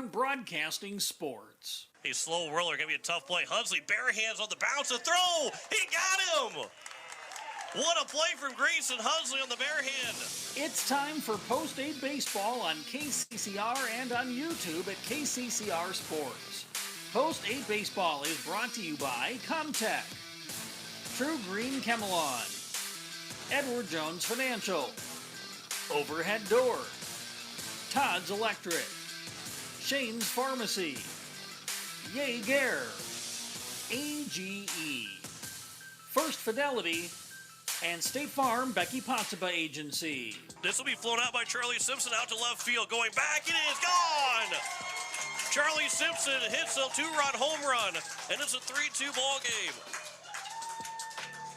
Huron Broadcasting Sports. A slow roller, going to be a tough play. Hunsley, bare hands on the bounce, a throw. He got him. What a play from Grayson Hunsley on the bare hand. It's time for Post-8 Baseball on KCCR and on YouTube at KCCR Sports. Post-8 Baseball is brought to you by Comtech, True Green Chemelon, Edward Jones Financial, Overhead Door, Todd's Electric, Shane's Pharmacy, Jaeger, AGE, First Fidelity, and State Farm Becky Pottseba Agency. This will be flown out by Charlie Simpson out to left field. Going back, it is gone! Charlie Simpson hits a two-run home run, and it's a 3-2 ball game.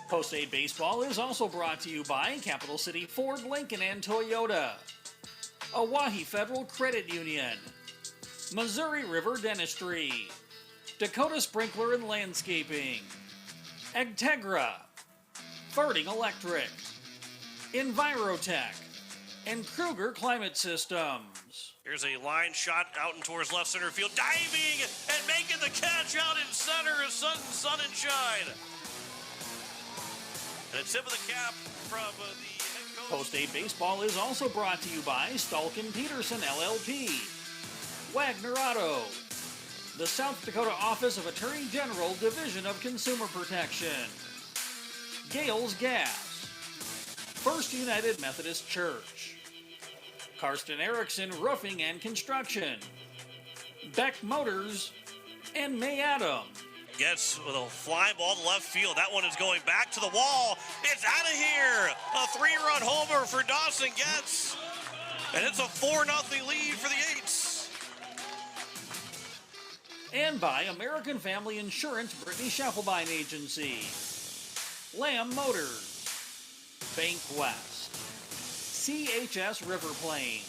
Post-8 Baseball is also brought to you by Capital City Ford, Lincoln, and Toyota, Oahe Federal Credit Union, Missouri River Dentistry, Dakota Sprinkler and Landscaping, Agtegra, Farting Electric, Envirotech, and Kruger Climate Systems. Here's a line shot out and towards left center field, diving and making the catch out in center is Sun and Shine. And a tip of the cap from the head coach. Post-8 Baseball is also brought to you by Stalkin Peterson LLP, Wagner Auto, the South Dakota Office of Attorney General, Division of Consumer Protection, Gales Gas, First United Methodist Church, Karsten Erickson Roofing and Construction, Beck Motors, and May Adam. Gets with a fly ball to left field. That one is going back to the wall. It's out of here. A 3-run homer for Dawson Getz. And it's a 4-0 lead for the Eights. And by American Family Insurance Brittany Schaffelbein Agency, Lamb Motors, Bank West, CHS River Plains,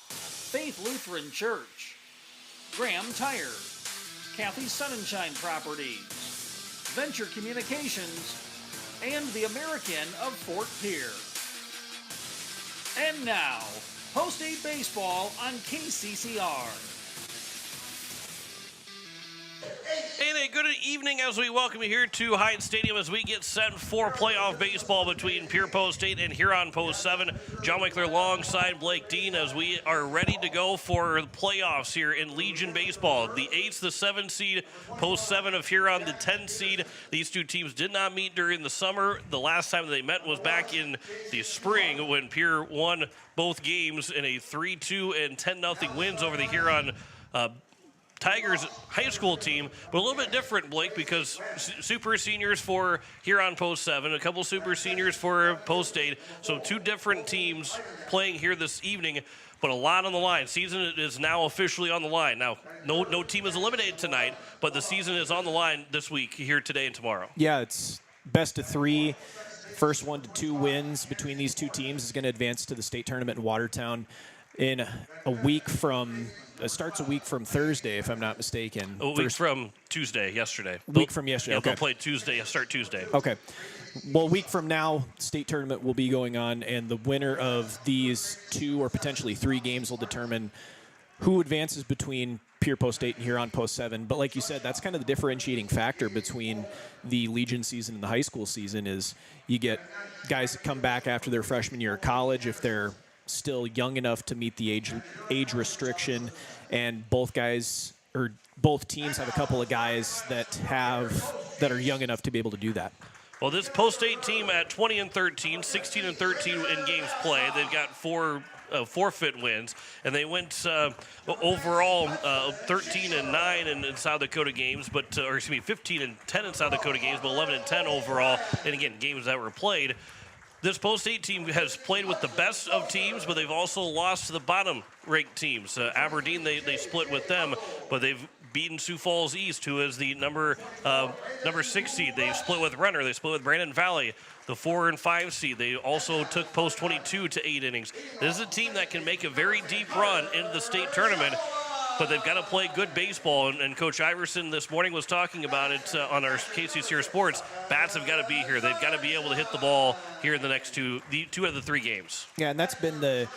Faith Lutheran Church, Graham Tire, Kathy Sunshine Properties, Venture Communications, and the American of Fort Pierre. And now, Post-8 Baseball on KCCR. And a good evening as we welcome you here to Hyatt Stadium as we get set for playoff baseball between Pierre Post-8 and Huron Post-7. John Wickler alongside Blake Dean as we are ready to go for the playoffs here in Legion Baseball. The 8's the 7 seed, Post-7 of Huron, the 10 seed. These two teams did not meet during the summer. The last time they met was back in the spring when Pierre won both games in a 3-2 and 10-0 wins over the Huron Tigers high school team, but a little bit different, Blake, because super seniors for Huron Post-7, a couple super seniors for Post-8, so two different teams playing here this evening, but a lot on the line. Season is now officially on the line. Now, no team is eliminated tonight, but the season is on the line this week, here today and tomorrow. Yeah, it's best of 3. First 1 to 2 wins between these two teams is going to advance to the state tournament in Watertown in a week from it starts a week from Thursday, if I'm not mistaken. A week from Tuesday, yesterday. A week from yesterday, okay. They'll play Tuesday, start Tuesday. Okay. Well, a week from now, state tournament will be going on, and the winner of these 2 or potentially 3 games will determine who advances between Pierre Post-8 and Huron Post-7. But like you said, that's kind of the differentiating factor between the Legion season and the high school season is you get guys that come back after their freshman year of college if they're still young enough to meet the age restriction, and both teams have a couple of guys that are young enough to be able to do that. Well, this Post-8 team at 20-13, 16-13 in games played. They've got 4 forfeit wins, and they went overall 13-9 in South Dakota games, 15-10 in South Dakota games, but 11-10 overall. And again, games that were played. This Post-8 team has played with the best of teams, but they've also lost to the bottom-ranked teams. Aberdeen, they split with them, but they've beaten Sioux Falls East, who is the number 6 seed. They split with Renner. They split with Brandon Valley, the 4 and 5 seed. They also took Post-22 to 8 innings. This is a team that can make a very deep run into the state tournament, but they've got to play good baseball, and Coach Iverson this morning was talking about it on our KCCR Sports. Bats have got to be here. They've got to be able to hit the ball here in the next two of the 3 games. Yeah, and that's been the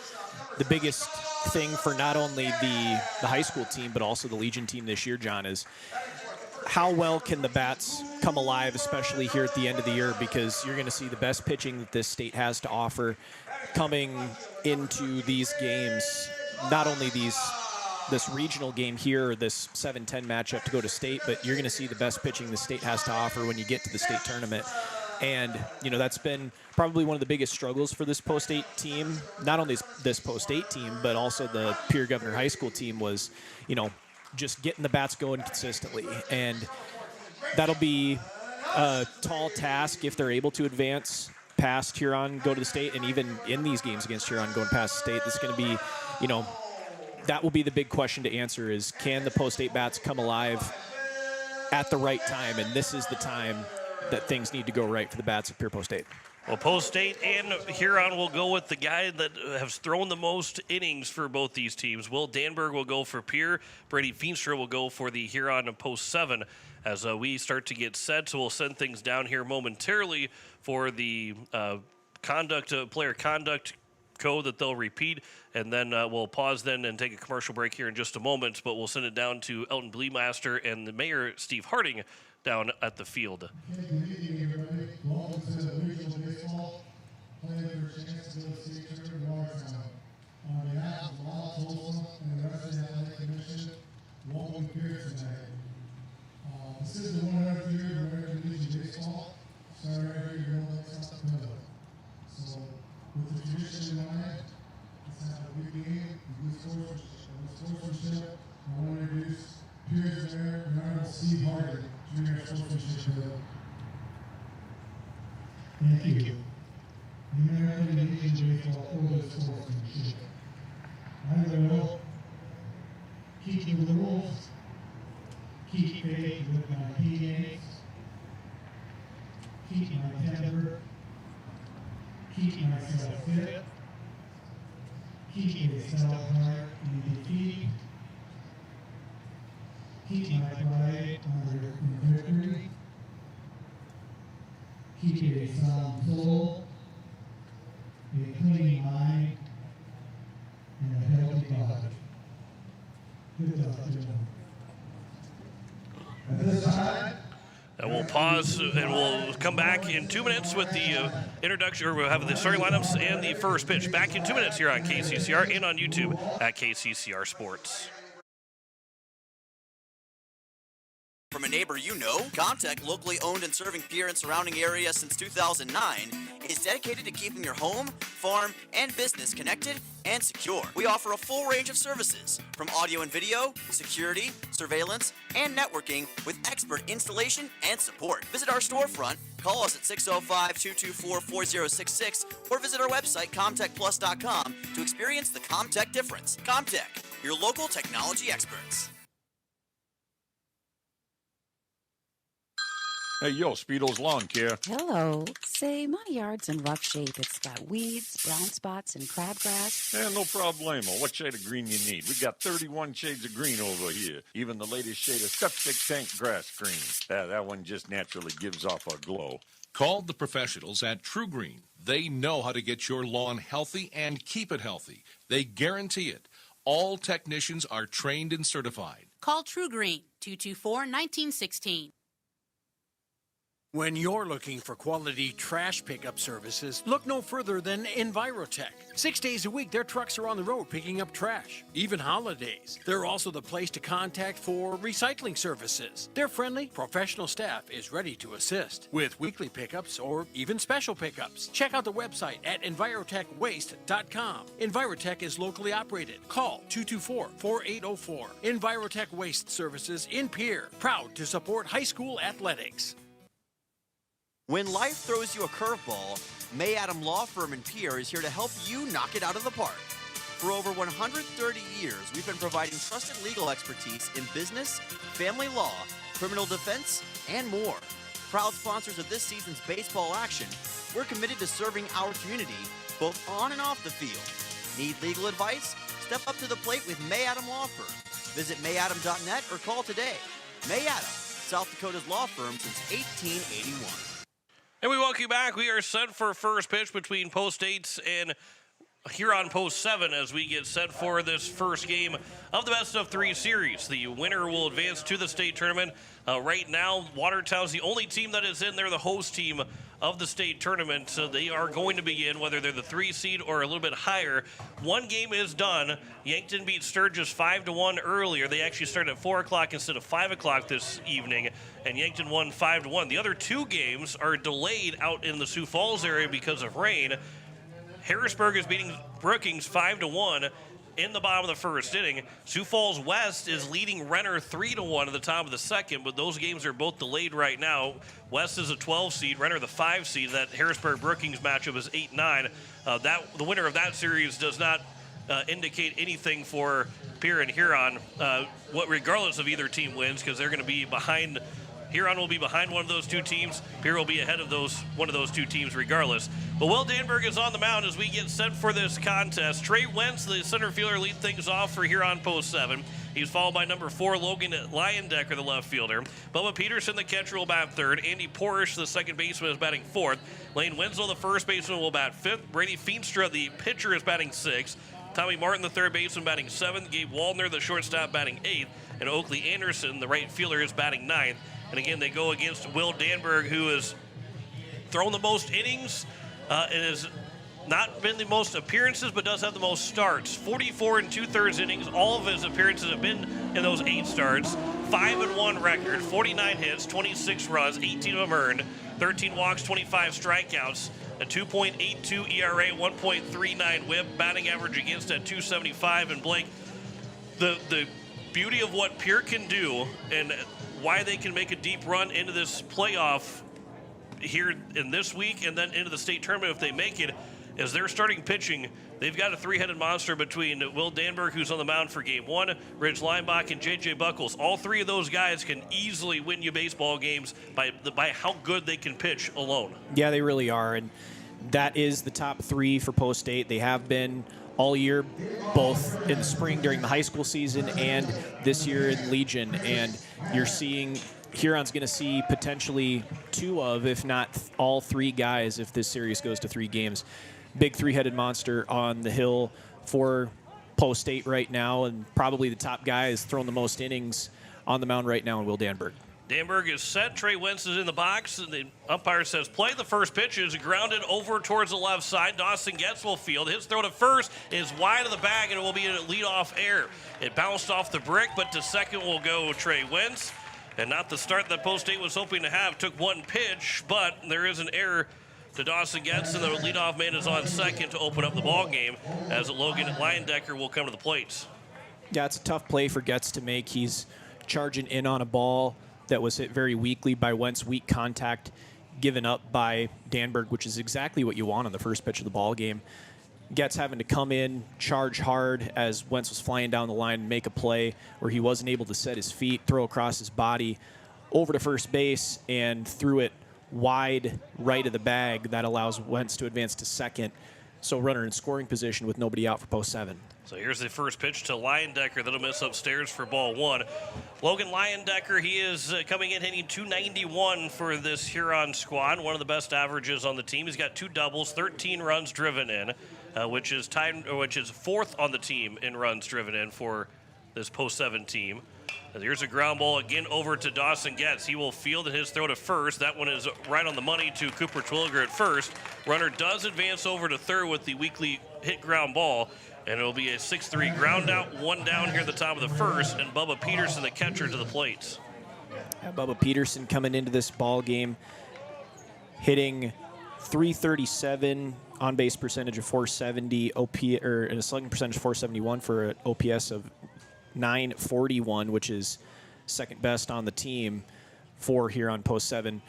biggest thing for not only the high school team, but also the Legion team this year, John, is how well can the bats come alive, especially here at the end of the year, because you're going to see the best pitching that this state has to offer coming into these games, not only this regional game here, this 7-10 matchup to go to state, but you're going to see the best pitching the state has to offer when you get to the state tournament. And, that's been probably one of the biggest struggles for this post-8 team, not only this post-8 team, but also the Pierre Governor High School team was, just getting the bats going consistently. And that'll be a tall task if they're able to advance past Huron, go to the state, and even in these games against Huron going past the state, that's going to be, that will be the big question to answer is, can the post-8 bats come alive at the right time? And this is the time that things need to go right for the bats of Pierre Post-8. Well, Post-8 and Huron will go with the guy that has thrown the most innings for both these teams. Will Danberg will go for Pierre. Brady Feenstra will go for the Huron Post-7 as we start to get set. So we'll send things down here momentarily for the player conduct code that they'll repeat, and then we'll pause then and take a commercial break here in just a moment, but we'll send it down to Elton Bleemaster and the mayor, Steve Harding, down at the field. Good evening, everybody. Welcome to the regional baseball. Playing for a chance to go to state tournament in Watertown. On behalf of all Tulsa and the rest of the athletic commission, welcome Pierre tonight. This is the 100th year of American Legion baseball. Started right here in North South Dakota. So, with the tradition in mind, let's have a big game, good sportsmanship. I want to introduce Pierre's mayor, Honorable Steve Harding. Junior Sportsmanship Bill. Thank you. The American Legion Baseball Code of Sportsmanship. I will keep the rules, keep faith with my teammates, keep my temper, keep myself fit, keep a stout heart in defeat, keep my pride in victory, keep a sound soul, a clean mind, and a healthy body. Good luck, gentlemen. At this time, And we'll pause and we'll come back in 2 minutes with the introduction, or we'll have the starting lineups and the first pitch. Back in 2 minutes here on KCCR and on YouTube at KCCR Sports. From a neighbor you know, Comtech, locally owned and serving Pierre and surrounding area since 2009, is dedicated to keeping your home, farm, and business connected and secure. We offer a full range of services, from audio and video, security, surveillance, and networking with expert installation and support. Visit our storefront, call us at 605-224-4066, or visit our website, comtechplus.com, to experience the Comtech difference. Comtech, your local technology experts. Hey, yo, Speedo's Lawn Care. Hello. Say, my yard's in rough shape. It's got weeds, brown spots, and crabgrass. Yeah, no problemo. What shade of green you need? We got 31 shades of green over here. Even the latest shade of septic tank grass green. That one just naturally gives off a glow. Call the professionals at True Green. They know how to get your lawn healthy and keep it healthy. They guarantee it. All technicians are trained and certified. Call True Green, 224-1916. When you're looking for quality trash pickup services, look no further than Envirotech. 6 days a week, their trucks are on the road picking up trash, even holidays. They're also the place to contact for recycling services. Their friendly, professional staff is ready to assist with weekly pickups or even special pickups. Check out the website at envirotechwaste.com. Envirotech is locally operated. Call 224-4804. Envirotech Waste Services in Pierre, proud to support high school athletics. When life throws you a curveball, May Adam Law Firm in Pierre is here to help you knock it out of the park. For over 130 years, we've been providing trusted legal expertise in business, family law, criminal defense, and more. Proud sponsors of this season's baseball action, we're committed to serving our community both on and off the field. Need legal advice? Step up to the plate with May Adam Law Firm. Visit mayadam.net or call today. May Adam, South Dakota's law firm since 1881. And we welcome you back. We are set for first pitch between Post 8 and Huron Post 7 as we get set for this first game of the best of 3 series. The winner will advance to the state tournament. Right now, Watertown's the only team that is in there, the host team of the state tournament. So they are going to be in, whether they're the 3 seed or a little bit higher. One game is done. Yankton beat Sturgis 5-1 earlier. They actually started at 4 o'clock instead of 5 o'clock this evening, and Yankton won 5-1. The other 2 games are delayed out in the Sioux Falls area because of rain. Harrisburg is beating Brookings 5-1 in the bottom of the first inning. Sioux Falls West is leading Renner 3-1 at the top of the second, but those games are both delayed right now. West is a 12 seed, Renner the 5 seed. That Harrisburg-Brookings matchup is 8-9. The winner of that series does not indicate anything for Pierre and Huron, regardless of either team wins, because they're going to be behind. Huron will be behind one of those 2 teams. Pierre will be ahead of one of those 2 teams regardless. But Will Danberg is on the mound as we get set for this contest. Trey Wentz, the center fielder, lead things off for Huron Post 7. He's followed by number 4, Logan Leyendecker, the left fielder. Bubba Peterson, the catcher, will bat 3rd. Andy Porish, the second baseman, is batting 4th. Lane Winslow, the first baseman, will bat 5th. Brady Feenstra, the pitcher, is batting 6th. Tommy Martin, the third baseman, batting 7th. Gabe Waldner, the shortstop, batting 8th. And Oakley Anderson, the right fielder, is batting 9th. And again, they go against Will Danberg, who has thrown the most innings and has not been the most appearances, but does have the most starts. 44 2/3 innings. All of his appearances have been in those 8 starts. 5-1 record, 49 hits, 26 runs, 18 of them earned, 13 walks, 25 strikeouts, a 2.82 ERA, 1.39 whip, batting average against at 275. And Blake, the beauty of what Pierre can do and why they can make a deep run into this playoff here in this week and then into the state tournament if they make it, is they're starting pitching. They've got a 3-headed monster between Will Danberg, who's on the mound for game 1, Rich Leinbach, and J.J. Buckles. All 3 of those guys can easily win you baseball games by how good they can pitch alone. Yeah, they really are, and that is the top 3 for Post State. They have been all year, both in the spring during the high school season and this year in Legion. And you're seeing Huron's going to see potentially 2 of, if not all 3 guys, if this series goes to 3 games. Big 3-headed monster on the hill for Post State right now, and probably the top guy is throwing the most innings on the mound right now in Will Danberg. Danberg is set. Trey Wentz is in the box, and the umpire says play. The first pitch is grounded over towards the left side. Dawson Getz will field. His throw to first is wide of the bag, and it will be a leadoff error. It bounced off the brick, but to second will go Trey Wentz. And not the start that Post State was hoping to have. Took 1 pitch, but there is an error to Dawson Getz, and the leadoff man is on second to open up the ball game as Logan Leyendecker will come to the plates. Yeah, it's a tough play for Getz to make. He's charging in on a ball that was hit very weakly by Wentz. Weak contact given up by Danberg, which is exactly what you want on the first pitch of the ball game. Getz having to come in, charge hard as Wentz was flying down the line and make a play where he wasn't able to set his feet, throw across his body over to first base and threw it wide right of the bag. That allows Wentz to advance to second. So runner in scoring position with nobody out for Post 7. So here's the first pitch to Leyendecker. That'll miss upstairs for ball 1. Logan Leyendecker, he is coming in hitting .291 for this Huron squad. One of the best averages on the team. He's got 2 doubles, 13 runs driven in, which is 4th on the team in runs driven in for this Post 7 team. And here's a ground ball again over to Dawson Getz. He will field his throw to first. That one is right on the money to Cooper Twilliger at first. Runner does advance over to third with the weakly hit ground ball. And it'll be a 6-3 ground out, 1 down here at the top of the first. And Bubba Peterson, the catcher, to the plates. Yeah, Bubba Peterson coming into this ball game, hitting .337, on-base percentage of .470, and a slugging percentage of .471 for an OPS of .941, which is second best on the team for here on Post 7.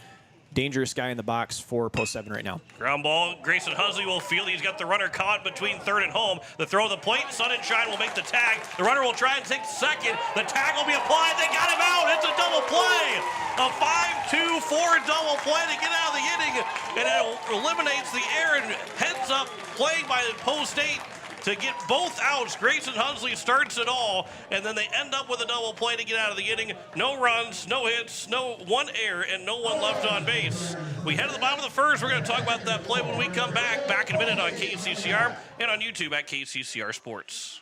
Dangerous guy in the box for Post 7 right now. Ground ball. Grayson Husley will field. He's got the runner caught between third and home. The throw of the plate. Sun and Shine will make the tag. The runner will try and take second. The tag will be applied. They got him out. It's a double play. A 5-2-4 double play to get out of the inning. And it eliminates the error and heads up play by Post 8. to get both outs. Grayson Hunsley starts it all, and then they end up with a double play to get out of the inning. No runs, no hits, no one error, and no one left on base. We head to the bottom of the first. We're going to talk about that play when we come back. Back in a minute on KCCR and on YouTube at KCCR Sports.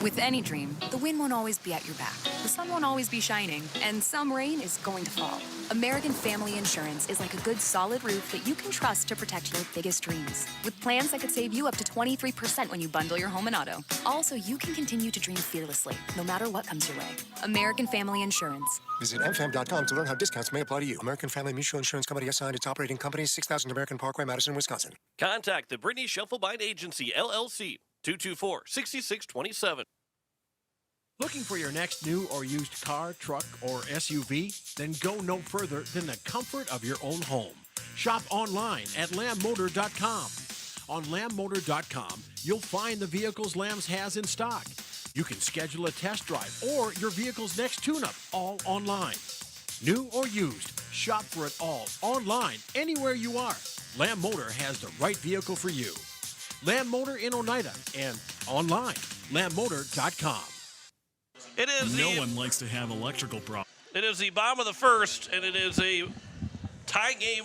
With any dream, the wind won't always be at your back, the sun won't always be shining, and some rain is going to fall. American Family Insurance is like a good solid roof that you can trust to protect your biggest dreams. With plans that could save you up to 23% when you bundle your home and auto. Also, you can continue to dream fearlessly, no matter what comes your way. American Family Insurance. Visit mfam.com to learn how discounts may apply to you. American Family Mutual Insurance Company assigned its operating company, 6000 American Parkway, Madison, Wisconsin. Contact the Brittany Shufflebind Agency, LLC, 224-6627. Looking for your next new or used car, truck, or SUV? Then go no further than the comfort of your own home. Shop online at lambmotor.com. On lambmotor.com, you'll find the vehicles Lambs has in stock. You can schedule a test drive or your vehicle's next tune-up, all online. New or used, shop for it all online, anywhere you are. Lamb Motor has the right vehicle for you. Lamb Motor in Oneida and online, lambmotor.com. It is no one likes to have electrical problems. It is the bottom of the first, and it is a tie game,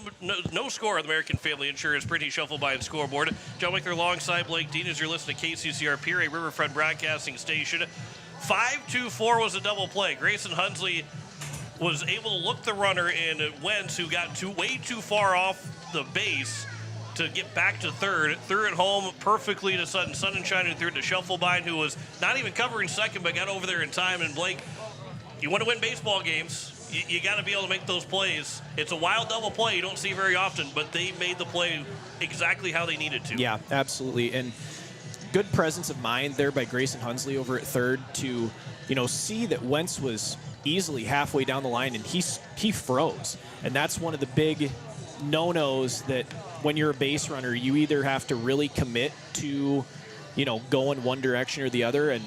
no score on the American Family Insurance Brittany Shufflebind scoreboard. John Wickler alongside Blake Dean as you're listening to KCCR Pierre, Riverfront Broadcasting Station. 5-2-4 was a double play. Grayson Hunsley was able to look the runner in Wentz, who got way too far off the base to get back to third. Threw it home perfectly to Sun and Shine, and threw it to Shufflebind, who was not even covering second, but got over there in time. And Blake, you want to win baseball games, you got to be able to make those plays. It's a wild double play you don't see very often, but they made the play exactly how they needed to. Yeah, absolutely. And good presence of mind there by Grayson Hunsley over at third to, see that Wentz was easily halfway down the line, and he froze. And that's one of the big no-nos that when you're a base runner, you either have to really commit to, go in one direction or the other, and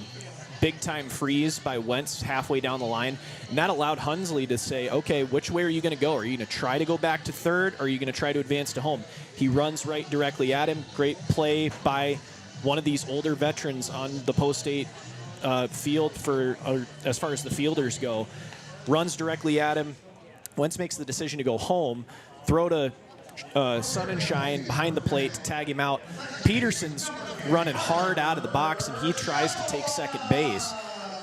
big-time freeze by Wentz halfway down the line. And that allowed Hunsley to say, okay, which way are you going to go? Are you going to try to go back to third, or are you going to try to advance to home? He runs right directly at him. Great play by one of these older veterans on the post-state field as far as the fielders go. Runs directly at him. Wentz makes the decision to go home, throw to Sun and Shine behind the plate to tag him out. Peterson's running hard out of the box, and he tries to take second base.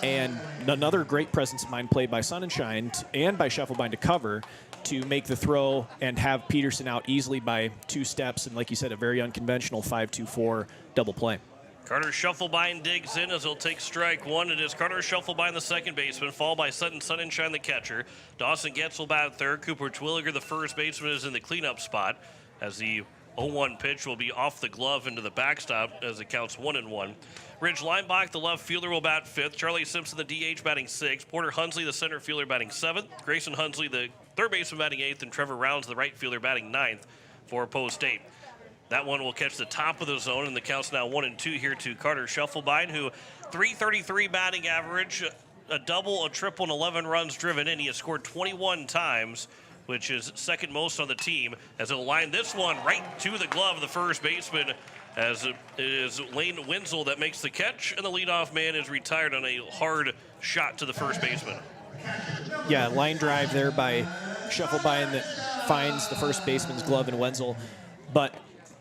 And another great presence of mind play by Sun and Shine and by Shufflebind to cover to make the throw and have Peterson out easily by 2 steps. And like you said, a very unconventional 5-2-4 double play. Carter Shufflebind digs in as he'll take strike one. It is Carter Shufflebind, the second baseman, followed by Sun and Shine, the catcher. Dawson Getz will bat third. Cooper Twilliger, the first baseman, is in the cleanup spot as the 0-1 pitch will be off the glove into the backstop as it counts 1-1. Ridge Leinbach, the left fielder, will bat fifth. Charlie Simpson, the DH, batting sixth. Porter Hunsley, the center fielder, batting seventh. Grayson Hunsley, the third baseman, batting eighth. And Trevor Rounds, the right fielder, batting ninth for post-state. That one will catch the top of the zone, and the count's now 1-2 here to Carter Shufflebind, who 333 batting average, a double, a triple, and 11 runs driven in. He has scored 21 times, which is second most on the team, as he'll line this one right to the glove of the first baseman, as it is Lane Wenzel that makes the catch, and the leadoff man is retired on a hard shot to the first baseman. Yeah, line drive there by Shufflebind that finds the first baseman's glove in Wenzel. But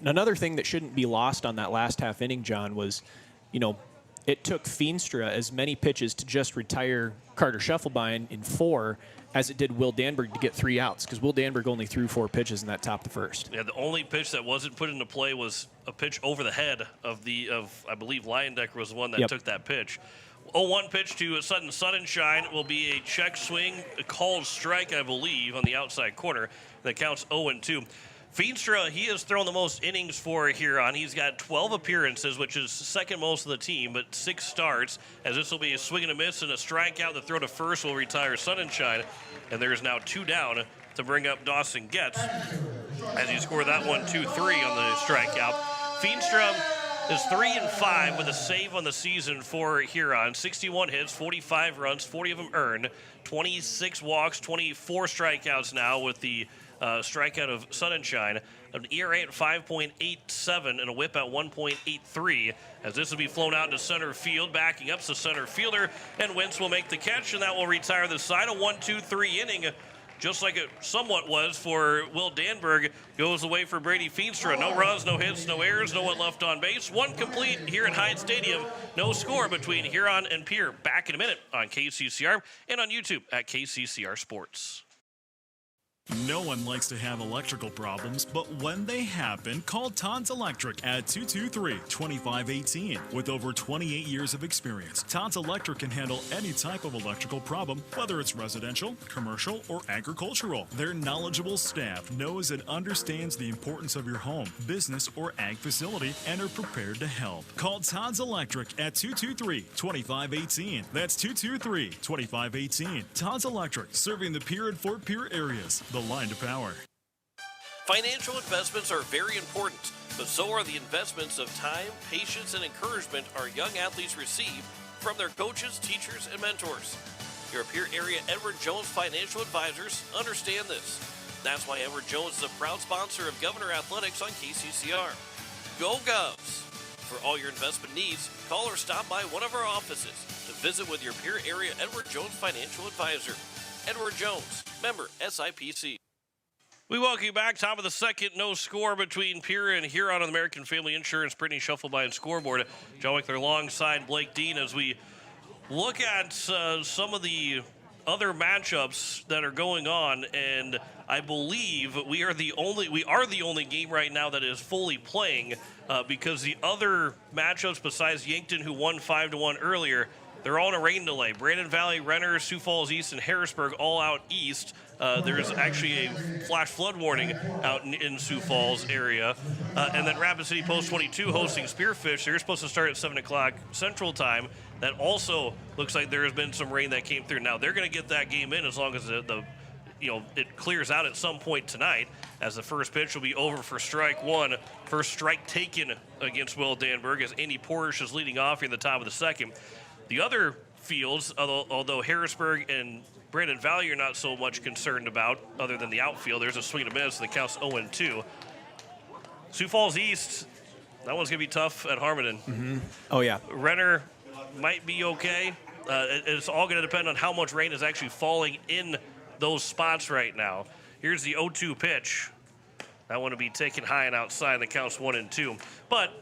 another thing that shouldn't be lost on that last half inning, John, was, it took Feenstra as many pitches to just retire Carter Shufflebind in 4 as it did Will Danberg to get 3 outs, because Will Danberg only threw 4 pitches in that top of the first. Yeah, the only pitch that wasn't put into play was a pitch over the head of I believe Leyendecker was the one that took that pitch. 0-1 pitch to Sun and Shine will be a check swing, a called strike, I believe, on the outside corner. That counts 0-2. Feenstra, he has thrown the most innings for Huron. He's got 12 appearances, which is second most of the team, but 6 starts, as this will be a swing and a miss and a strikeout. The throw to first will retire Sun and Shine, and there's now 2 down to bring up Dawson Getz as he scored that 1-2-3 on the strikeout. Feenstra is 3-5 with a save on the season for Huron. 61 hits, 45 runs, 40 of them earned, 26 walks, 24 strikeouts now with the strikeout of Sunshine, an ERA at 5.87 and a whip at 1.83, as this will be flown out into center field. Backing up's the center fielder, and Wentz will make the catch, and that will retire the side. A 1-2-3 inning, just like it somewhat was for Will Danberg, goes away for Brady Feenstra. No runs, no hits, no errors, no one left on base. One complete here at Hyde Stadium. No score between Huron and Pierre. Back in a minute on KCCR and on YouTube at KCCR Sports. No one likes to have electrical problems, but when they happen, call Todd's Electric at 223-2518. With over 28 years of experience, Todd's Electric can handle any type of electrical problem, whether it's residential, commercial, or agricultural. Their knowledgeable staff knows and understands the importance of your home, business, or ag facility and are prepared to help. Call Todd's Electric at 223-2518. That's 223-2518. Todd's Electric, serving the Pierre and Fort Pierre areas. The line to power. Financial investments are very important, but so are the investments of time, patience, and encouragement our young athletes receive from their coaches, teachers, and mentors. Your Pierre area Edward Jones Financial Advisors understand this. That's why Edward Jones is a proud sponsor of Governor Athletics on KCCR. Go Govs! For all your investment needs, call or stop by one of our offices to visit with your Pierre area Edward Jones Financial Advisor. Edward Jones, member SIPC. We welcome you back. Top of the second, no score between Pierre and Huron on the American Family Insurance Brittany Shufflebein scoreboard. John Wickler alongside Blake Dean as we look at some of the other matchups that are going on, and I believe we are the only game right now that is fully playing because the other matchups besides Yankton, who won 5-1 earlier, they're all in a rain delay. Brandon Valley, Renner, Sioux Falls East, and Harrisburg all out east. There's actually a flash flood warning out in Sioux Falls area. And then Rapid City Post 22 hosting Spearfish. They're supposed to start at 7 o'clock Central Time. That also looks like there has been some rain that came through. Now, they're going to get that game in as long as it clears out at some point tonight, as the first pitch will be over for strike one. First strike taken against Will Danberg as Andy Porish is leading off here in the top of the second. The other fields, although Harrisburg and Brandon Valley are not so much concerned about, other than the outfield, there's a swing and a miss that counts 0-2. Sioux Falls East, that one's going to be tough at Harmon. Mm-hmm. Oh, yeah. Renner might be okay. It's all going to depend on how much rain is actually falling in those spots right now. Here's the 0-2 pitch. That one will be taken high and outside, and the counts 1-2. But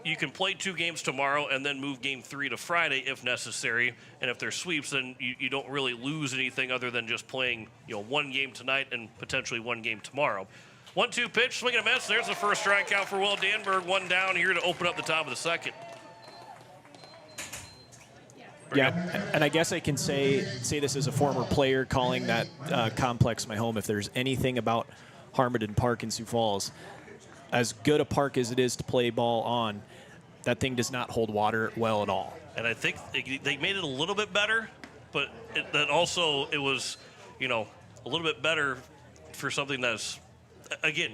you can play 2 games tomorrow and then move game 3 to Friday if necessary. And if there's sweeps, then you don't really lose anything other than just playing, 1 game tonight and potentially 1 game tomorrow. 1-2 pitch, swing and a miss. There's the first strikeout for Will Danberg. 1 down here to open up the top of the second. Yeah, and I guess I can say this as a former player calling that complex my home. If there's anything about Harmon Park in Sioux Falls, as good a park as it is to play ball on, that thing does not hold water well at all. And I think they made it a little bit better, but it was, a little bit better for something that's, again,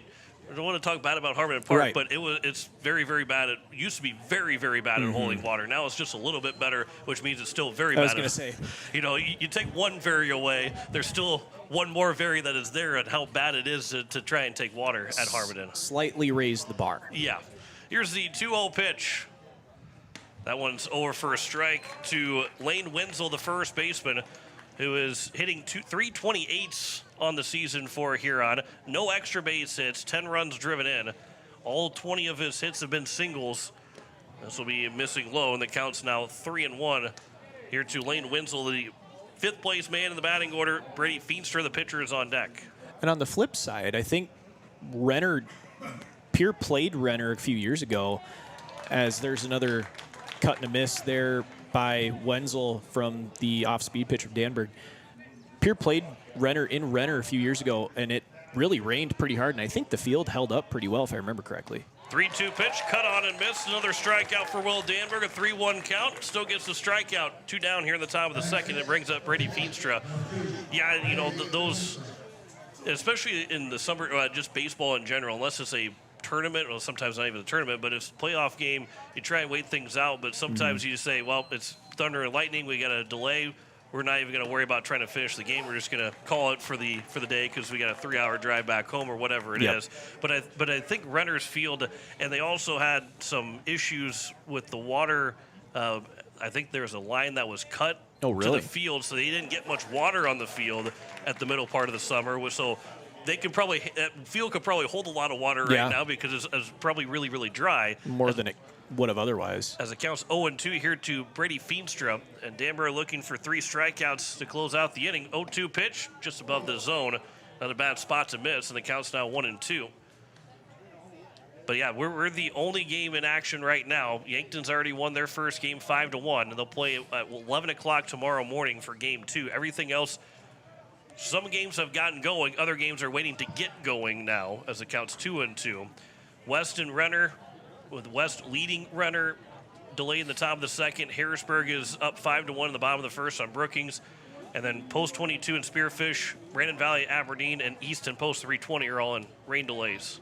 I don't want to talk bad about Harmon Park, right, but it's very, very bad. It used to be very, very bad at holding water. Now it's just a little bit better, which means it's still very bad. I was going to say. You take one vary away, there's still one more vary that is there at how bad it is to try and take water at Harmon. Slightly raised the bar. Yeah. Here's the 2-0 pitch. That one's over for a strike to Lane Wenzel, the first baseman, who is hitting 328 on the season for Huron. No extra base hits, 10 runs driven in. All 20 of his hits have been singles. This will be missing low, and the count's now 3-1. Here to Lane Wenzel, the 5th place man in the batting order. Brady Feenstra, the pitcher, is on deck. And on the flip side, I think Pierre played Renner a few years ago, as there's another cut and a miss there by Wenzel from the off-speed pitch of Danberg. Pierre played Renner a few years ago, and it really rained pretty hard, and I think the field held up pretty well, if I remember correctly. 3-2 pitch, cut on and missed. Another strikeout for Will Danberg, a 3-1 count. Still gets the strikeout. 2 down here in the top of the second. It brings up Brady Feenstra. Yeah, those, especially in the summer, just baseball in general, unless it's a tournament, well, sometimes not even a tournament, but it's a playoff game, you try and wait things out, but sometimes you just say, well, it's thunder and lightning, we got a delay, we're not even going to worry about trying to finish the game. We're just going to call it for the day because we got a 3-hour drive back home or whatever it is. But I think Renner's Field, and they also had some issues with the water. I think there was a line that was cut to the field, so they didn't get much water on the field at the middle part of the summer. So that field could probably hold a lot of water right now because it's probably really, really dry. More than it would have otherwise. As it counts 0-2 here to Brady Feenstra, and Danbury looking for 3 strikeouts to close out the inning. 0-2 pitch just above the zone. Not a bad spot to miss, and the count's now 1-2. But yeah, we're the only game in action right now. Yankton's already won their first game 5-1, and they'll play at 11 o'clock tomorrow morning for game 2. Everything else, some games have gotten going. Other games are waiting to get going now as it counts 2-2. West and Renner, with West leading Renner, delay in the top of the second. Harrisburg is up 5-1 in the bottom of the first on Brookings. And then post 22 and Spearfish, Brandon Valley, Aberdeen, and Easton post 320 are all in rain delays.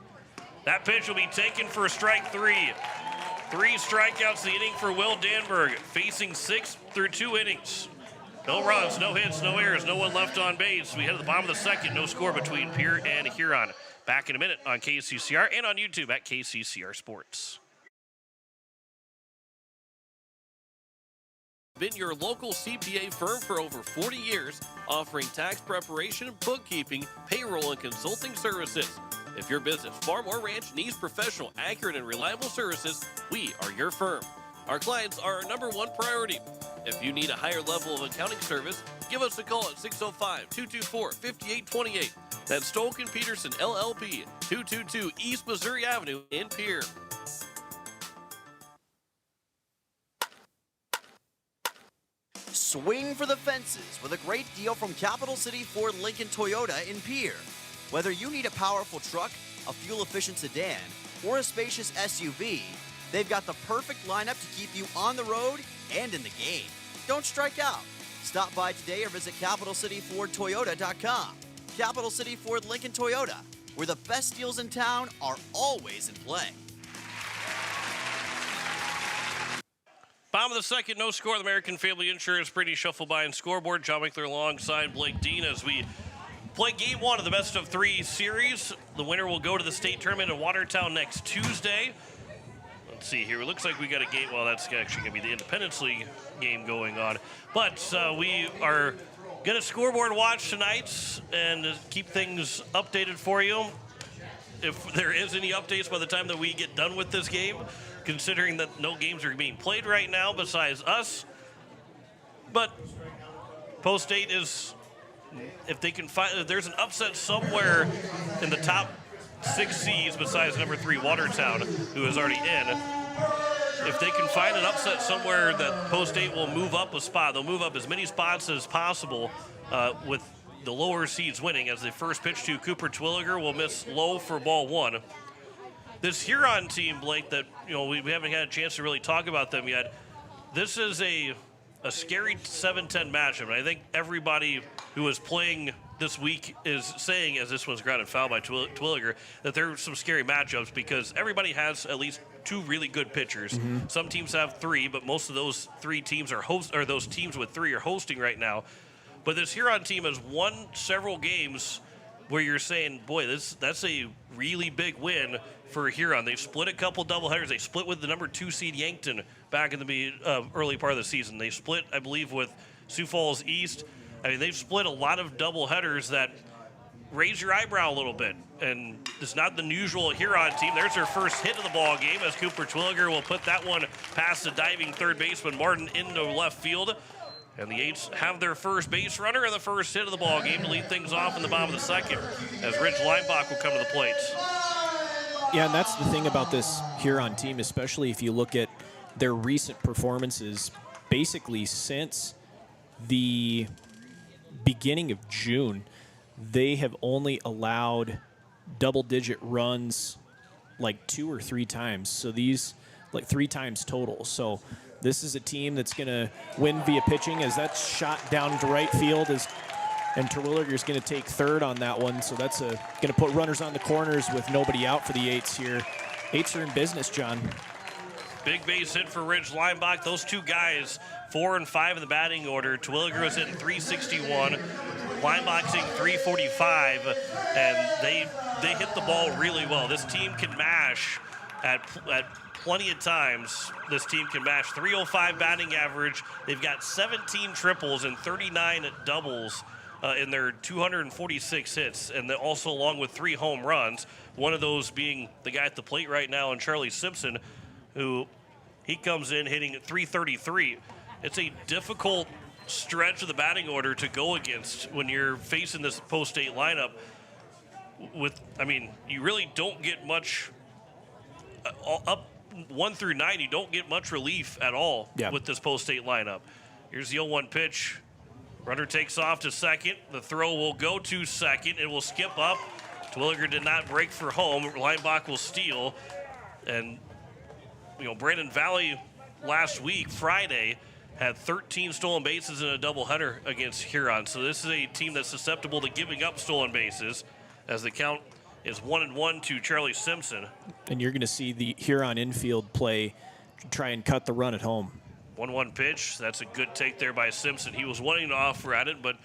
That pitch will be taken for strike 3. 3 strikeouts the inning for Will Danberg, facing 6 through 2 innings. No runs, no hits, no errors, no one left on base. We head to the bottom of the second, no score between Pierre and Huron. Back in a minute on KCCR and on YouTube at KCCR Sports. Been your local CPA firm for over 40 years, offering tax preparation, bookkeeping, payroll, and consulting services. If your business, farm, or ranch needs professional, accurate, and reliable services, we are your firm. Our clients are our #1 priority. If you need a higher level of accounting service, give us a call at 605-224-5828. That's Stolken Peterson LLP, 222 East Missouri Avenue in Pierre. Swing for the fences with a great deal from Capital City Ford Lincoln Toyota in Pierre. Whether you need a powerful truck, a fuel-efficient sedan, or a spacious SUV, they've got the perfect lineup to keep you on the road and in the game. Don't strike out. Stop by today or visit CapitalCityFordToyota.com. Capital City Ford Lincoln Toyota, where the best deals in town are always in play. Bottom of the second, no score. The American Family Insurance Brady Shuffle by and scoreboard. John Winkler alongside Blake Dean as we play game 1 of the best of 3 series. The winner will go to the state tournament in Watertown next Tuesday. Let's see here. It looks like we got a game. Well, that's actually going to be the Independence League game going on. But we are going to scoreboard watch tonight and keep things updated for you. If there is any updates by the time that we get done with this game, considering that no games are being played right now besides us. But Post 8 is, if they can find, if there's an upset somewhere in the top 6 seeds besides number 3 Watertown, who is already in, if they can find an upset somewhere that Post 8 will move up a spot, they'll move up as many spots as possible with the lower seeds winning. As the first pitch to Cooper Twilliger will miss low for ball 1. This Huron team, Blake, that we haven't had a chance to really talk about them yet. This is a scary 7-10 matchup, and I think everybody who is playing this week is saying, as this one's grounded foul by Twilliger, that there are some scary matchups because everybody has at least 2 really good pitchers. Mm-hmm. Some teams have 3, but most of those 3 teams are those teams with 3 are hosting right now. But this Huron team has won several games where you're saying, boy, that's a really big win for Huron. They've split a couple doubleheaders. They split with the number 2 seed Yankton back in the early part of the season. They split, I believe, with Sioux Falls East. I mean, they've split a lot of doubleheaders that raise your eyebrow a little bit. And it's not the usual Huron team. There's their first hit of the ball game as Cooper Twilliger will put that one past the diving third baseman Martin into left field. And the Eights have their first base runner and the first hit of the ball game to lead things off in the bottom of the second as Rich Leinbach will come to the plate. Yeah, and that's the thing about this Huron team, especially if you look at their recent performances, basically since the beginning of June, they have only allowed double-digit runs like 2 or 3 times. So these, like 3 times total. So this is a team that's going to win via pitching as that's shot down into right field and Terwilliger's going to take third on that one. So that's going to put runners on the corners with nobody out for the Eights here. Eights are in business, John. Big base hit for Ridge Lineback. Those two guys, 4 and 5 in the batting order. Terwilliger was hitting 361, Lineback's hitting 345, and they hit the ball really well. This team can mash at plenty of times. This team can mash. 305 batting average. They've got 17 triples and 39 doubles in their 246 hits, and also along with 3 home runs, one of those being the guy at the plate right now, and Charlie Simpson, who he comes in hitting 333. It's a difficult stretch of the batting order to go against when you're facing this post-state lineup. You really don't get much up 1 through 9. You don't get much relief at all with this post-state lineup. Here's the 0-1 pitch. Runner takes off to second. The throw will go to second. It will skip up. Terwilliger did not break for home. Lineback will steal. And, Brandon Valley last week, Friday, had 13 stolen bases in a doubleheader against Huron. So this is a team that's susceptible to giving up stolen bases, as the count is 1-1 to Charlie Simpson. And you're going to see the Huron infield play try and cut the run at home. 1-1 pitch. That's a good take there by Simpson. He was wanting to offer at it, but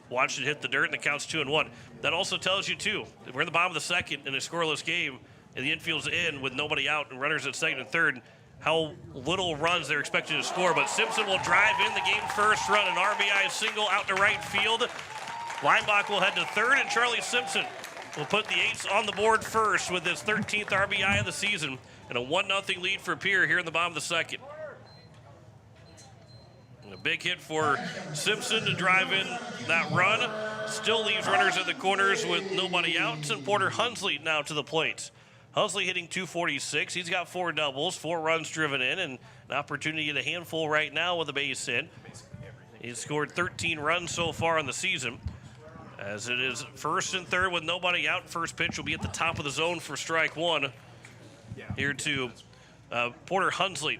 watched it hit the dirt, and the count's 2-1. That also tells you, too, that we're in the bottom of the second in a scoreless game, and the infield's in with nobody out and runners at second and third, how little runs they're expected to score. But Simpson will drive in the game first run, an RBI single out to right field. Lineback will head to third, and Charlie Simpson will put the Eights on the board first with his 13th RBI of the season, and a 1-0 lead for Pierre here in the bottom of the second. A big hit for Simpson to drive in that run. Still leaves runners at the corners with nobody out. And Porter Hunsley now to the plate. Hunsley hitting 246. He's got 4 doubles, 4 runs driven in, and an opportunity to get a handful right now with a base hit. He's scored 13 runs so far in the season. As it is first and third with nobody out. First pitch will be at the top of the zone for strike 1. Here to Porter Hunsley.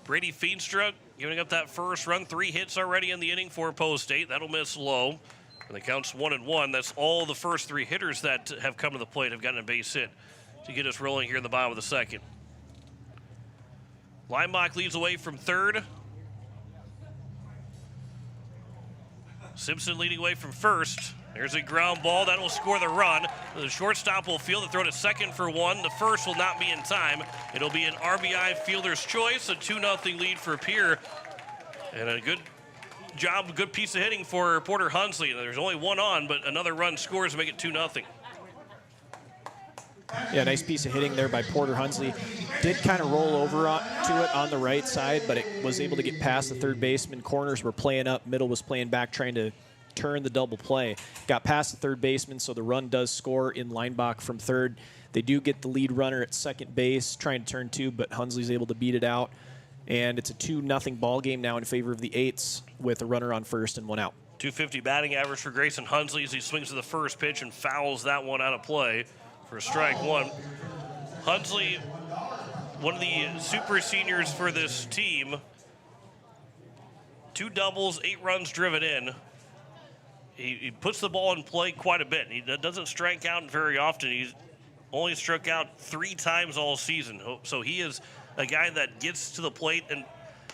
Brady Feenstra giving up that first run. 3 hits already in the inning for Post State. That'll miss low. And the count's 1-1. That's all the first 3 hitters that have come to the plate have gotten a base hit to get us rolling here in the bottom of the second. Lineback leads away from third. Simpson leading away from first. There's a ground ball. That will score the run. The shortstop will field the throw to second for 1. The first will not be in time. It'll be an RBI fielder's choice, a 2-0 lead for Pierre. And a good job, good piece of hitting for Porter Hunsley. There's only 1 on, but another run scores to make it 2-0. Yeah, nice piece of hitting there by Porter Hunsley. Did kind of roll over to it on the right side, but it was able to get past the third baseman. Corners were playing up, middle was playing back, trying to turn the double play. Got past the third baseman, so the run does score in Lineback from third. They do get the lead runner at second base, trying to turn 2, but Hunsley's able to beat it out. And it's a 2-0 ball game now in favor of the Eights with a runner on first and 1 out. 250 batting average for Grayson Hunsley as he swings to the first pitch and fouls that one out of play for strike 1. Hunsley, one of the super seniors for this team. 2 doubles, 8 runs driven in. He puts the ball in play quite a bit. He doesn't strike out very often. He's only struck out 3 times all season. So he is a guy that gets to the plate and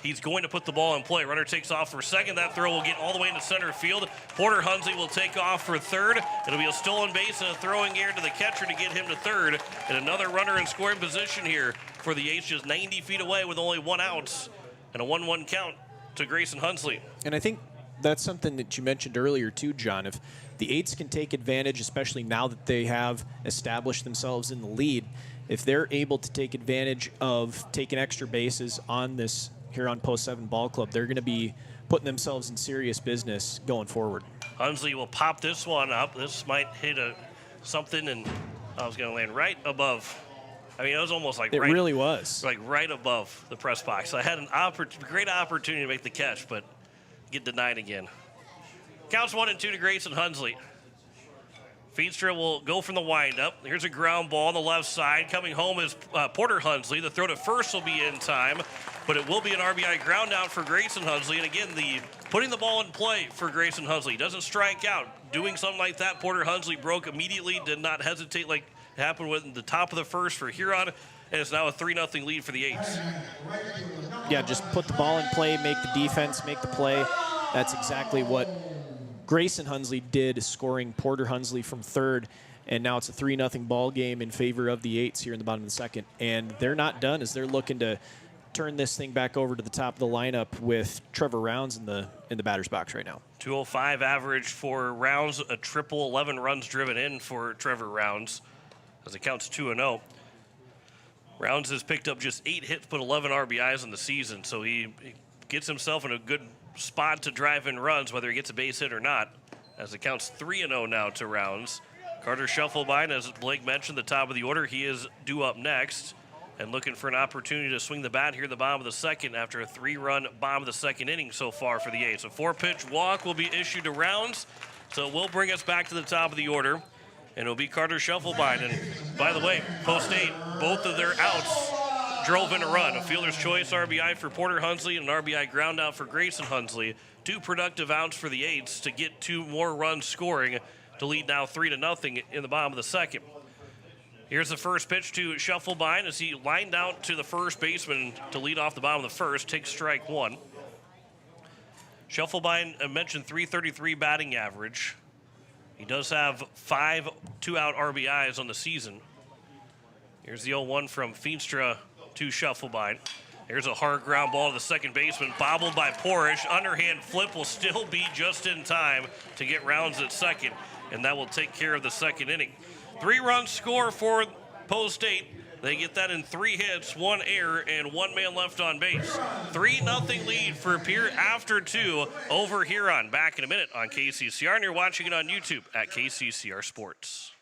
he's going to put the ball in play. Runner takes off for second. That throw will get all the way into center field. Porter Hunsley will take off for third. It'll be a stolen base and a throwing error to the catcher to get him to third. And another runner in scoring position here for the Eights, just 90 feet away with only 1 out. And a 1-1 count to Grayson Hunsley. And I think that's something that you mentioned earlier too, John. If the Eights can take advantage, especially now that they have established themselves in the lead, if they're able to take advantage of taking extra bases on this Huron Post 7 ball club, they're going to be putting themselves in serious business going forward. Hunsley will pop this one up. This might hit something, and I was going to land right above. I mean, it was almost like it really was like right above the press box. I had a great opportunity to make the catch, but get denied again. Counts 1-2 to Grayson Hunsley. Feenstra will go from the windup. Here's a ground ball on the left side. Coming home is Porter Hunsley. The throw to first will be in time, but it will be an RBI ground out for Grayson Hunsley. And again, putting the ball in play for Grayson Hunsley. Doesn't strike out. Doing something like that, Porter Hunsley broke immediately, did not hesitate like It happened with the top of the first for Huron, and it's now a 3-0 lead for the Eights. Yeah, just put the ball in play, make the defense, make the play. That's exactly what Grayson Hunsley did, scoring Porter Hunsley from third. And now it's a 3-0 ball game in favor of the Eights here in the bottom of the second. And they're not done as they're looking to turn this thing back over to the top of the lineup with Trevor Rounds in the batter's box right now. 205 average for Rounds, a triple, 11 runs driven in for Trevor Rounds as it counts 2-0. Rounds has picked up just 8 hits, but 11 RBIs in the season, so he gets himself in a good spot to drive in runs, whether he gets a base hit or not, as it counts 3-0 now to Rounds. Carter Scheffelbein, as Blake mentioned, the top of the order, he is due up next and looking for an opportunity to swing the bat here at the bottom of the second after a 3-run bottom of the second inning so far for the Eights. A 4-pitch walk will be issued to Rounds, so it will bring us back to the top of the order, and it'll be Carter Scheffelbein. And by the way, Post 8, both of their outs drove in a run. A fielder's choice RBI for Porter Hunsley and an RBI ground out for Grayson Hunsley. 2 productive outs for the Eights to get 2 more runs scoring to lead now 3-0 in the bottom of the second. Here's the first pitch to Scheffelbein as he lined out to the first baseman to lead off the bottom of the first, takes strike 1. Scheffelbein, I mentioned 333 batting average. He does have 5 2-out RBIs on the season. Here's the 0-1 from Feenstra to Scheffelbein. Here's a hard ground ball to the second baseman, bobbled by Porish. Underhand flip will still be just in time to get Rounds at second, and that will take care of the second inning. 3-run score for Post 8. They get that in 3 hits, 1 error, and 1 man left on base. 3-0 lead for Pierre after 2 over Huron. Back in a minute on KCCR, and you're watching it on YouTube at KCCR Sports.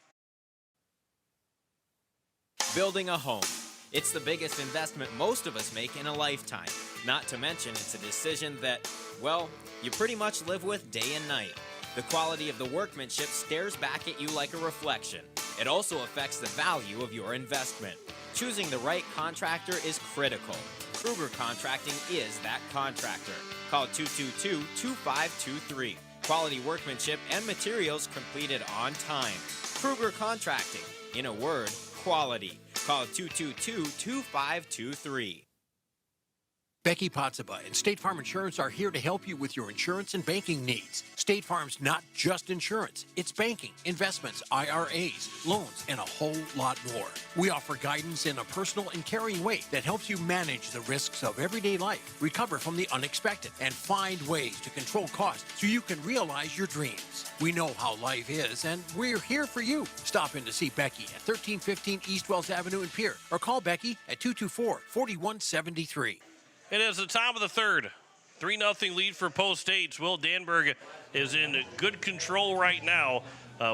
Building a home. It's the biggest investment most of us make in a lifetime. Not to mention it's a decision that, well, you pretty much live with day and night. The quality of the workmanship stares back at you like a reflection. It also affects the value of your investment. Choosing the right contractor is critical. Kruger Contracting is that contractor. Call 222-2523. Quality workmanship and materials completed on time. Kruger Contracting. In a word, quality. Call 222-2523. Becky Potsaba and State Farm Insurance are here to help you with your insurance and banking needs. State Farm's not just insurance. It's banking, investments, IRAs, loans, and a whole lot more. We offer guidance in a personal and caring way that helps you manage the risks of everyday life, recover from the unexpected, and find ways to control costs so you can realize your dreams. We know how life is, and we're here for you. Stop in to see Becky at 1315 East Wells Avenue in Pierre, or call Becky at 224-4173. It is the top of the third. 3-0 lead for Post 8. Will Danberg is in good control right now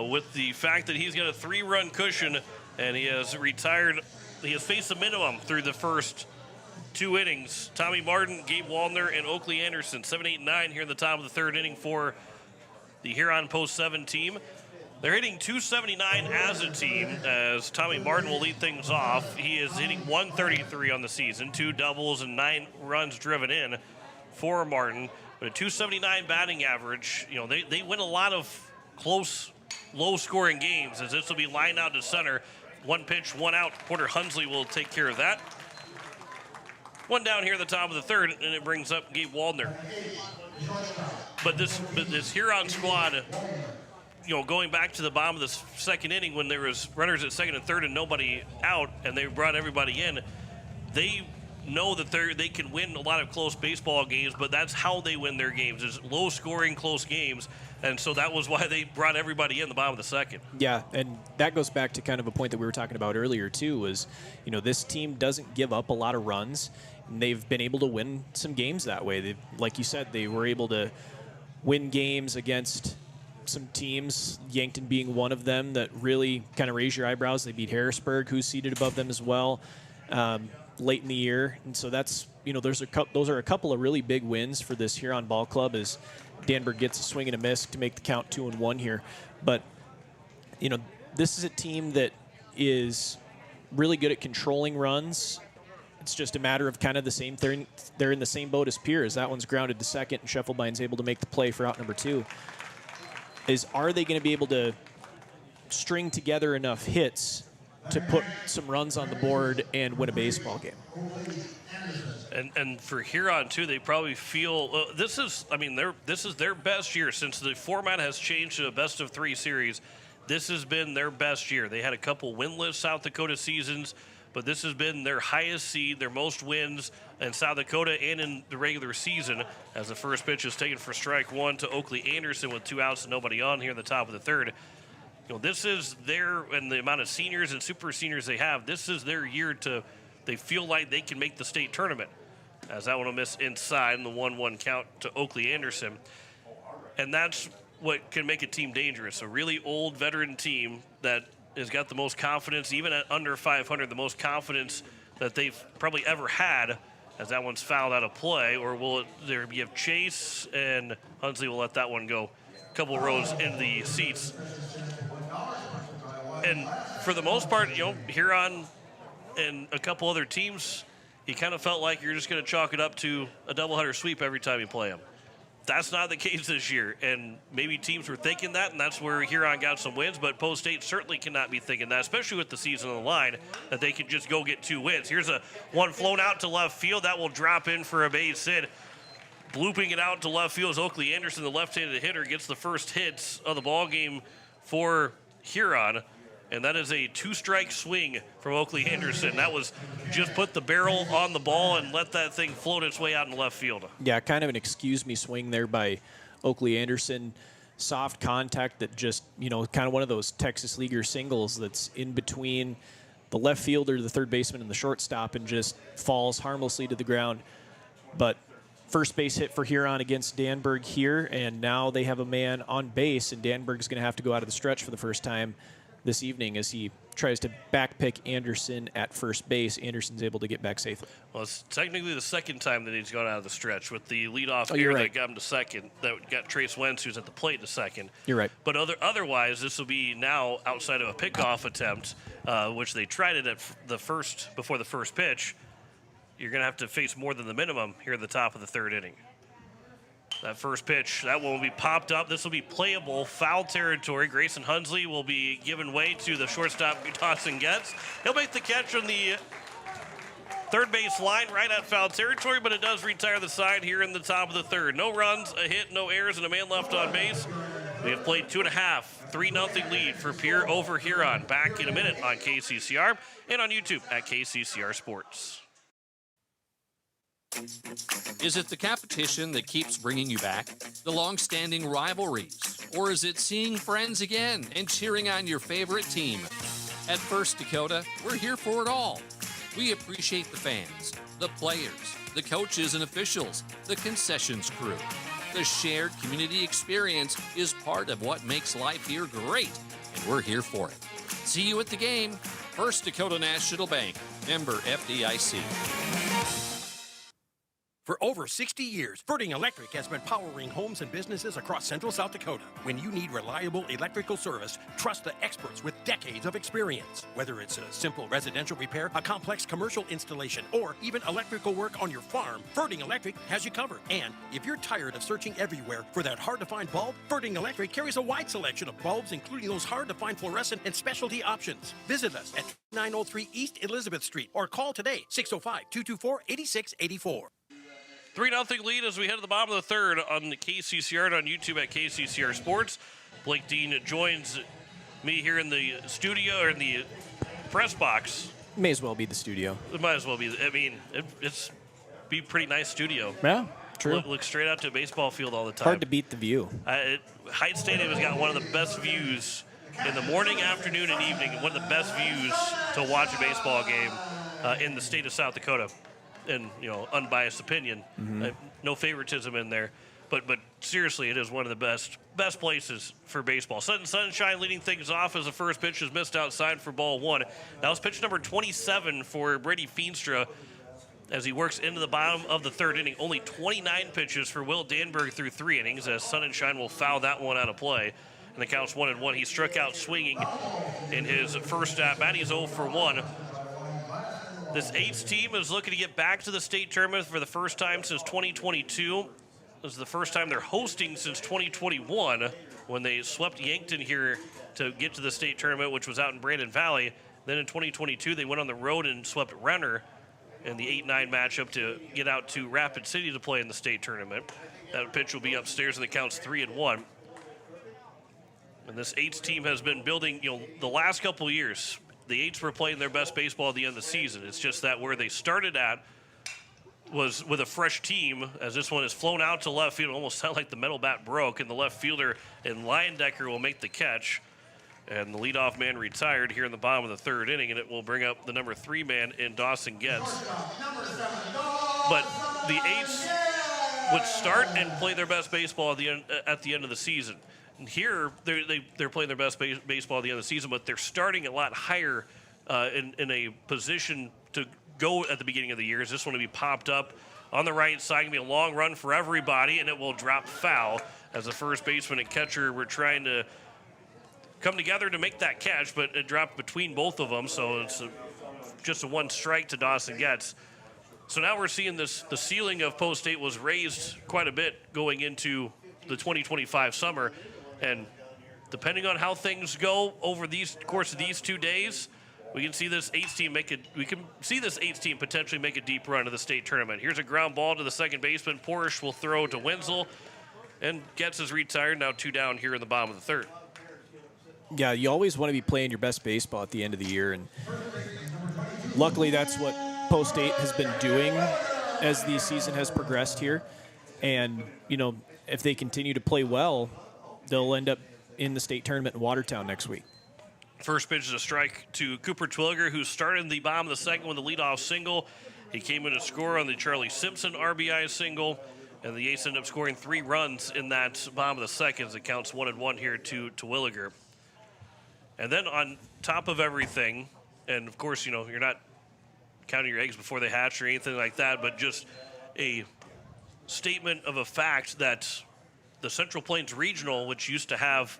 with the fact that he's got a 3-run cushion and he has retired. He has faced the minimum through the first 2 innings. Tommy Martin, Gabe Waldner, and Oakley Anderson, 7, 8, and 9 here in the top of the third inning for the Huron Post 7 team. They're hitting 279 as a team, as Tommy Martin will lead things off. He is hitting 133 on the season, 2 doubles and 9 runs driven in for Martin. But a 279 batting average, you know, they win a lot of close, low-scoring games, as this will be lined out to center. 1 pitch, 1 out. Porter Hunsley will take care of that. 1 down here at the top of the third, and it brings up Gabe Waldner. But this Huron squad, you know, going back to the bottom of the second inning when there was runners at second and third and nobody out, and they brought everybody in, they know that they can win a lot of close baseball games, but that's how they win their games, is low-scoring, close games, and so that was why they brought everybody in the bottom of the second. Yeah, and that goes back to kind of a point that we were talking about earlier, too, was, you know, this team doesn't give up a lot of runs, and they've been able to win some games that way. Like you said, they were able to win games against some teams, Yankton being one of them, that really kind of raise your eyebrows. They beat Harrisburg, who's seated above them as well, late in the year. And so that's, you know, those are a couple of really big wins for this Huron ball club as Danberg gets a swing and a miss to make the count 2-1 here. But, you know, this is a team that is really good at controlling runs. It's just a matter of kind of the same thing. They're in the same boat as Pierre. That one's grounded to second, and Scheffelbein's able to make the play for out number 2. Are they going to be able to string together enough hits to put some runs on the board and win a baseball game. And for Huron too, they probably feel this is their best year since the format has changed to a best of 3 series. This has been their best year. They had a couple winless South Dakota seasons, but this has been their highest seed, their most wins in South Dakota and in the regular season, as the first pitch is taken for strike 1 to Oakley Anderson with 2 outs and nobody on here in the top of the third. This is and the amount of seniors and super seniors they have, this is their year they feel like they can make the state tournament, as that one will miss inside in the 1-1 count to Oakley Anderson. And that's what can make a team dangerous. A really old veteran team that has got the most confidence, even at under 500, the most confidence that they've probably ever had, as that one's fouled out of play. Or will there be a chase, and Hunsley will let that one go a couple rows into the seats. And for the most part, Huron and a couple other teams, you kind of felt like you're just going to chalk it up to a doubleheader sweep every time you play them. That's not the case this year, and maybe teams were thinking that, and that's where Huron got some wins, but Post State certainly cannot be thinking that, especially with the season on the line, that they can just go get 2 wins. Here's a one flown out to left field. That will drop in for a base hit. Blooping it out to left field is Oakley Anderson, the left-handed hitter, gets the first hits of the ball game for Huron. And that is a 2-strike swing from Oakley Anderson. That was just put the barrel on the ball and let that thing float its way out in left field. Yeah, kind of an excuse me swing there by Oakley Anderson. Soft contact that just, kind of one of those Texas Leaguer singles that's in between the left fielder, the third baseman, and the shortstop and just falls harmlessly to the ground. But first base hit for Huron against Danberg here, and now they have a man on base, and Danberg's going to have to go out of the stretch for the first time this evening as he tries to backpick Anderson at first base. Anderson's able to get back safely. Well, it's technically the second time that he's gone out of the stretch with the leadoff you're error right. that got him to second, that got Trace Wentz, who's at the plate, to second. You're right. But otherwise, this will be now outside of a pickoff attempt, which they tried it at before the first pitch. You're going to have to face more than the minimum here at the top of the third inning. That first pitch, that one will be popped up. This will be playable, foul territory. Grayson Hunsley will be given way to the shortstop, Dawson Getz. He'll make the catch on the third base line right at foul territory, but it does retire the side here in the top of the third. No runs, a hit, no errors, and a man left on base. We have played 2.5, 3-0 lead for Pierre over Huron. Back in a minute on KCCR and on YouTube at KCCR Sports. Is it the competition that keeps bringing you back? The long-standing rivalries? Or is it seeing friends again and cheering on your favorite team? At First Dakota, we're here for it all. We appreciate the fans, the players, the coaches and officials, the concessions crew. The shared community experience is part of what makes life here great, and we're here for it. See you at the game. First Dakota National Bank, member FDIC. For over 60 years, Ferding Electric has been powering homes and businesses across central South Dakota. When you need reliable electrical service, trust the experts with decades of experience. Whether it's a simple residential repair, a complex commercial installation, or even electrical work on your farm, Ferding Electric has you covered. And if you're tired of searching everywhere for that hard-to-find bulb, Ferding Electric carries a wide selection of bulbs, including those hard-to-find fluorescent and specialty options. Visit us at 903 East Elizabeth Street or call today, 605-224-8684. 3-0 lead as we head to the bottom of the third on the KCCR and on YouTube at KCCR Sports. Blake Dean joins me here in the studio, or in the press box. May as well be the studio. It might as well be. I mean, it's be a pretty nice studio. Yeah, true. Look straight out to a baseball field all the time. Hard to beat the view. Heights Stadium has got one of the best views in the morning, afternoon, and evening. One of the best views to watch a baseball game in the state of South Dakota. And, unbiased opinion. Mm-hmm. No favoritism in there. But seriously, it is one of the best places for baseball. Sudden Sunshine leading things off as the first pitch is missed outside for ball 1. That was pitch number 27 for Brady Feenstra as he works into the bottom of the third inning. Only 29 pitches for Will Danberg through 3 innings, as Sun and Shine will foul that one out of play. And the count's 1-1. He struck out swinging in his first at bat. He's 0 for 1. This Eights team is looking to get back to the state tournament for the first time since 2022. This is the first time they're hosting since 2021 when they swept Yankton here to get to the state tournament, which was out in Brandon Valley. Then in 2022, they went on the road and swept Renner in the 8-9 matchup to get out to Rapid City to play in the state tournament. That pitch will be upstairs, and the count's 3-1. And this Eights team has been building, the last couple of years. The Eights were playing their best baseball at the end of the season. It's just that where they started at was with a fresh team, as this one has flown out to left field. It almost sounded like the metal bat broke, and the left fielder and Leyendecker will make the catch. And the leadoff man retired here in the bottom of the third inning, and it will bring up the number 3 man in Dawson Getz. But the Eights would start and play their best baseball at the end of the season. And here, they're playing their best baseball at the end of the season, but they're starting a lot higher in a position to go at the beginning of the year. This one will be popped up on the right side. Going to be a long run for everybody, and it will drop foul as the first baseman and catcher were trying to come together to make that catch, but it dropped between both of them, so it's just a 1 strike to Dawson Getz. So now we're seeing the ceiling of Post State was raised quite a bit going into the 2025 summer, and depending on how things go over the course of these 2 days, we can see this Eights team potentially make a deep run to the state tournament. Here's a ground ball to the second baseman. Porsche will throw to Wenzel, and Getz is retired, now 2 down here in the bottom of the third. Yeah, you always want to be playing your best baseball at the end of the year, and luckily that's what Post State has been doing as the season has progressed here. And, if they continue to play well, they'll end up in the state tournament in Watertown next week. First pitch is a strike to Cooper Twilliger, who started in the bottom of the second with a leadoff single. He came in to score on the Charlie Simpson RBI single, and the Aces ended up scoring 3 runs in that bottom of the second. It counts 1-1 here to Twilliger. And then on top of everything, and of course, you're not counting your eggs before they hatch or anything like that, but just a statement of a fact that the Central Plains Regional, which used to have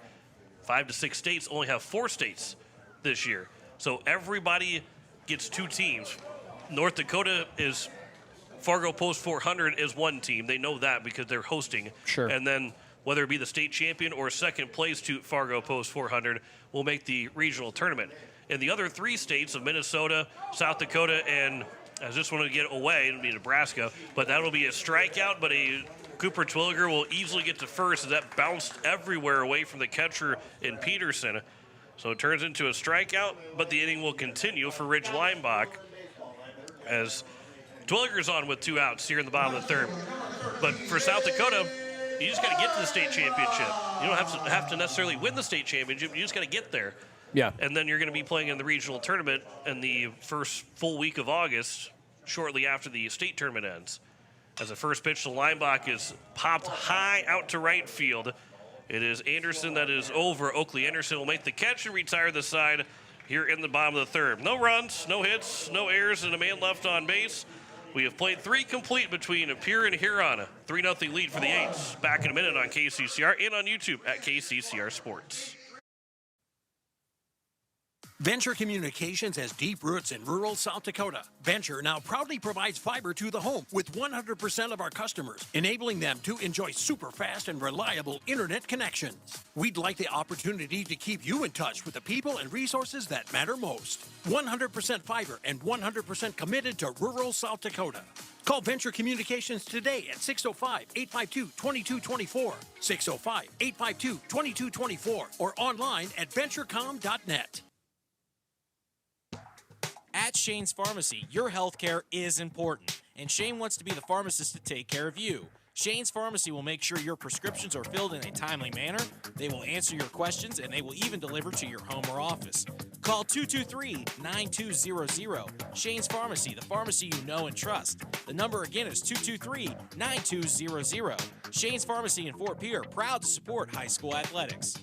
5 to 6 states, only have 4 states this year. So everybody gets 2 teams. North Dakota is Fargo Post 400 is 1 team. They know that because they're hosting. Sure. And then whether it be the state champion or second place to Fargo Post 400 will make the regional tournament. In the other 3 states of Minnesota, South Dakota, and as this one will get away, it'll be Nebraska, but that'll be a strikeout, but a Cooper Twilliger will easily get to first as that bounced everywhere away from the catcher in Peterson. So it turns into a strikeout, but the inning will continue for Ridge Leimbach as Twilliger's on with 2 outs here in the bottom of the third. But for South Dakota, you just got to get to the state championship. You don't have to necessarily win the state championship. You just got to get there. Yeah. And then you're going to be playing in the regional tournament in the first full week of August, shortly after the state tournament ends. As the first pitch to Leimbach is popped high out to right field. It is Anderson that is over. Oakley Anderson will make the catch and retire the side here in the bottom of the third. No runs, no hits, no errors, and a man left on base. We have played 3 complete between Pierre and Huron. 3-0 lead for the Eights. Back in a minute on KCCR and on YouTube at KCCR Sports. Venture Communications has deep roots in rural South Dakota. Venture now proudly provides fiber to the home with 100% of our customers, enabling them to enjoy super fast and reliable internet connections. We'd like the opportunity to keep you in touch with the people and resources that matter most. 100% fiber and 100% committed to rural South Dakota. Call Venture Communications today at 605-852-2224, 605-852-2224, or online at venturecom.net. At Shane's Pharmacy, your health care is important, and Shane wants to be the pharmacist to take care of you. Shane's Pharmacy will make sure your prescriptions are filled in a timely manner, they will answer your questions, and they will even deliver to your home or office. Call 223-9200. Shane's Pharmacy, the pharmacy you know and trust. The number again is 223-9200. Shane's Pharmacy in Fort Pierre, proud to support high school athletics.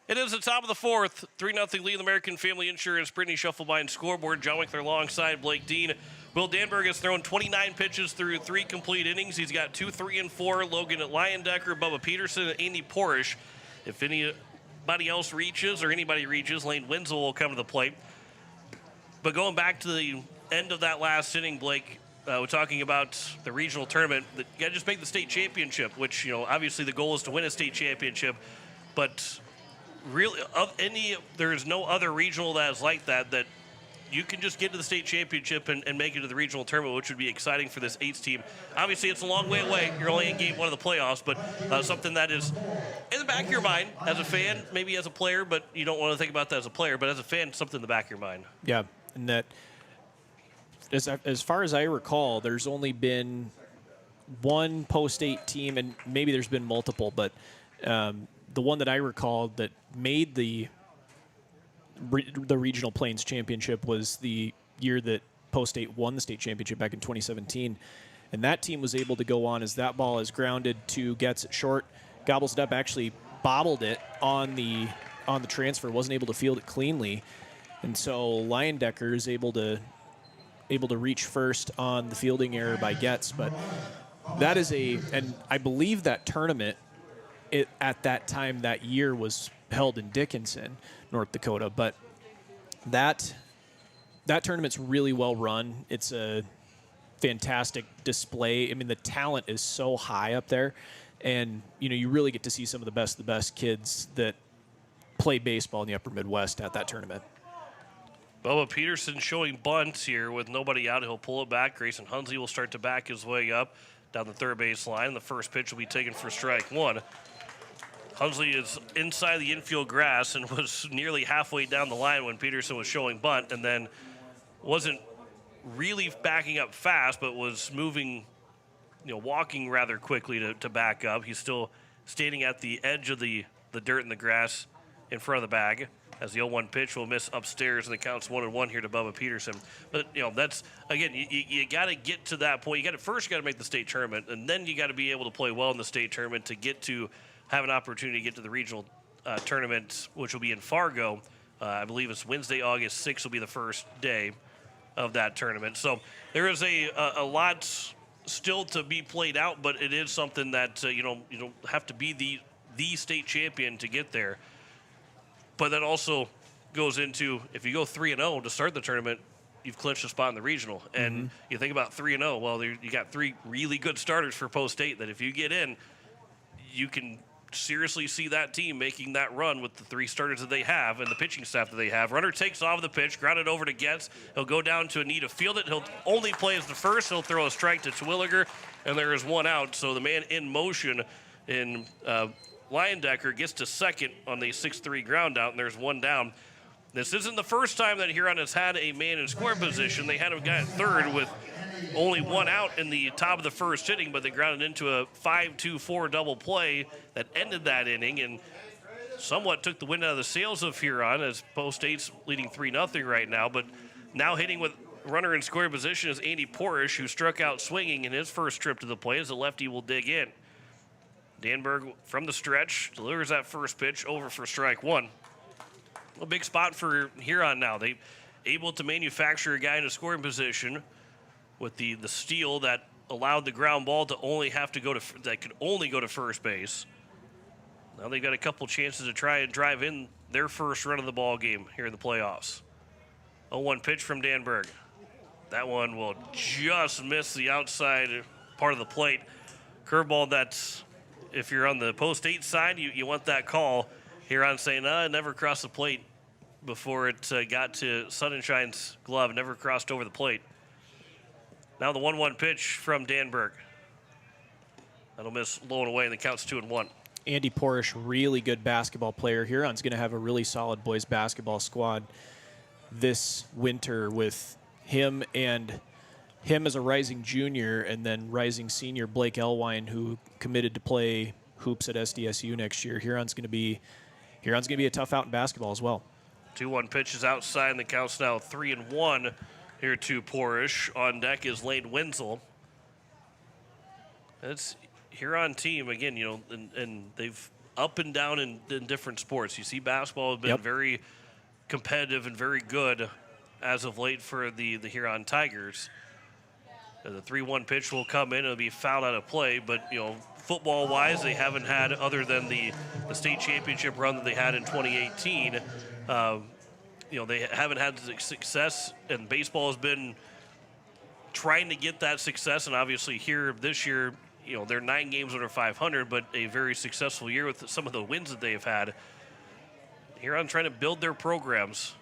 It is the top of the fourth. 3-0 lead American Family Insurance. Brittany Shufflebein scoreboard. John Winkler alongside Blake Dean. Will Danberg has thrown 29 pitches through 3 complete innings. He's got 2, 3, and 4. Logan Leyendecker, Bubba Peterson, and Andy Porish. If anybody else reaches or anybody reaches, Lane Wenzel will come to the plate. But going back to the end of that last inning, Blake, we're talking about the regional tournament. You got to just make the state championship, which, obviously the goal is to win a state championship. But really there's no other regional that is like that you can just get to the state championship and make it to the regional tournament, which would be exciting for this 8s team. Obviously, it's a long way away. You're only in game 1 of the playoffs, but something that is in the back of your mind as a fan, maybe as a player, but you don't want to think about that as a player, but as a fan, something in the back of your mind. Yeah, and that, as far as I recall, there's only been one post-8 team, and maybe there's been multiple, but the one that I recall that made the Regional Plains Championship was the year that Post 8 won the state championship back in 2017. And that team was able to go on as that ball is grounded to gets it short, gobbles it up, actually bobbled it on the transfer, wasn't able to field it cleanly. And so Leyendecker is able to reach first on the fielding error by Getz. But that is and I believe that tournament at that time that year was held in Dickinson, North Dakota, but that tournament's really well run. It's a fantastic display. I mean, the talent is so high up there, and you really get to see some of the best kids that play baseball in the Upper Midwest at that tournament. Bubba Peterson showing bunts here with nobody out. He'll pull it back. Grayson Hunsley will start to back his way up down the third base line. The first pitch will be taken for strike 1. Hunsley is inside the infield grass and was nearly halfway down the line when Peterson was showing bunt, and then wasn't really backing up fast, but was moving, walking rather quickly to back up. He's still standing at the edge of the dirt and the grass in front of the bag as the 0-1 pitch will miss upstairs, and the count's 1-1 here to Bubba Peterson. But, that's, again, you got to get to that point. You got to make the state tournament, and then you got to be able to play well in the state tournament to get to have an opportunity to get to the regional tournament, which will be in Fargo. I believe it's Wednesday, August 6th will be the first day of that tournament. So there is a lot still to be played out, but it is something that you don't have to be the state champion to get there. But that also goes into, if you go 3-0 to start the tournament, you've clinched a spot in the regional. And you think about 3-0, well, you got 3 really good starters for Post 8 that if you get in, you can seriously see that team making that run with the 3 starters that they have and the pitching staff that they have. Runner takes off the pitch, grounded over to Getz. He'll go down to a need to field it. He'll only play as the first. He'll throw a strike to Terwilliger, and there is 1 out. So the man in motion in Leyendecker gets to second on the 6-3 ground out, and there's 1 down. This isn't the first time that Huron has had a man in scoring position. They had a guy at third with only 1 out in the top of the first inning, but they grounded into a 5-2-4 double play that ended that inning and somewhat took the wind out of the sails of Huron as Post 8's leading 3-0 right now. But now hitting with runner in scoring position is Andy Porish, who struck out swinging in his first trip to the plate as the lefty will dig in. Danberg from the stretch delivers that first pitch over for strike 1. A big spot for Huron now. They able to manufacture a guy in a scoring position with the steal that allowed the ground ball to only have to that could only go to first base. Now they've got a couple chances to try and drive in their first run of the ball game here in the playoffs. 0-1 pitch from Danberg. That one will just miss the outside part of the plate. Curveball that's, if you're on the Post 8 side, you want that call. Huron saying, it never crossed the plate before it got to Sonnenshine's glove, never crossed over the plate. Now the 1-1 pitch from Danberg. That'll miss low and away, and the count's 2-1. Andy Porish, really good basketball player. Huron's going to have a really solid boys basketball squad this winter with him as a rising junior and then rising senior Blake Elwine, who committed to play hoops at SDSU next year. Huron's going to be a tough out in basketball as well. 2-1 pitch is outside, and the count's now 3-1 here to Porish. On deck is Lane Wenzel. It's Huron team again, and they've up and down in different sports. You see, basketball has been very competitive and very good as of late for the Huron Tigers. The 3-1 pitch will come in. It'll be fouled out of play, but football-wise, they haven't had, other than the state championship run that they had in 2018. They haven't had success, and baseball has been trying to get that success. And obviously, here this year, they're 9 games under 500, but a very successful year with some of the wins that they've had. Huron trying to build their programs.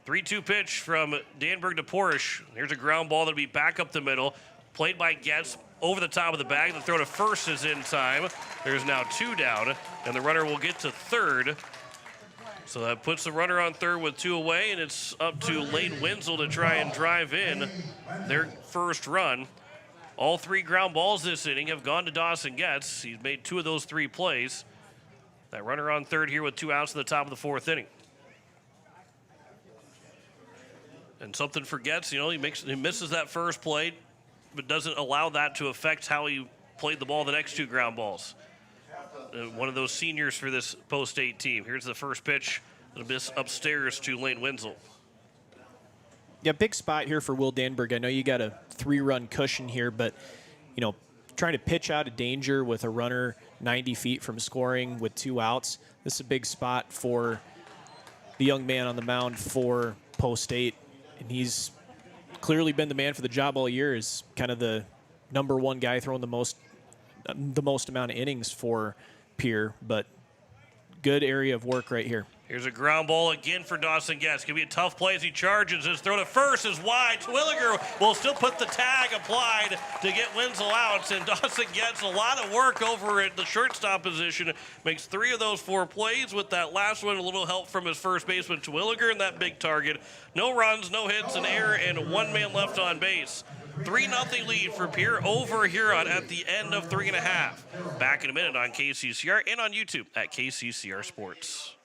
3-2 pitch from Danberg to Porish. Here's a ground ball that'll be back up the middle. Played by Getz over the top of the bag. The throw to first is in time. There's now 2 down, and the runner will get to third. So that puts the runner on third with 2 away, and it's up to Lane Wenzel to try and drive in their first run. All 3 ground balls this inning have gone to Dawson Getz. He's made 2 of those 3 plays. That runner on third here with 2 outs at the top of the 4th inning. And something for Getz, he misses that first play, but doesn't allow that to affect how he played the ball the next 2 ground balls. One of those seniors for this post-8 team. Here's the first pitch. It'll miss upstairs to Lane Wenzel. Yeah, big spot here for Will Danberg. I know you got a 3-run cushion here, but, trying to pitch out of danger with a runner 90 feet from scoring with 2 outs, this is a big spot for the young man on the mound for post-8. And he's clearly been the man for the job all year, is kind of the number 1 guy throwing the most amount of innings for Pierre, but good area of work right here. Here's a ground ball again for Dawson Getz. Going to be a tough play as he charges. His throw to first is wide. Twilliger will still put the tag applied to get Wenzel out. And Dawson Getz a lot of work over at the shortstop position. Makes 3 of those 4 plays. With that last one, a little help from his first baseman Twilliger and that big target. No runs, no hits, an error, and 1 man left on base. 3-0 lead for Pierre over Huron at the end of 3.5. Back in a minute on KCCR and on YouTube at KCCR Sports.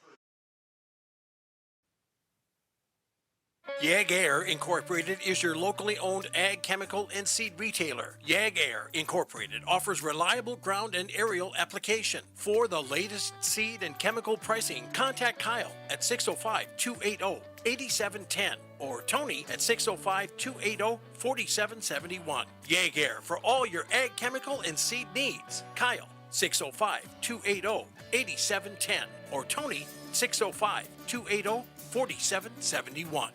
Yag Air Incorporated is your locally owned ag chemical and seed retailer. Yag Air Incorporated offers reliable ground and aerial application. For the latest seed and chemical pricing, contact Kyle at 605-280-8710 or Tony at 605-280-4771. Yag Air for all your ag chemical and seed needs. Kyle, 605-280-8710 or Tony, 605-280-4771.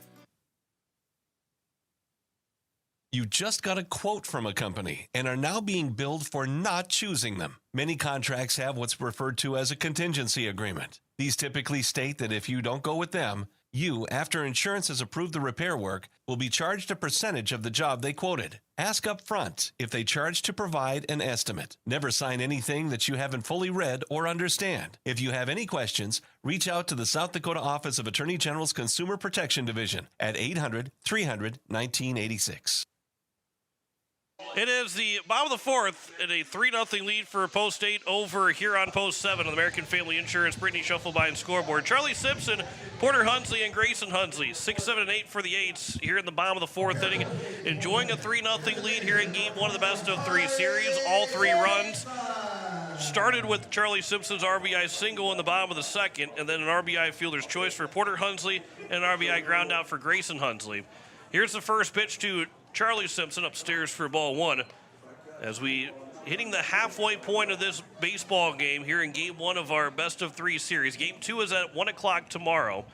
You just got a quote from a company and are now being billed for not choosing them. Many contracts have what's referred to as a contingency agreement. These typically state that if you don't go with them, you, after insurance has approved the repair work, will be charged a percentage of the job they quoted. Ask up front if they charge to provide an estimate. Never sign anything that you haven't fully read or understand. If you have any questions, reach out to the South Dakota Office of Attorney General's Consumer Protection Division at 800-300-1986. It is the bottom of the 4th and a 3-0 lead for Post 8 over Huron Post 7 on the American Family Insurance Brittany Shuffleby scoreboard. Charlie Simpson, Porter Hunsley, and Grayson Hunsley, 6, 7, and 8 for the 8s here in the bottom of the 4th inning. Enjoying a 3-0 lead here in Game 1 of the best of 3 series. All 3 runs started with Charlie Simpson's RBI single in the bottom of the 2nd, and then an RBI fielder's choice for Porter Hunsley and an RBI ground out for Grayson Hunsley. Here's the first pitch to Charlie Simpson upstairs for ball 1 as we hitting the halfway point of this baseball game here in Game 1 of our best of 3 series. Game 2 is at 1 o'clock tomorrow.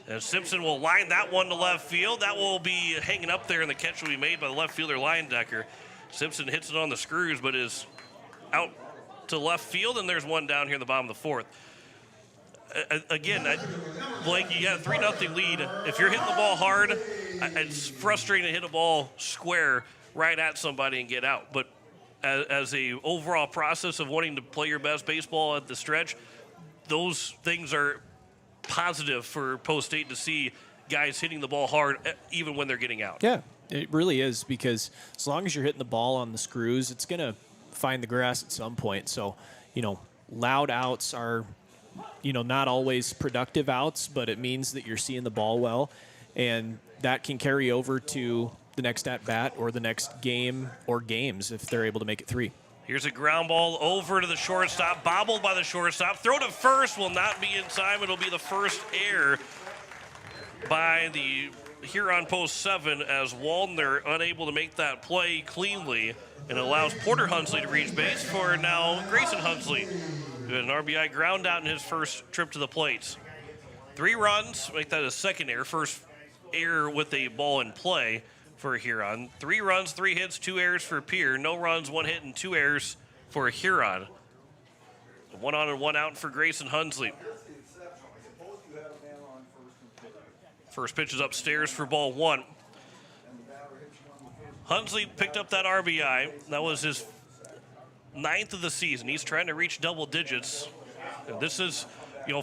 And Simpson will line that one to left field. That will be hanging up there, and the catch will be made by the left fielder Leyendecker. Simpson hits it on the screws, but is out to left field, and there's one down here in the bottom of the 4th. Again, Blake, you got a 3-0 lead. If you're hitting the ball hard, it's frustrating to hit a ball square right at somebody and get out. But as a overall process of wanting to play your best baseball at the stretch, those things are positive for Post 8 to see guys hitting the ball hard even when they're getting out. Yeah, it really is, because as long as you're hitting the ball on the screws, it's going to find the grass at some point. So, loud outs are, not always productive outs, but it means that you're seeing the ball well, and that can carry over to the next at-bat or the next game or games if they're able to make it 3. Here's a ground ball over to the shortstop, bobbled by the shortstop. Throw to first will not be in time. It'll be the first error by the Huron Post 7 as Walden, they're unable to make that play cleanly, and allows Porter Hunsley to reach base for now Grayson Hunsley. An RBI ground out in his first trip to the plate. 3 runs, make that a second error. First error with a ball in play for Huron. 3 runs, 3 hits, 2 errors for Pierre. No runs, 1 hit, and 2 errors for Huron. 1 on and 1 out for Grayson Hunsley. First pitch is upstairs for ball one. Hunsley picked up that RBI. That was his 9th of the season. He's trying to reach double digits. And this is,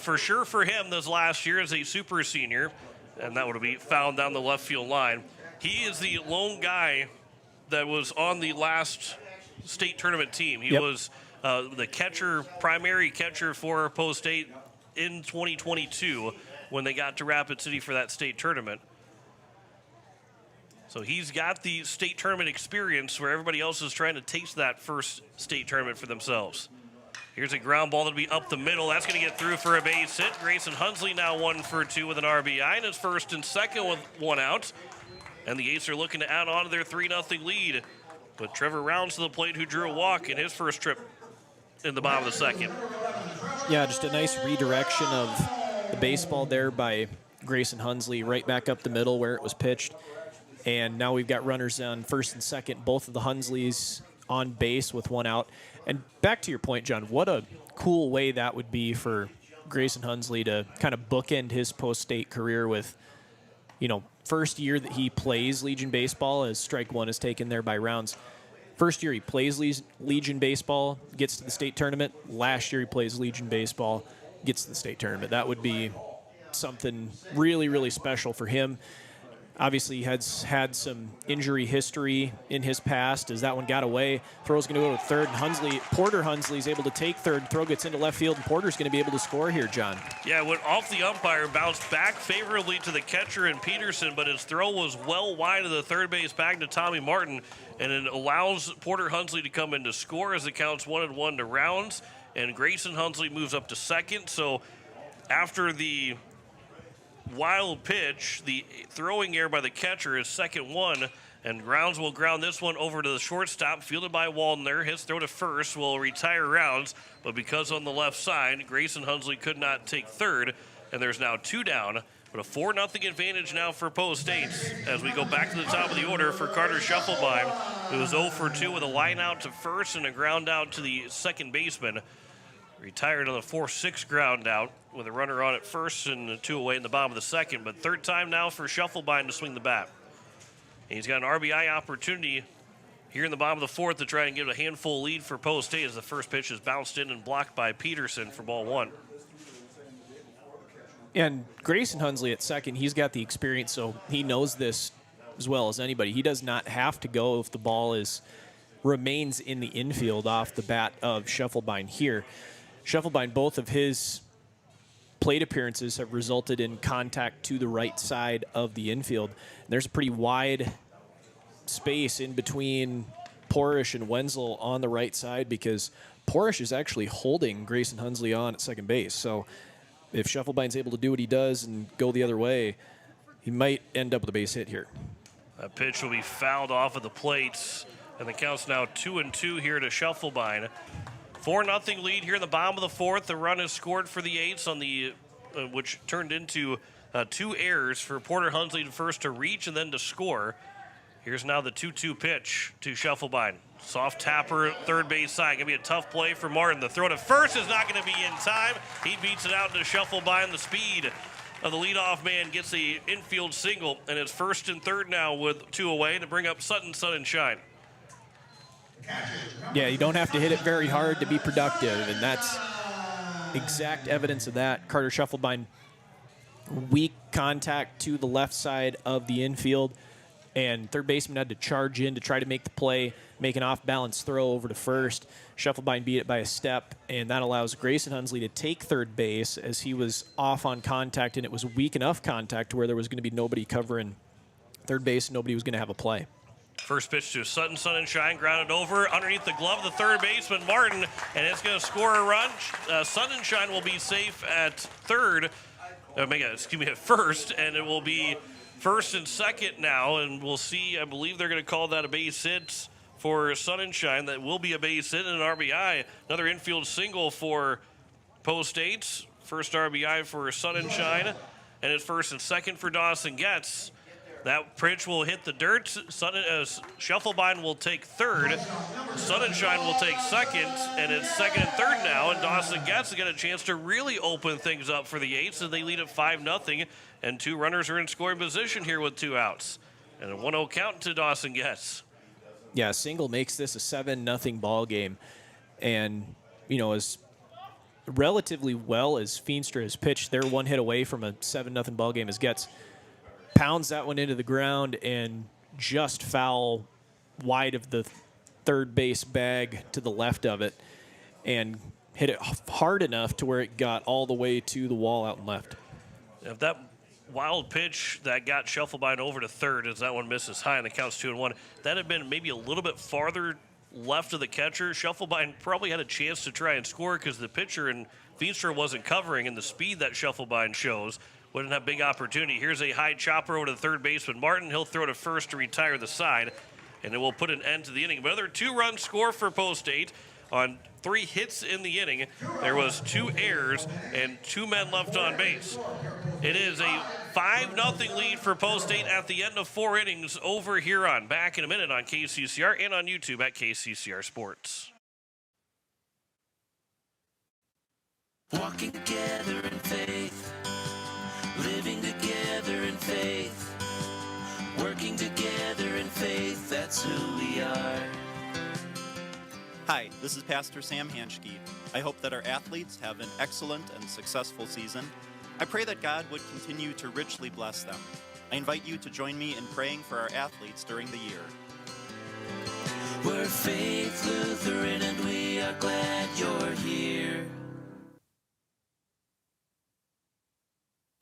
for sure for him this last year as a super senior, and that would be fouled down the left field line. He is the lone guy that was on the last state tournament team. He was the catcher, primary catcher for Post State in 2022 when they got to Rapid City for that state tournament. So he's got the state tournament experience where everybody else is trying to taste that first state tournament for themselves. Here's a ground ball that'll be up the middle. That's going to get through for a base hit. Grayson Hunsley now 1 for 2 with an RBI, and it's first and second with 1 out. And the Aces are looking to add on to their 3-0 lead with Trevor Rounds to the plate, who drew a walk in his first trip in the bottom of the second. Yeah, just a nice redirection of the baseball there by Grayson Hunsley right back up the middle where it was pitched. And now we've got runners on first and second, both of the Hunsleys on base with 1 out. And back to your point, John, what a cool way that would be for Grayson Hunsley to kind of bookend his post-state career with, first year that he plays Legion baseball, as strike one is taken there by Rounds. First year he plays Legion baseball, gets to the state tournament. Last year he plays Legion baseball, gets to the state tournament. That would be something really, really special for him. Obviously, he has had some injury history in his past. As that one got away, throw's going to go to third. And Porter Hunsley's able to take third. Throw gets into left field, and Porter's going to be able to score here, John. Yeah, went off the umpire, bounced back favorably to the catcher and Peterson, but his throw was well wide of the third base back to Tommy Martin, and it allows Porter Hunsley to come in to score as it counts 1-1 to Rounds, and Grayson Hunsley moves up to second. So after the wild pitch, the throwing error by the catcher is second one, and Rounds will ground this one over to the shortstop, fielded by Waldner. His throw to first will retire Rounds, but because on the left side, Grayson Hunsley could not take third, and there's now 2 down, but a 4-0 advantage now for Post State as we go back to the top of the order for Carter Schuffelbein, who was 0 for 2 with a line out to first and a ground out to the second baseman. Retired on the 4-6 ground out with a runner on at first and 2 away in the bottom of the second. But third time now for Schuffelbein to swing the bat. And he's got an RBI opportunity here in the bottom of the fourth to try and get a handful lead for Post State as the first pitch is bounced in and blocked by Peterson for ball one. And Grayson Hunsley at second, he's got the experience, so he knows this as well as anybody. He does not have to go if the ball remains in the infield off the bat of Schuffelbein here. Schuffelbein, both of his plate appearances have resulted in contact to the right side of the infield. And there's a pretty wide space in between Porish and Wenzel on the right side because Porish is actually holding Grayson Hunsley on at second base. So if Schuffelbein's able to do what he does and go the other way, he might end up with a base hit here. That pitch will be fouled off of the plates, and the count's now 2-2 here to Schuffelbein. 4-0 lead here in the bottom of the fourth. The run is scored for the Eights on the, which turned into 2 errors for Porter Hunsley first to reach and then to score. Here's now the 2-2 pitch to Schuffelbein. Soft tapper, third base side. Going to be a tough play for Martin. The throw to first is not going to be in time. He beats it out to Schuffelbein. The speed of the leadoff man gets the infield single, and it's first and third now with 2 away to bring up Sutton Sun and Shine. Yeah, you don't have to hit it very hard to be productive, and that's exact evidence of that. Carter Schuffelbein, weak contact to the left side of the infield, and third baseman had to charge in to try to make the play, make an off-balance throw over to first. Schuffelbein beat it by a step, and that allows Grayson Hunsley to take third base as he was off on contact, and it was weak enough contact where there was going to be nobody covering third base and nobody was going to have a play. First pitch to Sutton Sun and Shine, grounded over underneath the glove of the third baseman, Martin, and it's going to score a run. Sun and Shine will be safe at third, at first, and it will be first and second now, and we'll see. I believe they're going to call that a base hit for Sun and Shine. That will be a base hit and an RBI. Another infield single for Post States. First RBI for Sun and Shine, and it's first and second for Dawson Getz. That pitch will hit the dirt. Scheffelbein will take third. Sonnenschein will take second, and it's second and third now. And Dawson Getz has got a chance to really open things up for the Eights, and they lead at 5-0. And 2 runners are in scoring position here with 2 outs. And a 1-0 count to Dawson Getz. Yeah, single makes this a 7-0 ball game. And, as relatively well as Feenstra has pitched, they're 1 hit away from a 7-0 ball game as Getz pounds that one into the ground and just foul wide of the third base bag to the left of it and hit it hard enough to where it got all the way to the wall out and left. If that wild pitch that got Scheffelbein over to third as that one misses high and the count's 2-1, that had been maybe a little bit farther left of the catcher. Scheffelbein probably had a chance to try and score because the pitcher and Feenstra wasn't covering, and the speed that Scheffelbein shows wouldn't have big opportunity. Here's a high chopper over to the third baseman Martin. He'll throw to first to retire the side, and it will put an end to the inning. Another 2-run score for Post 8 on 3 hits in the inning. There was 2 errors and 2 men left on base. It is a 5-0 lead for Post 8 at the end of 4 innings over Huron. Back in a minute on KCCR and on YouTube at KCCR Sports. Walking together in faith, living together in faith, working together in faith, that's who we are. Hi, this is Pastor Sam Hanschke. I hope that our athletes have an excellent and successful season. I pray that God would continue to richly bless them. I invite you to join me in praying for our athletes during the year. We're Faith Lutheran and we are glad you're here.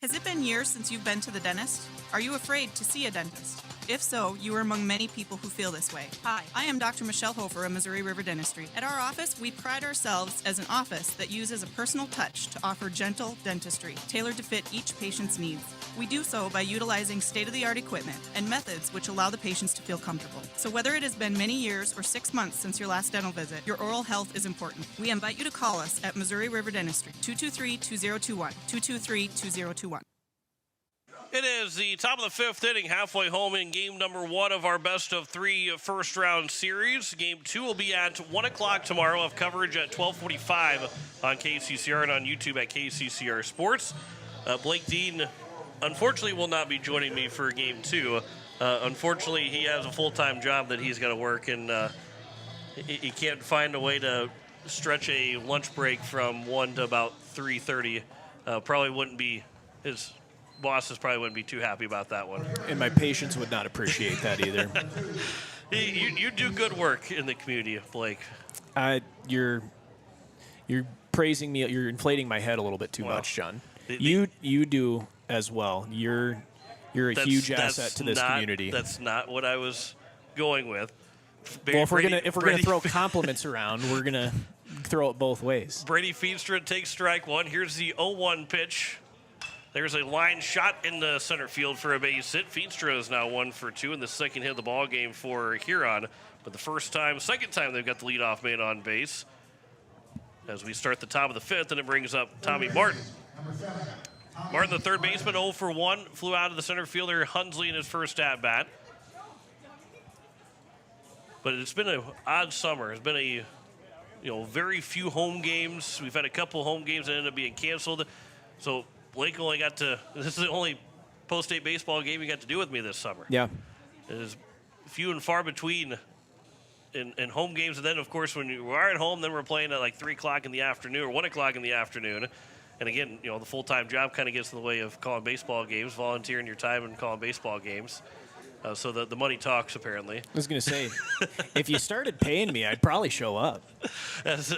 Has it been years since you've been to the dentist? Are you afraid to see a dentist? If so, you are among many people who feel this way. Hi, I am Dr. Michelle Hofer of Missouri River Dentistry. At our office, we pride ourselves as an office that uses a personal touch to offer gentle dentistry, tailored to fit each patient's needs. We do so by utilizing state-of-the-art equipment and methods which allow the patients to feel comfortable. So whether it has been many years or 6 months since your last dental visit, your oral health is important. We invite you to call us at Missouri River Dentistry, 223-2021, 223-2021. It is the top of the 5th inning, halfway home in game number 1 of our best of 3 first-round series. Game 2 will be at 1 o'clock tomorrow. We'll have coverage at 12:45 on KCCR and on YouTube at KCCR Sports. Blake Dean, unfortunately, will not be joining me for game 2. Unfortunately, he has a full-time job that he's got to work, and he can't find a way to stretch a lunch break from 1 to about 3:30. Probably wouldn't be his... Bosses probably wouldn't be too happy about that one. And my patients would not appreciate that either. You do good work in the community, Blake. You're praising me. You're inflating my head a little bit too much, John. You do as well. You're a huge asset to this community. That's not what I was going with. Well, if we're gonna throw compliments around, we're gonna throw it both ways. Brady Feenstra takes strike 1. Here's the 0-1 pitch. There's a line shot in the center field for a base hit. Feenstra is now 1 for 2 in the second hit of the ball game for Huron. But the second time they've got the leadoff man on base. As we start the top of the 5th, and it brings up Tommy Martin. Martin, the third baseman, 0 for 1, flew out of the center fielder Hunsley in his first at-bat. But it's been an odd summer. It's been very few home games. We've had a couple home games that ended up being canceled. So Blake only this is the only post-state baseball game he got to do with me this summer. Yeah. It is few and far between in home games. And then, of course, when you are at home, then we're playing at like 3 o'clock in the afternoon or 1 o'clock in the afternoon. And again, the full-time job kind of gets in the way of calling baseball games, volunteering your time and calling baseball games. So the money talks, apparently. I was going to say, if you started paying me, I'd probably show up. Here's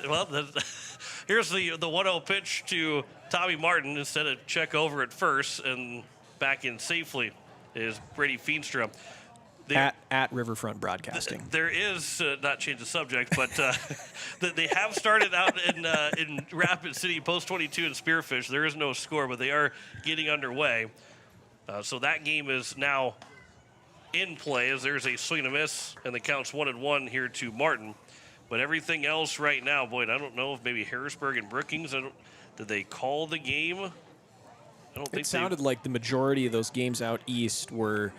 the 1-0 pitch to Tommy Martin instead of check over at first, and back in safely is Brady Feenstra. At Riverfront Broadcasting. There is, not change the subject, but they have started out in Rapid City, Post 22 and Spearfish. There is no score, but they are getting underway. So that game is now in play as there's a swing and a miss, and the count's 1-1 here to Martin. But everything else right now, Boyd, I don't know if maybe Harrisburg and Brookings, did they call the game? I don't think it sounded like the majority of those games out east were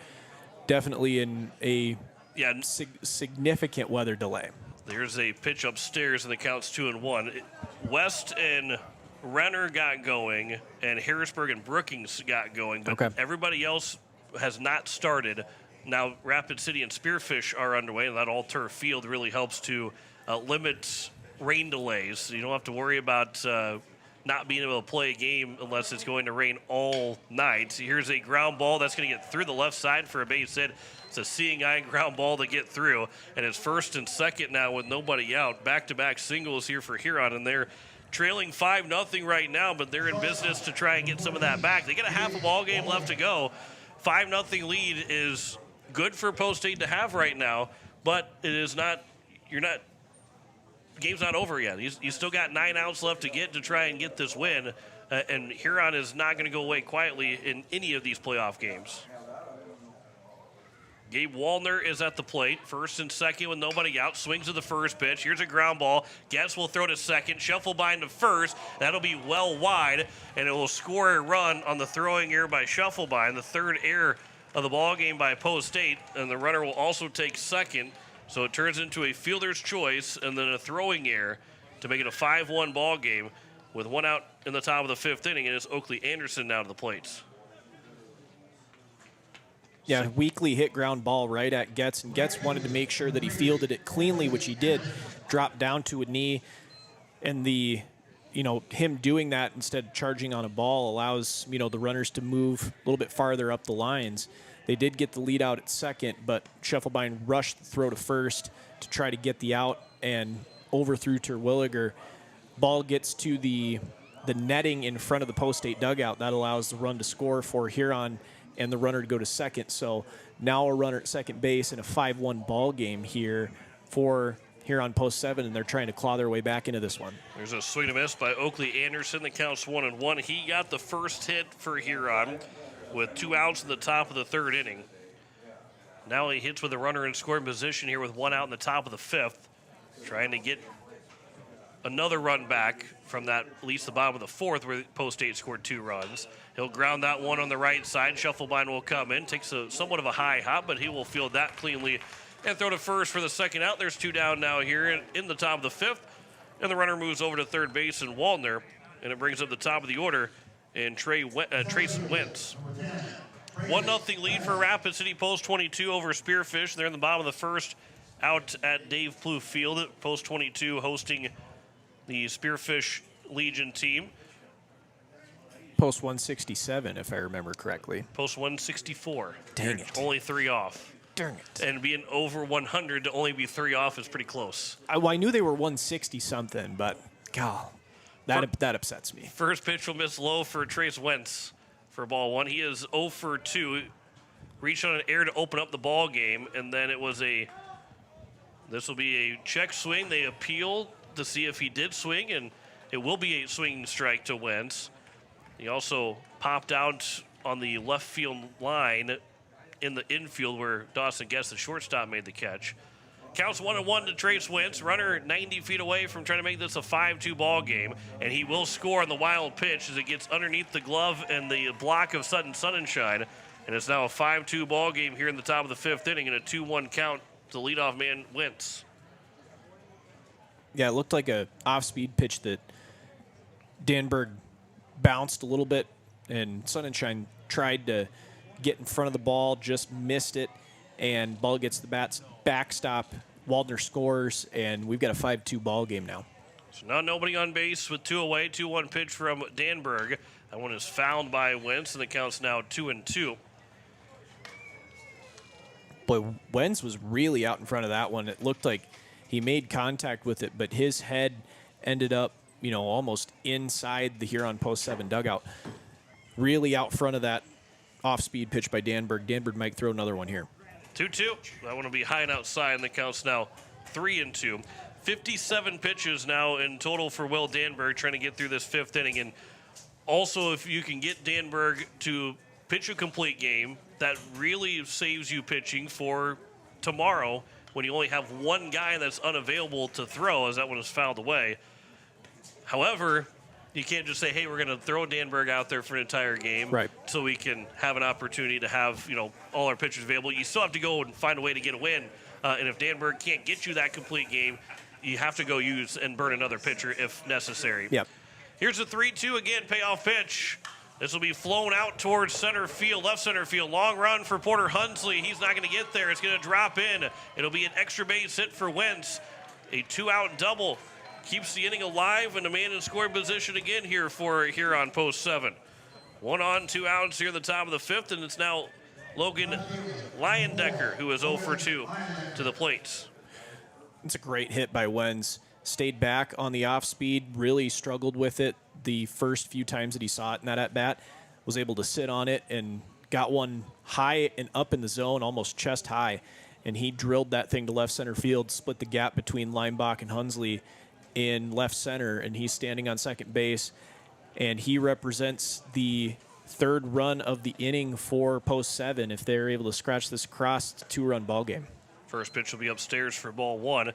definitely in a Yeah. significant weather delay. There's a pitch upstairs, and the count's 2-1. West and Renner got going, and Harrisburg and Brookings got going, but Okay. everybody else has not started. Now, Rapid City and Spearfish are underway, and that all-turf field really helps to limit rain delays. You don't have to worry about not being able to play a game unless it's going to rain all night. Here's a ground ball that's going to get through the left side for a base hit. It's a seeing eye ground ball to get through, and it's first and second now with nobody out. Back-to-back singles here for Huron, and they're trailing 5-0 right now, but they're in business to try and get some of that back. They get a half a ball game left to go. 5-0 lead is good for Post State to have right now, but it is not. Game's not over yet. You still got 9 outs left to get to try and get this win, and Huron is not going to go away quietly in any of these playoff games. Gabe Wallner is at the plate, first and second with nobody out. Swings to the first pitch. Here's a ground ball. Guess will throw to second. Shufflebind to first. That'll be well wide, and it will score a run on the throwing error by Shufflebind, the third error of the ball game by Post State, and the runner will also take second. So it turns into a fielder's choice and then a throwing error to make it a 5-1 ball game with 1 out in the top of the 5th inning, and it's Oakley Anderson now to the plates. Yeah, Weekly hit ground ball right at Getz, and Getz wanted to make sure that he fielded it cleanly, which he did. Dropped down to a knee, and him doing that instead of charging on a ball allows, the runners to move a little bit farther up the lines. They did get the lead out at second, but Shufflebind rushed the throw to first to try to get the out and overthrew Terwilliger. Ball gets to the netting in front of the Post State dugout. That allows the run to score for Huron and the runner to go to second. So now a runner at second base in a 5-1 ball game here for Huron Post 7, and they're trying to claw their way back into this one. There's a swing and a miss by Oakley Anderson. The count's 1-1. He got the first hit for Huron with 2 outs in the top of the 3rd inning. Now he hits with a runner in scoring position here with 1 out in the top of the 5th, trying to get another run back from that, at least the bottom of the 4th, where Post State scored 2 runs. He'll ground that one on the right side. Shufflebind will come in, takes somewhat of a high hop, but he will field that cleanly and throw to first for the second out. There's 2 down now here in the top of the 5th, and the runner moves over to third base in Wallner, and it brings up the top of the order and Trace Wentz. 1-0 lead for Rapid City Post 22 over Spearfish. They're in the bottom of the 1st out at Dave Plouffe Field. Post 22 hosting the Spearfish Legion team. Post 167, if I remember correctly. Post 164. Dang it. Only 3 off. Darn it. And being over 100 to only be 3 off is pretty close. I knew they were 160-something, but, God, that upsets me. First pitch will miss low for Trace Wentz for ball 1. He is 0 for 2. Reached on an air to open up the ball game, and then this will be a check swing. They appeal to see if he did swing, and it will be a swinging strike to Wentz. He also popped out on the left field line in the infield where Dawson Guess, the shortstop, made the catch. Counts 1-1 to Trace Wentz. Runner 90 feet away from trying to make this a 5-2 ball game, and he will score on the wild pitch as it gets underneath the glove and the block of Sudden Sunshine, and it's now a 5-2 ball game here in the top of the 5th inning and a 2-1 count to leadoff man Wentz. Yeah, it looked like a off-speed pitch that Danberg bounced a little bit, and Sunshine tried to get in front of the ball, just missed it, and ball gets the backstop. Waldner scores, and we've got a 5-2 ball game now. So now nobody on base with 2 away. 2-1 pitch from Danberg. That one is fouled by Wentz, and the count's now 2-2. Boy, Wentz was really out in front of that one. It looked like he made contact with it, but his head ended up, almost inside the Huron Post 7 dugout. Really out front of that off-speed pitch by Danberg. Danberg might throw another one here. 2-2. That one will be high and outside, and the count's now 3-2. 57 pitches now in total for Will Danberg trying to get through this 5th inning. And also, if you can get Danberg to pitch a complete game, that really saves you pitching for tomorrow when you only have one guy that's unavailable to throw, as that one is fouled away. However, You can't just say, hey, we're going to throw Danberg out there for an entire game so we can have an opportunity to have, all our pitchers available. You still have to go and find a way to get a win. And if Danberg can't get you that complete game, you have to go use and burn another pitcher if necessary. Yep. Here's a 3-2 again, payoff pitch. This will be flown out towards center field, left center field. Long run for Porter Hunsley. He's not going to get there. It's going to drop in. It'll be an extra base hit for Wentz. A 2-out double keeps the inning alive and a man in scoring position again here for Huron post 7. 1 on, 2 outs here at the top of the 5th, and it's now Logan Leyendecker who is 0 for 2 to the plate. It's a great hit by Wentz. Stayed back on the off speed, really struggled with it the first few times that he saw it in that at-bat. Was able to sit on it and got one high and up in the zone, almost chest high. And he drilled that thing to left center field, split the gap between Leinbach and Hunsley in left center, and he's standing on second base. And he represents the third run of the inning for post 7 if they're able to scratch this across. 2-run ball game. First pitch will be upstairs for ball 1.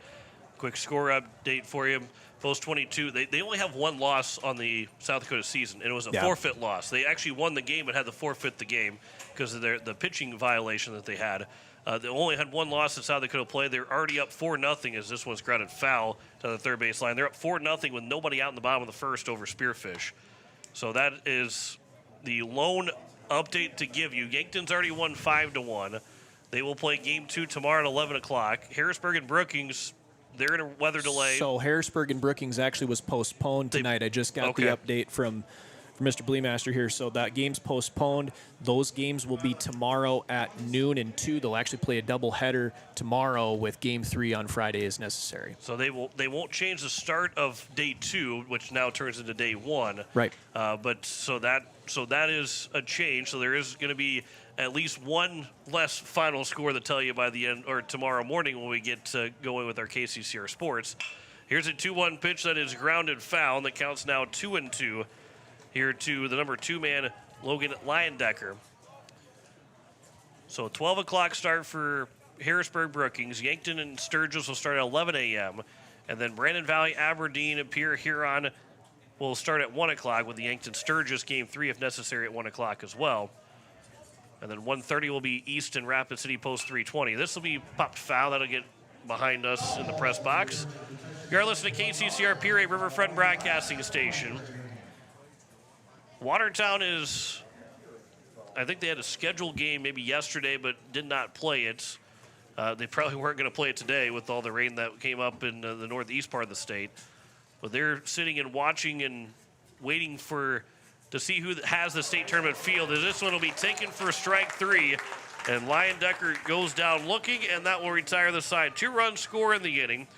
Quick score update for you. Post 22, they only have one loss on the South Dakota season, and it was a forfeit loss. They actually won the game but had to forfeit the game because of the pitching violation that they had. They only had one loss in South Dakota play. They're already up 4-0 as this one's grounded foul to the third base line. They're up 4-0 with nobody out in the bottom of the first over Spearfish. So that is the lone update to give you. Yankton's already won 5-1. They will play game 2 tomorrow at 11 o'clock. Harrisburg and Brookings, they're in a weather delay. So Harrisburg and Brookings actually was postponed tonight. I just got the update from Mr. Bleemaster here. So that game's postponed. Those games will be tomorrow at noon and 2. They'll actually play a doubleheader tomorrow with game 3 on Friday as necessary. So they won't change the start of day 2, which now turns into day 1. Right. But so that is a change. So there is going to be at least one less final score to tell you by the end or tomorrow morning when we get going with our KCCR Sports. Here's a 2-1 pitch that is grounded foul, and that counts now 2-2 here to the number 2 man, Logan Leyendecker. So 12 o'clock start for Harrisburg Brookings. Yankton and Sturgis will start at 11 a.m. And then Brandon Valley, Aberdeen, and Pierre Huron will start at 1 o'clock with the Yankton Sturgis game 3 if necessary at 1 o'clock as well. And then 1:30 will be East and Rapid City post 320. This will be popped foul. That'll get behind us in the press box. You are listening to KCCR Pierre Riverfront Broadcasting Station. Watertown is, I think they had a scheduled game maybe yesterday, but did not play it. They probably weren't going to play it today with all the rain that came up in the northeast part of the state. But they're sitting and watching and waiting to see who has the state tournament field. As this one will be taken for strike 3. And Leyendecker goes down looking, and that will retire the side. 2-run score in the inning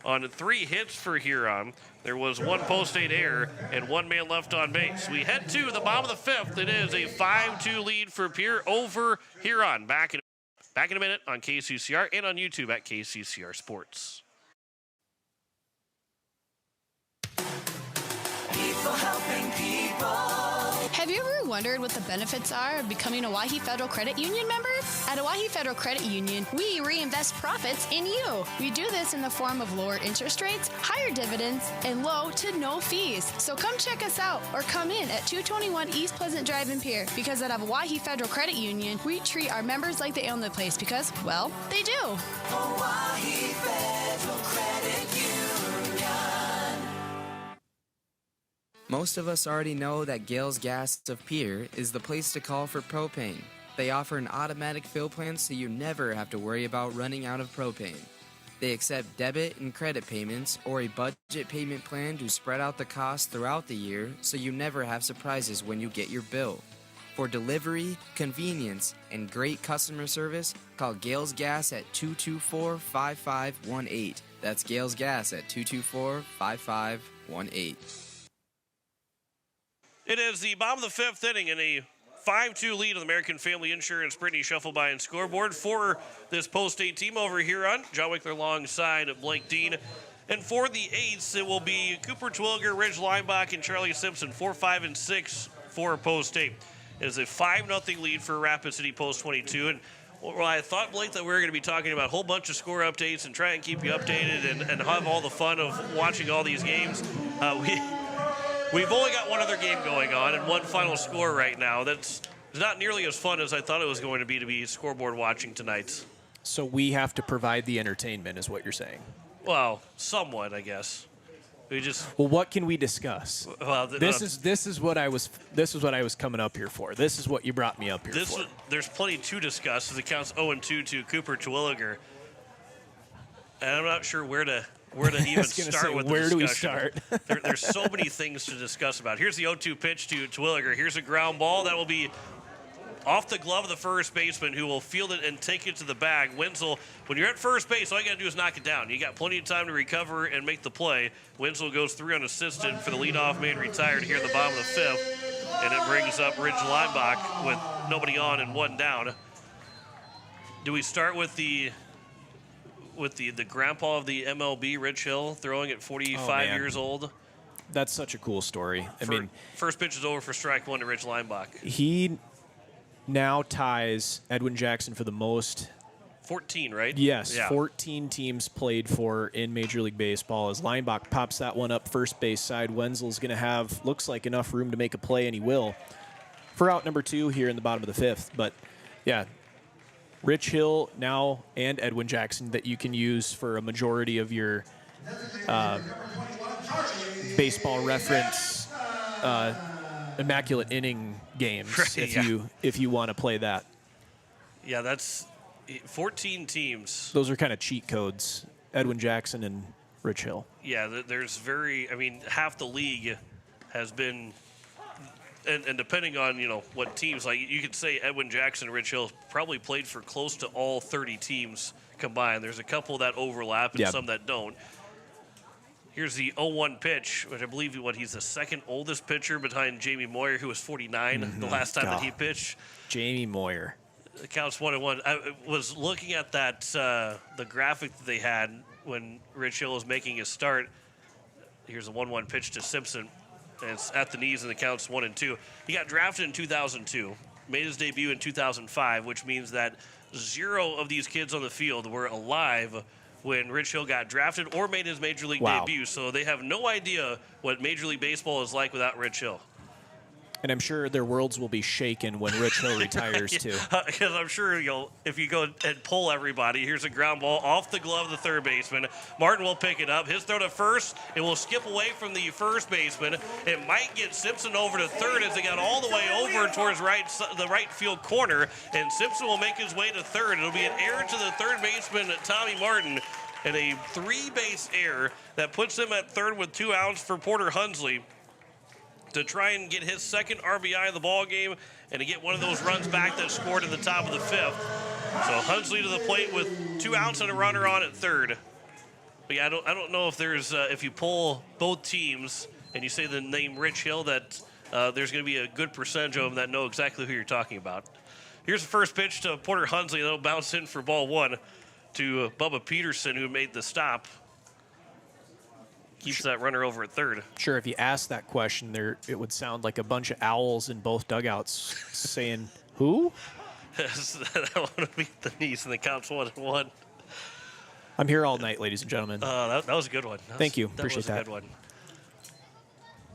on 3 hits for Huron. There was 1 post-8 error and 1 man left on base. We head to the bottom of the 5th. It is a 5-2 lead for Pierre over Huron. Back in a minute on KCCR and on YouTube at KCCR Sports. People helping people. Have you ever wondered what the benefits are of becoming a Owyhee Federal Credit Union member? At Owyhee Federal Credit Union, we reinvest profits in you. We do this in the form of lower interest rates, higher dividends, and low to no fees. So come check us out or come in at 221 East Pleasant Drive in Pierre, because at Owyhee Federal Credit Union, we treat our members like they own the place because, well, they do. Owyhee Federal Credit Union. Most of us already know that Gales Gas of Pierre is the place to call for propane. They offer an automatic fill plan so you never have to worry about running out of propane. They accept debit and credit payments or a budget payment plan to spread out the cost throughout the year so you never have surprises when you get your bill. For delivery, convenience, and great customer service, call Gales Gas at 224-5518. That's Gales Gas at 224-5518. It is the bottom of the 5th inning in a 5-2 lead on the American Family Insurance Brittany Shuffleby and scoreboard for this post-8 team over here on John Wickler alongside Blake Dean. And for the 8s, it will be Cooper Twilger, Ridge Leinbach, and Charlie Simpson, 4, 5, and 6 for post-8. It is a 5-0 lead for Rapid City post 22. And well, I thought, Blake, that we were going to be talking about a whole bunch of score updates and try and keep you updated and have all the fun of watching all these games. We've only got one other game going on and one final score right now. That's not nearly as fun as I thought it was going to be scoreboard watching tonight. So we have to provide the entertainment, is what you're saying. Well, somewhat, I guess. Well, what can we discuss? Well, this is what I was coming up here for. This is what you brought me up here for. There's plenty to discuss as it counts 0-2 to Cooper Terwilliger. And I'm not sure where to even start with the where do we discussion. start? There's so many things to discuss about. Here's the 0-2 pitch to Terwilliger. Here's a ground ball that will be off the glove of the first baseman, who will field it and take it to the bag. Wenzel, when you're at first base, all you got to do is knock it down. You got plenty of time to recover and make the play. Wenzel goes 3 unassisted for the leadoff man retired here in the bottom of the 5th, and it brings up Ridge Lineback with nobody on and 1 down. Do we start with the grandpa of the MLB, Rich Hill, throwing at 45 years old? That's such a cool story. I mean, first pitch is over for strike 1 to Ridge Lineback. He now ties Edwin Jackson for the most. 14, right? Yes, Yeah. 14 teams played for in Major League Baseball. As Lineback pops that one up first base side, Wenzel's going to have, looks like, enough room to make a play, and he will, for out number 2 here in the bottom of the 5th. But, yeah, Rich Hill now and Edwin Jackson that you can use for a majority of your baseball reference immaculate inning games, Right, if you want to play that. Yeah, that's 14 teams. Those are kind of cheat codes, Edwin Jackson and Rich Hill. Yeah, there's half the league has been, and depending on, what teams, like you could say Edwin Jackson and Rich Hill probably played for close to all 30 teams combined. There's a couple that overlap and some that don't. Here's the 0-1 pitch, which I believe he's the second oldest pitcher behind Jamie Moyer, who was 49 the last time that he pitched. Jamie Moyer. It counts 1-1. I was looking at that the graphic that they had when Rich Hill was making his start. Here's a 1-1 pitch to Simpson. And it's at the knees, and the count's 1-2. He got drafted in 2002, made his debut in 2005, which means that 0 of these kids on the field were alive when Rich Hill got drafted or made his Major League debut. So they have no idea what Major League Baseball is like without Rich Hill. And I'm sure their worlds will be shaken when Rich Hill retires, too. Because I'm sure if you go and pull everybody, here's a ground ball off the glove of the third baseman. Martin will pick it up. His throw to first. It will skip away from the first baseman. It might get Simpson over to third as it got all the way over towards the right field corner. And Simpson will make his way to third. It'll be an error to the third baseman, Tommy Martin, and a 3-base error that puts him at third with 2 outs for Porter Hunsley to try and get his second RBI of the ball game and to get one of those runs back that scored at the top of the 5th. So Hunsley to the plate with 2 outs and a runner on at third. But yeah, I don't know if there's if you pull both teams and you say the name Rich Hill, that there's going to be a good percentage of them that know exactly who you're talking about. Here's the first pitch to Porter Hunsley. That'll bounce in for ball 1 to Bubba Peterson, who made the stop. Keeps that runner over at third. Sure, if you asked that question, it would sound like a bunch of owls in both dugouts saying, who? That one would be the knees, and the count's 1-1. I'm here all night, ladies and gentlemen. That was a good one. Thank you. Appreciate that. That was a good one.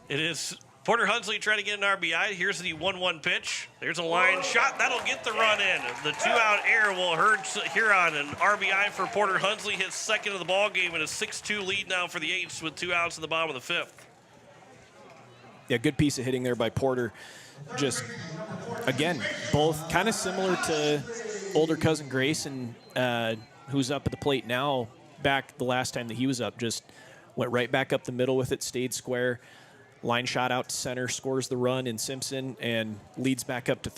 It is Porter Hunsley trying to get an RBI. Here's the 1-1 pitch. There's a line shot. That'll get the run in. The 2-out error will hurt Huron. An RBI for Porter Hunsley, his second of the ball game, and a 6-2 lead now for the Eights with 2 outs in the bottom of the 5th. Yeah, good piece of hitting there by Porter. Just, again, both kind of similar to older cousin Grayson, who's up at the plate now. Back the last time that he was up, just went right back up the middle with it, stayed square. Line shot out to center, scores the run in Simpson, and leads back up to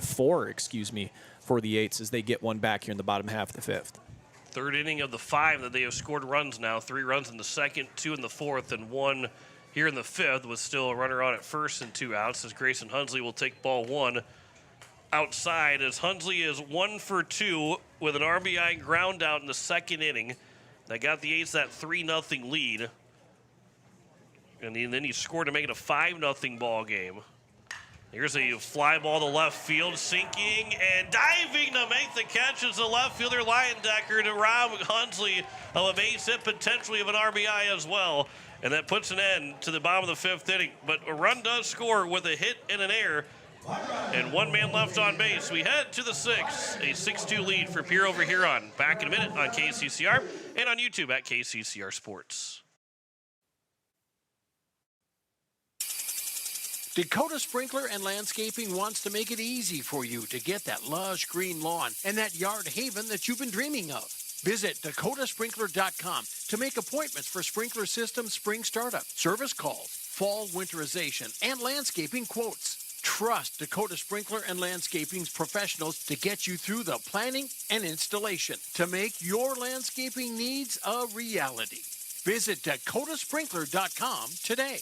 4, for the Eights as they get one back here in the bottom half of the 5th. Third inning of the 5 that they have scored runs now. 3 runs in the second, 2 in the 4th, and 1 here in the 5th with still a runner on at first and 2 outs as Grayson Hunsley will take ball 1 outside as Hunsley is 1 for 2 with an RBI ground out in the second inning. That got the Eights that 3-0 lead. And then he scored to make it a 5-0 ball game. Here's a fly ball to left field, sinking and diving to make the catch as the left fielder Leyendecker to rob Hunsley of a base hit, potentially of an RBI as well. And that puts an end to the bottom of the 5th inning. But a run does score with a hit and an error. And one man left on base. We head to the 6th, a 6-2 lead for Pierre over Huron. Back in a minute on KCCR and on YouTube at KCCR Sports. Dakota Sprinkler and Landscaping wants to make it easy for you to get that lush green lawn and that yard haven that you've been dreaming of. Visit dakotasprinkler.com to make appointments for sprinkler system spring startup, service calls, fall winterization, and landscaping quotes. Trust Dakota Sprinkler and Landscaping's professionals to get you through the planning and installation to make your landscaping needs a reality. Visit dakotasprinkler.com today.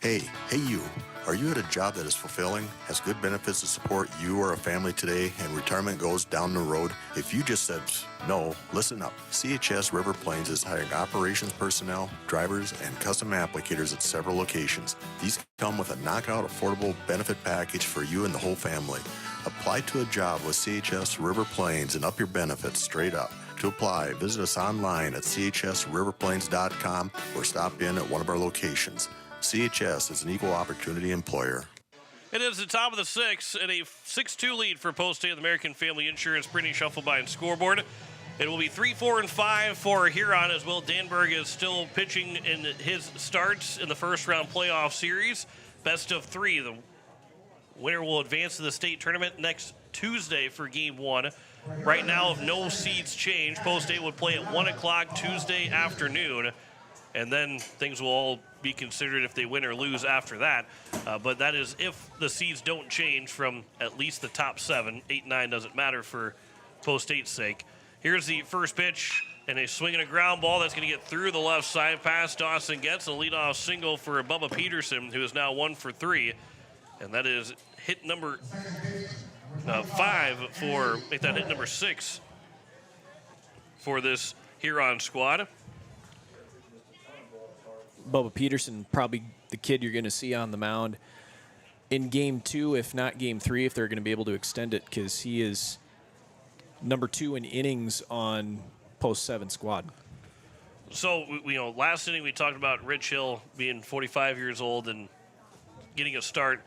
Hey you. Are you at a job that is fulfilling, has good benefits to support you or a family today, and retirement goes down the road? If you just said no, listen up. CHS River Plains is hiring operations personnel, drivers, and custom applicators at several locations. These come with a knockout affordable benefit package for you and the whole family. Apply to a job with CHS River Plains and up your benefits straight up. To apply, visit us online at chsriverplains.com or stop in at one of our locations. CHS is an equal opportunity employer. It is the top of the 6th and a 6-2 lead for Post State American Family Insurance. Brittany Shuffleby and scoreboard. It will be 3-4 and 5 for Huron as Will Danberg is still pitching in his starts in the first round playoff series. Best of 3. The winner will advance to the state tournament next Tuesday for game 1. Right now, if no seeds change, Post State would play at 1 o'clock Tuesday afternoon. And then things will all be considered if they win or lose after that. But that is if the seeds don't change from at least the top 7. 8 and 9 doesn't matter for Post State's sake. Here's the first pitch, and a swing and a ground ball that's going to get through the left side past Dawson Getz. A leadoff single for Bubba Peterson, who is now 1 for 3. And that is hit number 5 for, make that hit number 6 for this Huron squad. Bubba Peterson, probably the kid you're going to see on the mound in game 2, if not game 3, if they're going to be able to extend it, because he is number 2 in innings on Post 7 squad. So, last inning we talked about Rich Hill being 45 years old and getting a start.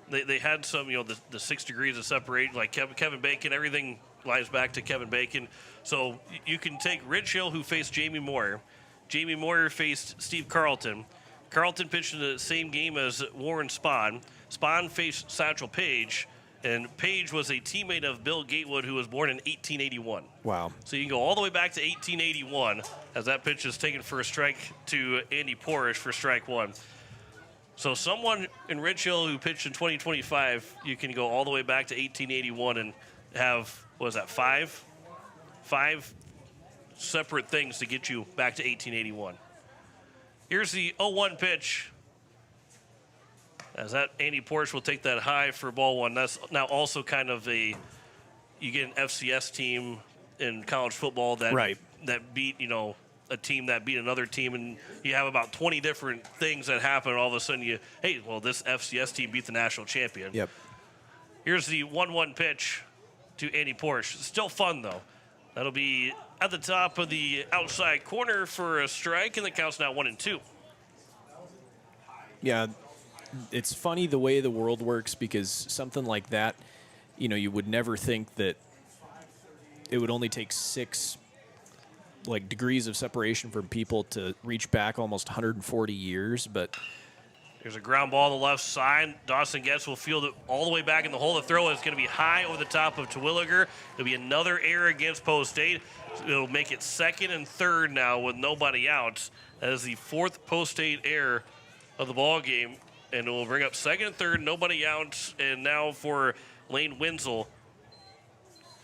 They had some, the 6 degrees of separation, like Kevin Bacon, everything lies back to Kevin Bacon. So you can take Rich Hill, who faced Jamie Moyer. Jamie Moyer faced Steve Carlton. Carlton pitched in the same game as Warren Spahn. Spahn faced Satchel Paige, and Paige was a teammate of Bill Gatewood, who was born in 1881. Wow. So you can go all the way back to 1881 as that pitch is taken for a strike to Andy Porish for strike 1. So someone in Rich Hill who pitched in 2025, you can go all the way back to 1881 and have, what was that, five separate things to get you back to 1881. Here's the 0-1 pitch. As that Andy Porsche will take that high for ball 1. That's now also kind of you get an FCS team in college football that beat, a team that beat another team, and you have about 20 different things that happen, and all of a sudden this FCS team beat the national champion. Yep. Here's the 1-1 pitch to Andy Porsche. Still fun, though. That'll be at the top of the outside corner for a strike, and the count's now 1-2. Yeah, it's funny the way the world works, because something like that, you would never think that it would only take 6 degrees of separation from people to reach back almost 140 years, but there's a ground ball on the left side. Dawson Getz will field it all the way back in the hole. The throw is going to be high over the top of Terwilliger. It'll be another error against Post State. It'll make it 2nd and 3rd now with nobody out. That is the 4th Post State error of the ball game, and it will bring up 2nd and 3rd, nobody out. And now for Lane Wenzel,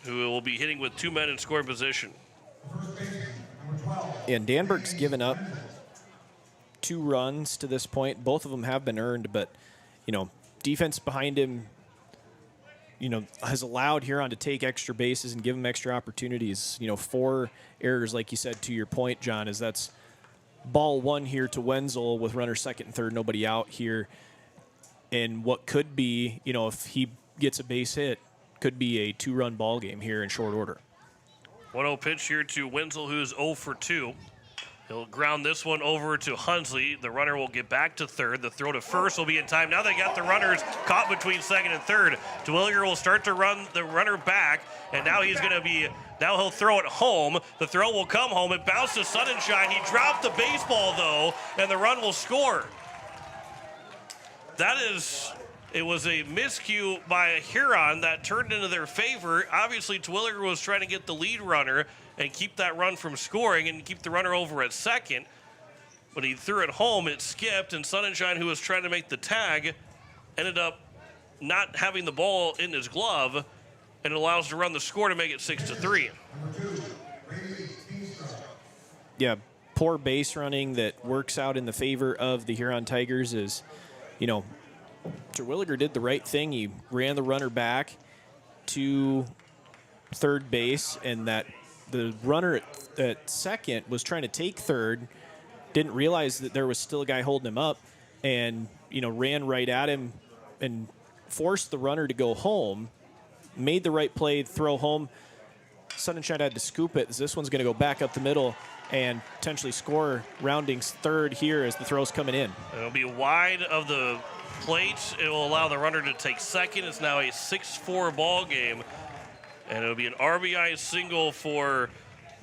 who will be hitting with 2 men in scoring position. And Danberg's given up 2 runs to this point. Both of them have been earned, but, defense behind him, has allowed Huron to take extra bases and give him extra opportunities. 4 errors, like you said, to your point, John, is that's ball 1 here to Wenzel with runner 2nd and 3rd, nobody out here. in what could be, if he gets a base hit, could be a 2-run ball game here in short order. 1-0 pitch here to Wenzel, who's 0 for 2. He'll ground this one over to Hunsley. The runner will get back to third. The throw to first will be in time. Now they got the runners caught between second and third. Twilliger will start to run the runner back, and now he'll throw it home. The throw will come home. It bounced to Sonnenschein. He dropped the baseball, though, and the run will score. It was a miscue by Huron that turned into their favor. Obviously, Twilliger was trying to get the lead runner and keep that run from scoring and keep the runner over at second. But he threw it home, it skipped, and Sonnenschein, who was trying to make the tag, ended up not having the ball in his glove, and it allows to run the score to make it 6-3. Yeah, poor base running that works out in the favor of the Huron Tigers is, Terwilliger did the right thing. He ran the runner back to third base, and that the runner at second was trying to take third, didn't realize that there was still a guy holding him up, and ran right at him and forced the runner to go home. Made the right play, throw home. Sonnenschein had to scoop it. This one's going to go back up the middle and potentially score, rounding third here as the throw's coming in. It'll be wide of the plate. It will allow the runner to take second. It's now a 6-4 ball game. And it'll be an RBI single for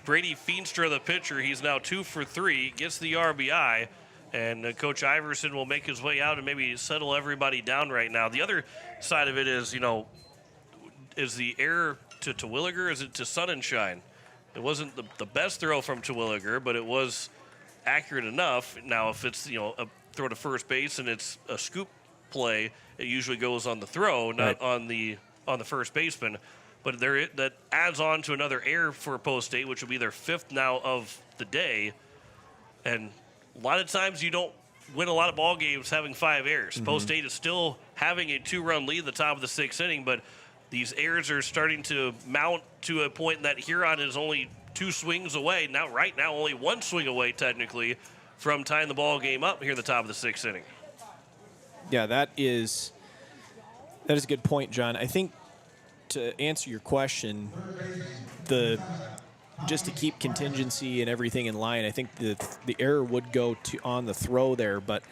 Brady Feenstra, the pitcher. He's now 2 for 3, gets the RBI. And Coach Iverson will make his way out and maybe settle everybody down right now. The other side of it is, is the error to Terwilliger, is it to Sonnenschein? It wasn't the best throw from Terwilliger, but it was accurate enough. Now, if it's, a throw to first base and it's a scoop play, it usually goes on the throw, not on the first baseman. But that adds on to another error for Post State, which will be their 5th now of the day. And a lot of times you don't win a lot of ball games having 5 errors. Mm-hmm. Post State is still having a 2-run lead at the top of the 6th inning, but these errors are starting to mount to a point that Huron is only 2 swings away. Right now, only 1 swing away, technically, from tying the ball game up here at the top of the 6th inning. Yeah, that is a good point, John. I think to answer your question, just to keep contingency and everything in line, I think the error would go on the throw there. But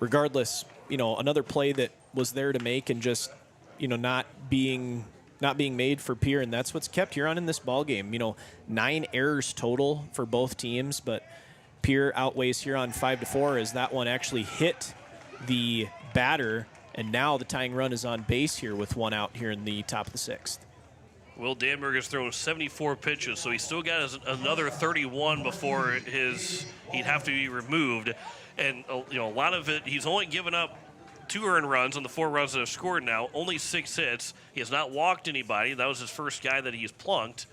regardless, another play that was there to make and just not being made for Pierre, and that's what's kept Huron in this ball game. 9 errors total for both teams, but Pierre outweighs Huron 5-4 as that one actually hit the batter. And now the tying run is on base here with 1 out here in the top of the 6th. Will Danberg has thrown 74 pitches, so he's still got another 31 before he'd have to be removed. And, a lot of it, he's only given up 2 earned runs on the 4 runs that have scored now, only 6 hits. He has not walked anybody. That was his first guy that he's plunked.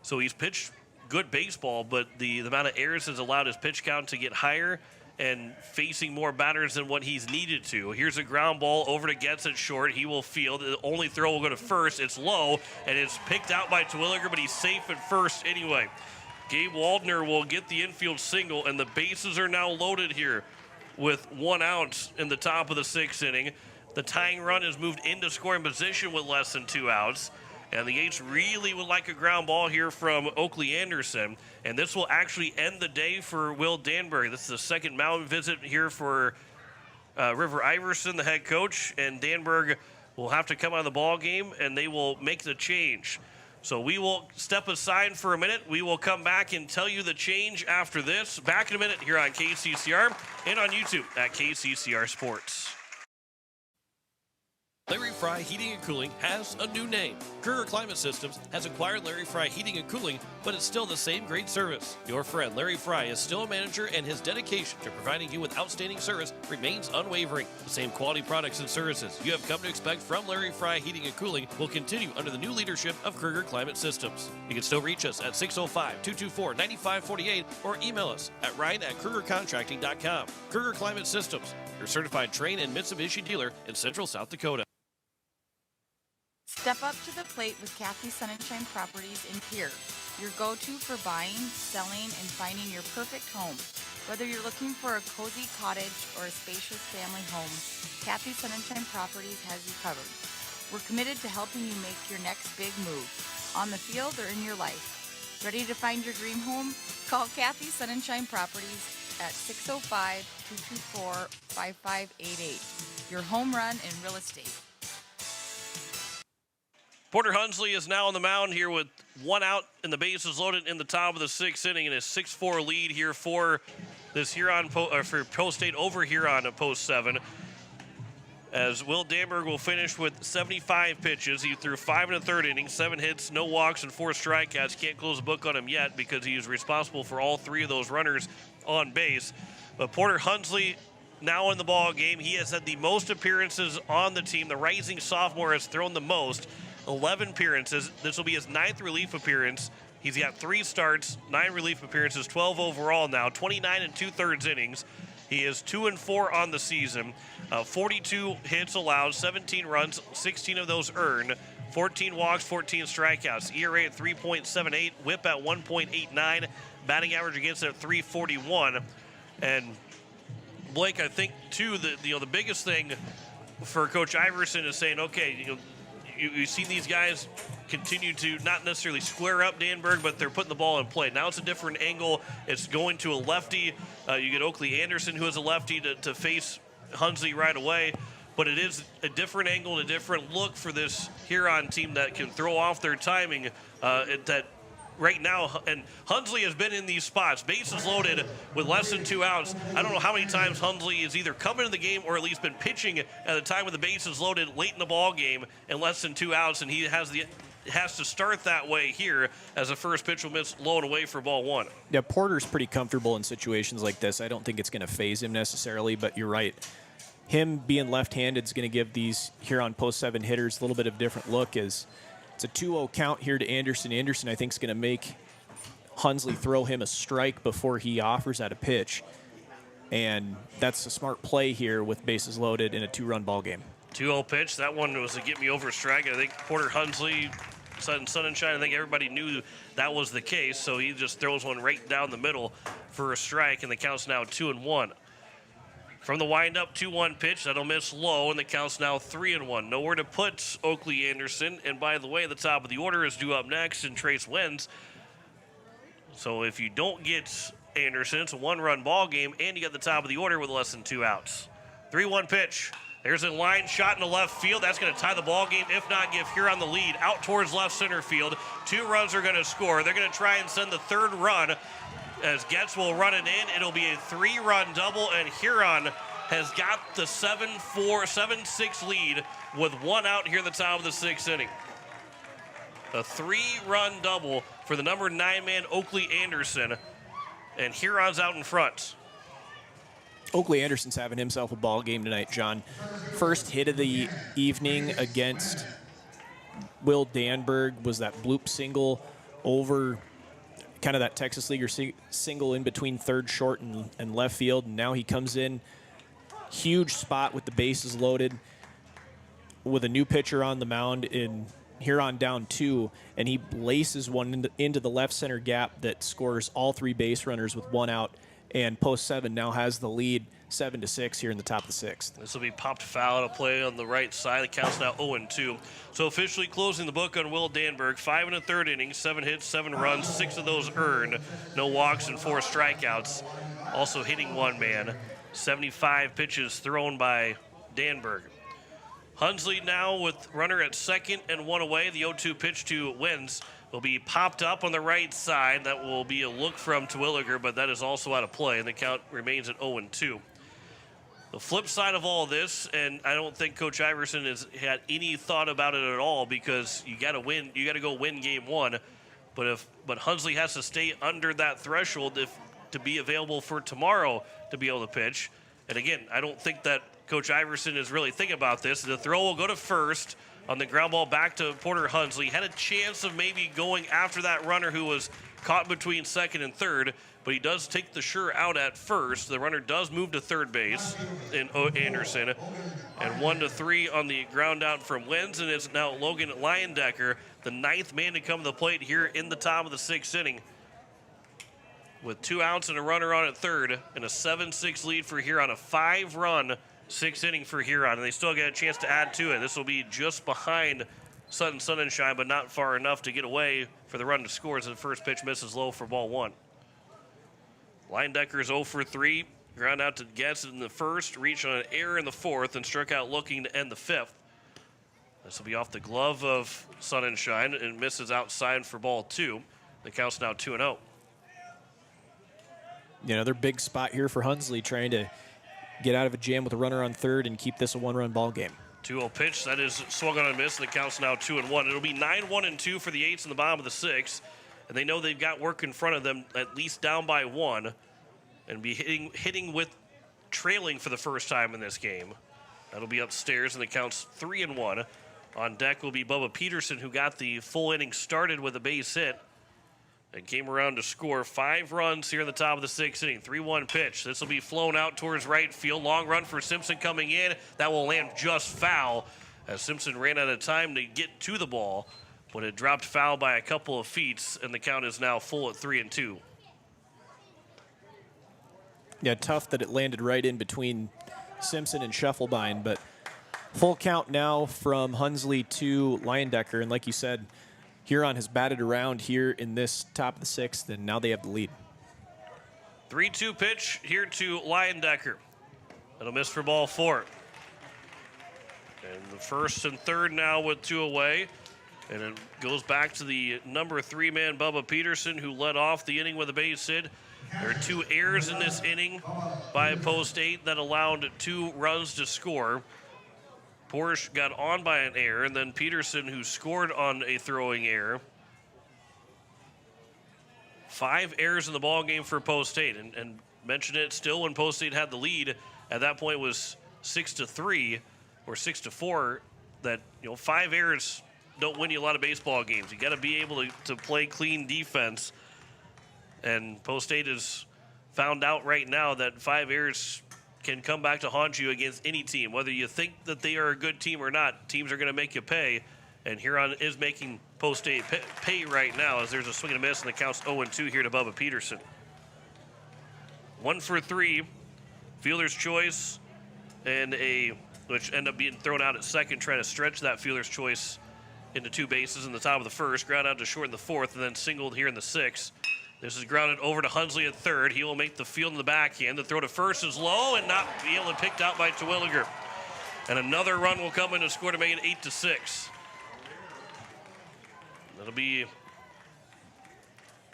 So he's pitched good baseball, but the amount of errors has allowed his pitch count to get higher and facing more batters than what he's needed to. Here's a ground ball over to Getz at short. He will field. The only throw will go to first. It's low, and it's picked out by Terwilliger, but he's safe at first anyway. Gabe Waldner will get the infield single, and the bases are now loaded here with 1 out in the top of the 6th inning. The tying run is moved into scoring position with less than 2 outs. And the A's really would like a ground ball here from Oakley Anderson. And this will actually end the day for Will Danbury. This is the second mound visit here for River Iverson, the head coach. And Danberg will have to come out of the ball game, and they will make the change. So we will step aside for a minute. We will come back and tell you the change after this. Back in a minute here on KCCR and on YouTube at KCCR Sports. Larry Fry Heating and Cooling has a new name. Kruger Climate Systems has acquired Larry Fry Heating and Cooling, but it's still the same great service. Your friend Larry Fry is still a manager, and his dedication to providing you with outstanding service remains unwavering. The same quality products and services you have come to expect from Larry Fry Heating and Cooling will continue under the new leadership of Kruger Climate Systems. You can still reach us at 605-224-9548 or email us at ryan@krugercontracting.com. Kruger Climate Systems, your certified Trane and Mitsubishi dealer in Central South Dakota. Step up to the plate with Kathy Sonnenschein Properties in Pierre, your go-to for buying, selling, and finding your perfect home. Whether you're looking for a cozy cottage or a spacious family home, Kathy Sunshine Properties has you covered. We're committed to helping you make your next big move, on the field or in your life. Ready to find your dream home? Call Kathy Sunshine Properties at 605-224-5588. Your home run in real estate. Porter Hunsley is now on the mound here with one out and the bases loaded in the top of the sixth inning, and a 6-4 lead here for this Huron for Post State over Huron at Post 7. As Will Danberg will finish with 75 pitches. He threw 5 1/3 innings, 7 hits, no walks, and 4 strikeouts. Can't close the book on him yet because he is responsible for all 3 of those runners on base. But Porter Hunsley now in the ball game. He has had the most appearances on the team. The rising sophomore has thrown the most, 11 appearances. This will be his 9th relief appearance. He's got 3 starts, 9 relief appearances, 12 overall now, 29 2/3 innings. He is 2-4 on the season. 42 hits allowed, 17 runs, 16 of those earned, 14 walks, 14 strikeouts. ERA at 3.78, WHIP at 1.89, batting average against it at 341. And Blake, I think too the biggest thing for Coach Iverson is saying, okay, you've seen these guys continue to not necessarily square up Danberg, but they're putting the ball in play. Now it's a different angle. It's going to a lefty. You get Oakley Anderson, who is a lefty, to face Hunsley right away. But it is a different angle and a different look for this Huron team that can throw off their timing that right now. And Hunsley has been in these spots, bases loaded with less than 2 outs. I don't know how many times Hunsley has either come into the game or at least been pitching at the time when the bases loaded late in the ball game and less than 2 outs, and he has to start that way here as the first pitch will miss low and away for ball 1. Yeah, Porter's pretty comfortable in situations like this. I don't think it's going to phase him necessarily, but you're right. Him being left-handed is going to give these Huron Post 7 hitters a little bit of a different look. As it's a 2-0 count here to Anderson. Anderson, I think, is going to make Hunsley throw him a strike before he offers at a pitch. And that's a smart play here with bases loaded in a 2-run ball game. 2-0 pitch. That one was a get-me-over strike. I think Porter Hunsley, Sunshine, I think everybody knew that was the case, so he just throws one right down the middle for a strike, and the count's now 2-1. From the windup, 2-1 pitch. That'll miss low, and the count's now 3-1. Nowhere to put Oakley Anderson. And by the way, the top of the order is due up next, and Trace wins. So if you don't get Anderson, it's a 1-run ball game, and you got the top of the order with less than 2 outs. 3-1 pitch. There's a line shot into left field. That's going to tie the ball game, if not give Huron the lead. Out towards left center field. 2 runs are going to score. They're going to try and send the 3rd run. As Getz will run it in, it'll be a 3-run double, and Huron has got the 7-6 lead with 1 out here in the top of the 6th inning. A 3-run double for the number 9-man Oakley Anderson, and Huron's out in front. Oakley Anderson's having himself a ball game tonight, John. First hit of the evening against Will Danberg was that bloop single over kind of that Texas Leaguer single in between third, short, and left field. And now he comes in, huge spot with the bases loaded, with a new pitcher on the mound in Huron down 2, and he laces one into the left center gap that scores all 3 base runners with 1 out. And Post 7 now has the lead 7-6 here in the top of the 6th. This will be popped foul to play on the right side. The count's now 0-2. So officially closing the book on Will Danberg. 5 1/3 innings, 7 hits, 7 runs, 6 of those earned. No walks and 4 strikeouts. Also hitting 1 man. 75 pitches thrown by Danberg. Hunsley now with runner at second and 1 away. The 0-2 pitch to Wins will be popped up on the right side. That will be a look from Terwilliger, but that is also out of play, and the count remains at 0-2. The flip side of all this, and I don't think Coach Iverson has had any thought about it at all, because you got to win. You got to go win game 1, but Hunsley has to stay under that threshold to be available for tomorrow to be able to pitch. And again, I don't think that Coach Iverson is really thinking about this. The throw will go to first on the ground ball back to Porter Hunsley. Had a chance of maybe going after that runner who was caught between second and third, but he does take the sure out at first. The runner does move to third base in Anderson. And 1-3 on the ground out from Wins, and it's now Logan Leyendecker, the 9th man to come to the plate here in the top of the 6th inning. with 2 outs and a runner on at third, and a 7-6 lead for Huron. A 5-run 6th inning for Huron, and they still get a chance to add to it. This will be just behind Sun and Shine, but not far enough to get away for the run to score as the first pitch misses low for ball 1. Leindecker's 0 for 3. Ground out to Getz in the first, reached on an error in the fourth, and struck out looking to end the fifth. This will be off the glove of Sun and Shine and misses outside for ball 2. The count's now 2-0. Another big spot here for Hunsley, trying to get out of a jam with a runner on third and keep this a 1-run ball game. 2-0 pitch, that is swung on and missed, and the count's now 2-1. It'll be 9-1-2 for the Eights in the bottom of the 6th, and they know they've got work in front of them, at least down by 1, and be hitting with trailing for the first time in this game. That'll be upstairs, and the count's 3-1. On deck will be Bubba Peterson, who got the full inning started with a base hit and came around to score 5 runs here in the top of the 6th inning. 3-1 pitch. This will be flown out towards right field. Long run for Simpson coming in. That will land just foul as Simpson ran out of time to get to the ball, but it dropped foul by a couple of feet, and the count is now full at 3-2. Yeah, tough that it landed right in between Simpson and Scheffelbein, but full count now from Hunsley to Leyendecker, and like you said, Huron has batted around here in this top of the 6th, and now they have the lead. 3-2 pitch here to Leyendecker. That'll miss for ball 4. And the first and third now with 2 away. And it goes back to the number 3 man, Bubba Peterson, who led off the inning with a base hit. There are 2 errors in this inning by Post 8 that allowed 2 runs to score. Porsche got on by an error, and then Peterson, who scored on a throwing error. 5 errors in the ball game for Post 8, and mentioned it still when Post 8 had the lead. At that point, it was 6-3 or 6-4. That 5 errors don't win you a lot of baseball games. You got to be able to play clean defense, and Post 8 has found out right now that 5 errors can come back to haunt you against any team. Whether you think that they are a good team or not, teams are going to make you pay, and Huron is making Post 8 pay right now as there's a swing and a miss, and the count's 0-2 here to Bubba Peterson. 1 for 3, fielder's choice, and which ended up being thrown out at second, trying to stretch that fielder's choice into 2 bases in the top of the first, ground out to short in the 4th, and then singled here in the 6th. This is grounded over to Hunsley at third. He will make the field in the backhand. The throw to first is low and not be able to picked out by Terwilliger. And another run will come in to score to make it 8-6. That'll be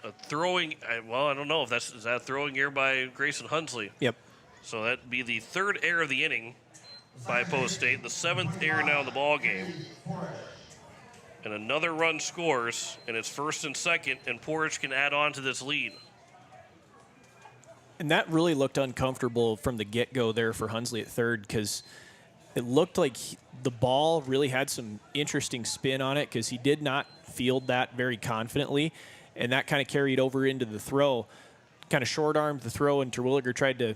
a throwing, well, I don't know if is that a throwing error by Grayson Hunsley. Yep. So that'd be the 3rd error of the inning by Post 8, the 7th error now in the ball game. And another run scores, and it's 1st and 2nd, and Porridge can add on to this lead. And that really looked uncomfortable from the get-go there for Hunsley at third, because it looked like the ball really had some interesting spin on it, because he did not field that very confidently, and that kind of carried over into the throw. Kind of short-armed the throw, and Terwilliger tried to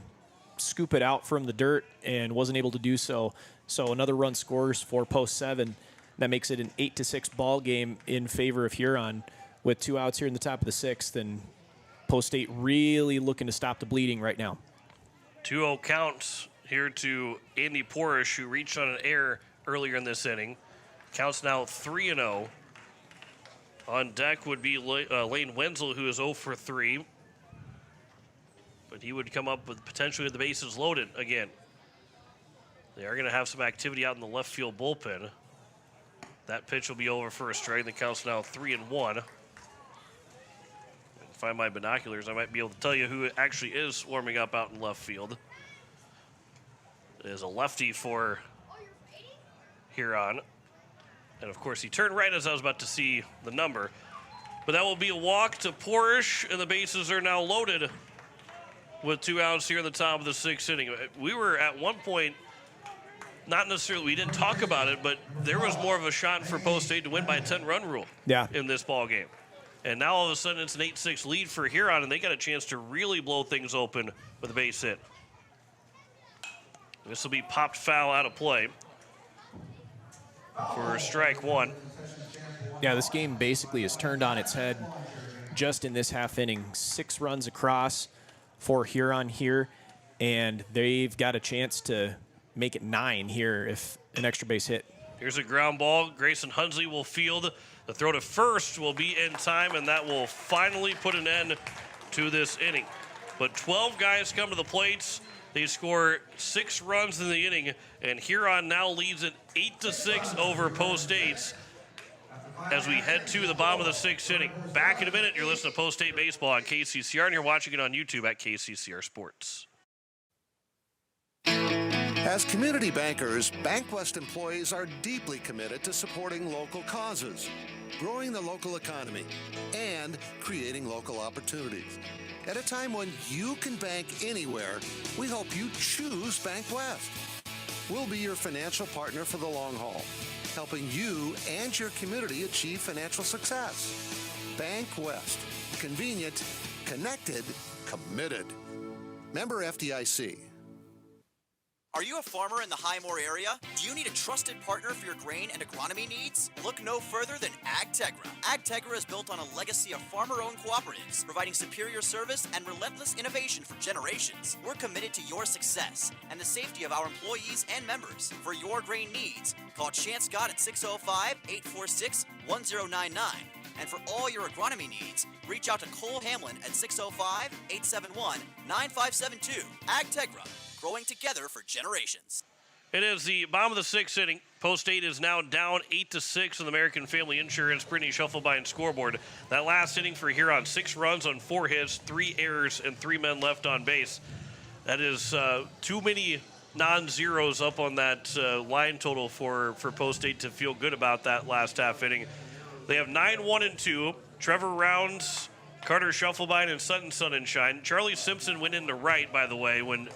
scoop it out from the dirt and wasn't able to do so. So another run scores for Post 7. That makes it an 8-6 ball game in favor of Huron with 2 outs here in the top of the 6th, and Post 8 really looking to stop the bleeding right now. 2-0 counts here to Andy Porish, who reached on an error earlier in this inning. Counts now 3-0. On deck would be Lane Wenzel, who is 0 for 3. But he would come up with potentially the bases loaded again. They are going to have some activity out in the left field bullpen. That pitch will be over for a strike. The count's now 3-1. Find my binoculars, I might be able to tell you who actually is warming up out in left field. It is a lefty for Huron. And of course, he turned right as I was about to see the number. But that will be a walk to Porish, and the bases are now loaded with 2 outs here in the top of the 6th inning. We were at one point, not necessarily, we didn't talk about it, but there was more of a shot for Post 8 to win by a 10-run rule in this ball game. And now all of a sudden it's an 8-6 lead for Huron, and they got a chance to really blow things open with a base hit. This will be popped foul out of play for strike 1. Yeah, this game basically is turned on its head just in this half inning. 6 runs across for Huron here, and they've got a chance to make it 9 here if an extra base hit. Here's a ground ball. Grayson Hunsley will field. The throw to first will be in time, and that will finally put an end to this inning. But 12 guys come to the plates. They score 6 runs in the inning, and Huron now leads it 8-6 over Post 8 as we head to the bottom of the 6th inning. Back in a minute. You're listening to Post 8 Baseball on KCCR, and you're watching it on YouTube at KCCR Sports. As community bankers, BankWest employees are deeply committed to supporting local causes, growing the local economy, and creating local opportunities. At a time when you can bank anywhere, we hope you choose BankWest. We'll be your financial partner for the long haul, helping you and your community achieve financial success. BankWest. Convenient, connected, committed. Member FDIC. Are you a farmer in the Highmore area? Do you need a trusted partner for your grain and agronomy needs? Look no further than AgTegra. AgTegra is built on a legacy of farmer-owned cooperatives, providing superior service and relentless innovation for generations. We're committed to your success and the safety of our employees and members. For your grain needs, call Chance Scott at 605-846-1099. And for all your agronomy needs, reach out to Cole Hamlin at 605-871-9572. AgTegra. Growing together for generations. It is the bottom of the 6th inning. Post 8 is now down 8-6 on the American Family Insurance Brittany Shufflebine scoreboard. That last inning for Huron, 6 runs on 4 hits, 3 errors, and 3 men left on base. That is too many non-zeros up on that line total for Post 8 to feel good about that last half inning. They have 9-1-2. Trevor Rounds, Carter Shufflebine, and Sutton Sunshine. Charlie Simpson went into right, by the way, when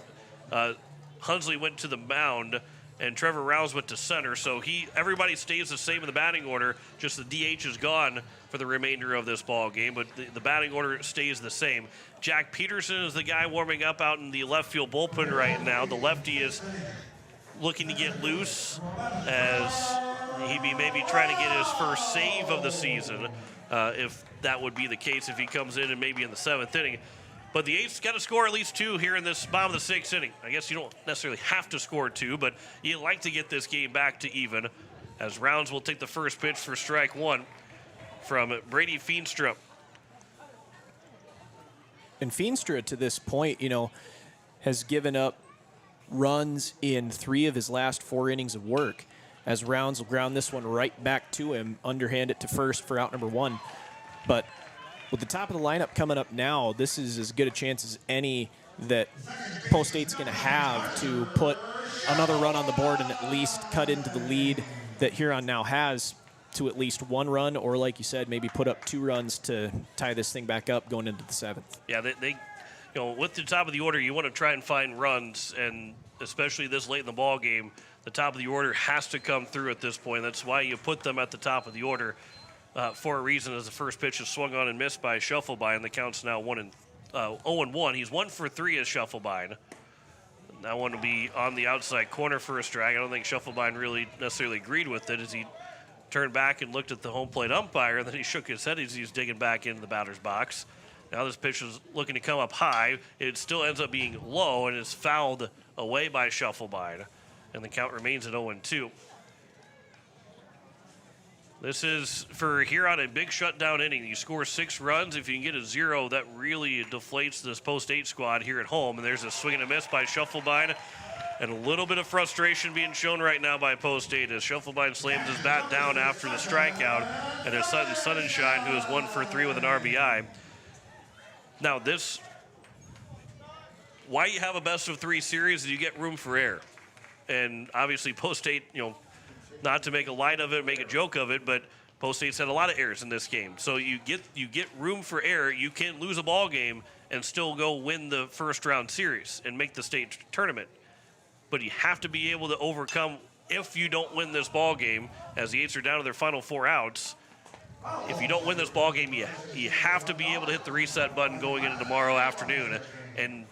Hunsley went to the mound, and Trevor Rouse went to center. So everybody stays the same in the batting order. Just the DH is gone for the remainder of this ball game, but the batting order stays the same. Jack Peterson is the guy warming up out in the left field bullpen right now. The lefty is looking to get loose as he'd be maybe trying to get his first save of the season, if that would be the case, if he comes in and maybe in the 7th inning. But the A's got to score at least 2 here in this bottom of the 6th inning. I guess you don't necessarily have to score 2, but you'd like to get this game back to even, as Rounds will take the first pitch for strike 1 from Brady Feenstra. And Feenstra, to this point, has given up runs in 3 of his last 4 innings of work, as Rounds will ground this one right back to him, underhand it to first for out number 1. But with the top of the lineup coming up now, this is as good a chance as any that Post 8's going to have to put another run on the board and at least cut into the lead that Huron now has to at least 1 run, or like you said, maybe put up 2 runs to tie this thing back up going into the 7th. Yeah, they with the top of the order, you want to try and find runs, and especially this late in the ball game, the top of the order has to come through at this point. That's why you put them at the top of the order. For a reason, as the first pitch is swung on and missed by Shufflebine. The count's now 0-1. He's 1 for 3 as Shufflebine. That one will be on the outside corner for a strike. I don't think Shufflebine really necessarily agreed with it as he turned back and looked at the home plate umpire, and then he shook his head as he's digging back into the batter's box. Now this pitch is looking to come up high. It still ends up being low and is fouled away by Shufflebine, and the count remains at 0-2. This is, for Huron, a big shutdown inning. You score 6 runs. If you can get a 0, that really deflates this Post 8 squad here at home. And there's a swing and a miss by Shufflebine. And a little bit of frustration being shown right now by Post 8 as Shufflebine slams his bat down after the strikeout. And it's Sutton Sunshine, who is 1 for 3 with an RBI. Now why you have a best of 3 series is you get room for error. And obviously Post 8, not to make a light of it, make a joke of it, but Post 8's had a lot of errors in this game. So you get room for error. You can lose a ball game and still go win the first round series and make the state tournament. But you have to be able to overcome if you don't win this ball game, as the Eights are down to their final 4 outs. If you don't win this ball game, you have to be able to hit the reset button going into tomorrow afternoon and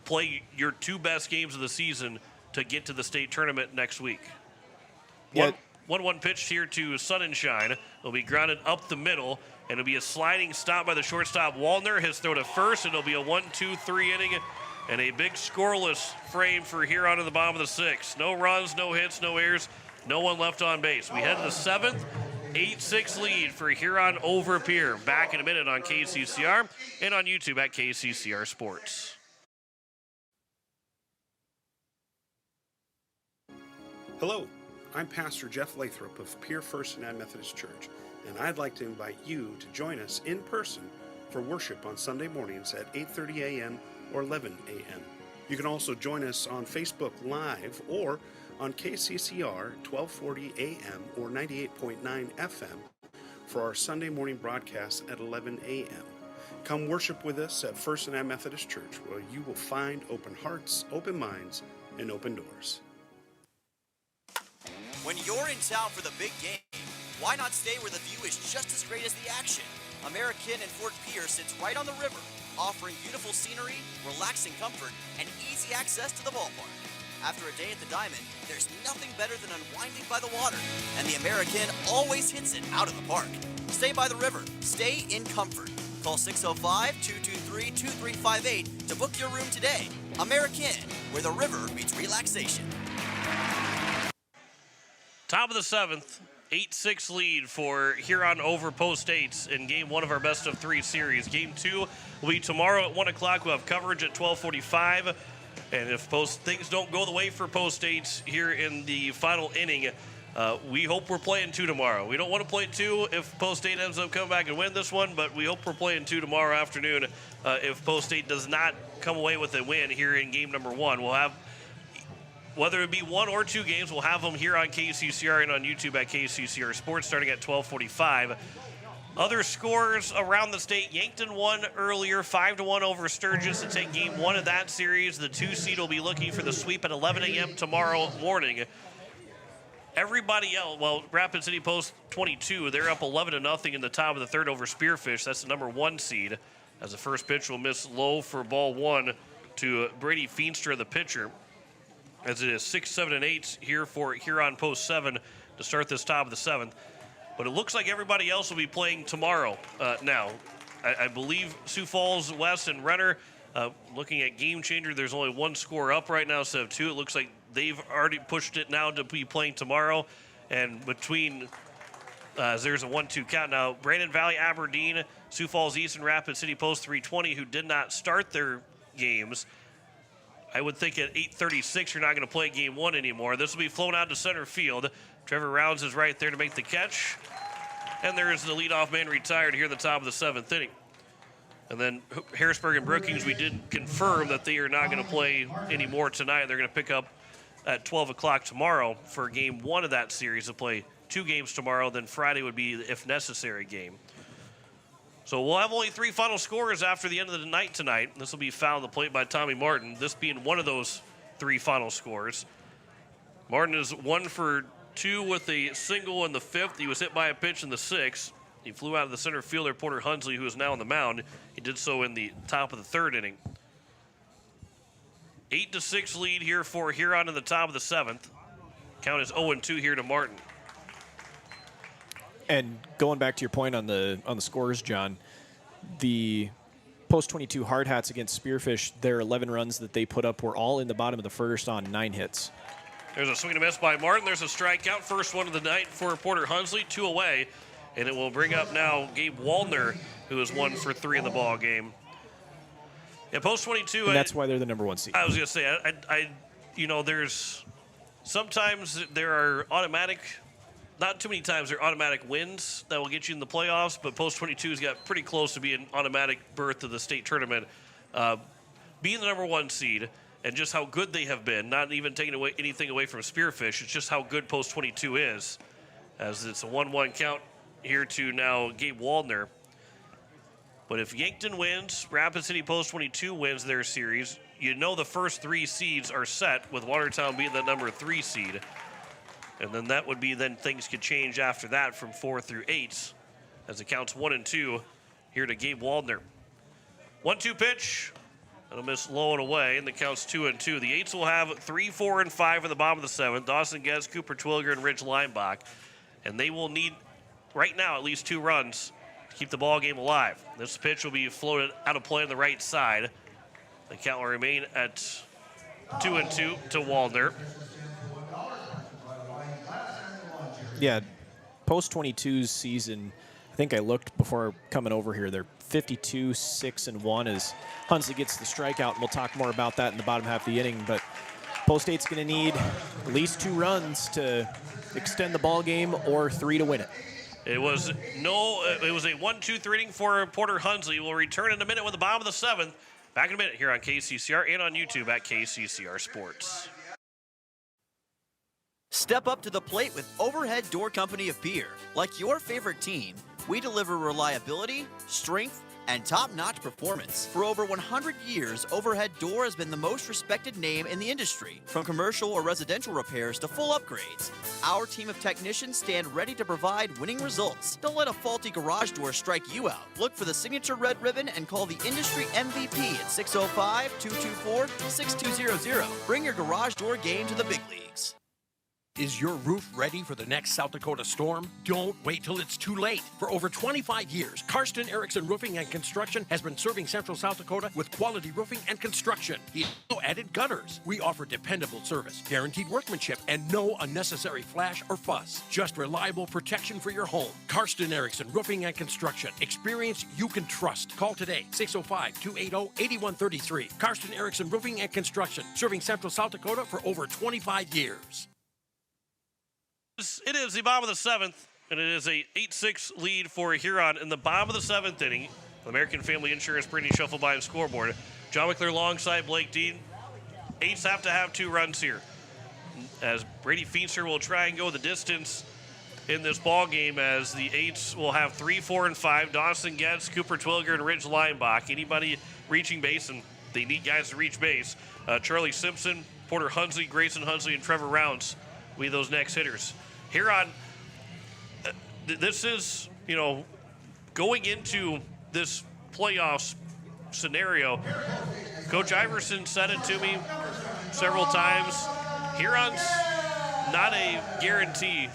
play your 2 best games of the season to get to the state tournament next week. 1-1 pitch here to Sunshine. Will be grounded up the middle. And it'll be a sliding stop by the shortstop Waldner. His throw to first. It'll be a 1-2-3 inning and a big scoreless frame for Huron in the bottom of the sixth. No runs, no hits, no errors, no one left on base. We head to the seventh. 8-6 lead for Huron over Pierre. Back in a minute on KCCR and on YouTube at KCCR Sports. Hello, I'm Pastor Jeff Lathrop of Pierre First United Methodist Church, and I'd like to invite you to join us in person for worship on Sunday mornings at 8:30 a.m. or 11 a.m. You can also join us on Facebook Live or on KCCR 1240 AM or 98.9 FM for our Sunday morning broadcast at 11 a.m. Come worship with us at First United Methodist Church, where you will find open hearts, open minds, and open doors. When you're in town for the big game, why not stay where the view is just as great as the action? American and Fort Pierre sits right on the river, offering beautiful scenery, relaxing comfort, and easy access to the ballpark. After a day at the Diamond, there's nothing better than unwinding by the water, and the American always hits it out of the park. Stay by the river. Stay in comfort. Call 605-223-2358 to book your room today. American, where the river meets relaxation. Top of the seventh, 8-6 lead for Huron over Post 8 in game one of our best of three series. Game two will be tomorrow at 1 o'clock. We'll have coverage at 12:45. And if things don't go the way for Post 8 here in the final inning, we hope we're playing two tomorrow. We don't want to play two if Post 8 ends up coming back and win this one, but we hope we're playing two tomorrow afternoon if Post 8 does not come away with a win here in game number one. We'll have, whether it be one or two games, we'll have them here on KCCR and on YouTube at KCCR Sports starting at 12:45. Other scores around the state, Yankton won earlier, 5-1 over Sturgis to take game one of that series. The 2 seed will be looking for the sweep at 11 a.m. tomorrow morning. Everybody else, well, Rapid City Post 22, they're up 11-0 in the top of the third over Spearfish. That's the number 1 seed. As the first pitch will miss low for ball 1 to Brady Feenstra, the pitcher. As it is 6, 7, and 8 here for Huron Post 7 to start this top of the seventh. But it looks like everybody else will be playing tomorrow now. I believe Sioux Falls West and Renner, looking at Game Changer, there's only 1 score up right now instead of 2. It looks like they've already pushed it now to be playing tomorrow. And between, there's a 1-2 count now. Brandon Valley, Aberdeen, Sioux Falls East, and Rapid City Post 320, who did not start their games. I would think at 8:36 you're not going to play game one anymore. This will be flown out to center field. Trevor Rounds is right there to make the catch. And there is the leadoff man retired here at the top of the seventh inning. And then Harrisburg and Brookings, we did confirm that they are not going to play anymore tonight. They're going to pick up at 12 o'clock tomorrow for game one of that series. They'll play 2 games tomorrow. Then Friday would be the if necessary game. So we'll have only 3 final scores after the end of the night tonight. This will be fouled the plate by Tommy Martin, this being one of those 3 final scores. Martin is 1 for 2 with a single in the 5th. He was hit by a pitch in the 6th. He flew out of the center fielder, Porter Hunsley, who is now on the mound. He did so in the top of the 3rd inning. 8-6 lead here for Huron in the top of the 7th. Count is 0-2 here to Martin. And going back to your point on the scores, John, the Post 22 Hard Hats against Spearfish, their 11 runs that they put up were all in the bottom of the first on 9 hits. There's a swing and a miss by Martin. There's a strikeout. First one of the night for Porter Hunsley, 2 away. And it will bring up now Gabe Waldner, who is 1 for 3 in the ball game. Yeah, Post 22. And that's why they're the number 1 seed. I was going to say, there's sometimes there are automatic, not too many times there are automatic wins that will get you in the playoffs, but Post 22's got pretty close to being automatic berth to the state tournament. Being the number 1 seed, and just how good they have been, not even taking away anything away from Spearfish, it's just how good Post 22 is, as it's a 1-1 count here to now Gabe Waldner. But if Yankton wins, Rapid City Post 22 wins their series, you know the first 3 seeds are set, with Watertown being the number 3 seed. And then that would be, then things could change after that from 4 through 8, as it counts 1 and 2 here to Gabe Waldner. 1-2 pitch. That'll miss low and away, and the count's 2-2. The 8s will have 3, 4, and 5 in the bottom of the 7th. Dawson Guest, Cooper Twilger, and Rich Leinbach. And they will need, right now, at least 2 runs to keep the ball game alive. This pitch will be floated out of play on the right side. The count will remain at 2-2 to Waldner. Yeah, post 22's season, I think I looked before coming over here. They're 52-6-1 as Hunsley gets the strikeout, and we'll talk more about that in the bottom half of the inning. But Post State's going to need at least 2 runs to extend the ball game or 3 to win it. It was a 1-2-3 inning for Porter Hunsley. We'll return in a minute with the bottom of the 7th. Back in a minute here on KCCR and on YouTube at KCCR Sports. Step up to the plate with Overhead Door Company of Pierre. Like your favorite team, we deliver reliability, strength, and top-notch performance. For over 100 years, Overhead Door has been the most respected name in the industry. From commercial or residential repairs to full upgrades, our team of technicians stand ready to provide winning results. Don't let a faulty garage door strike you out. Look for the signature red ribbon and call the industry MVP at 605-224-6200. Bring your garage door game to the big leagues. Is your roof ready for the next South Dakota storm? Don't wait till it's too late. For over 25 years, Karsten Erickson Roofing and Construction has been serving Central South Dakota with quality roofing and construction. He also added gutters. We offer dependable service, guaranteed workmanship, and no unnecessary flash or fuss. Just reliable protection for your home. Karsten Erickson Roofing and Construction. Experience you can trust. Call today, 605-280-8133. Karsten Erickson Roofing and Construction, serving Central South Dakota for over 25 years. It is the bottom of the 7th, and it is a 8-6 lead for Huron in the bottom of the 7th inning. American Family Insurance Brittany shuffled by the scoreboard. John McClure alongside Blake Dean. Eights have to have 2 runs here, as Brady Feenstra will try and go the distance in this ball game, as the Eights will have 3, 4, and 5. Dawson Getz, Cooper Twilger, and Ridge Leinbach. Anybody reaching base, and they need guys to reach base. Charlie Simpson, Porter Hunsley, Grayson Hunsley, and Trevor Rounds will be those next hitters. Huron, this is, going into this playoffs scenario, Coach Iverson said it to me several times. Huron's not a guarantee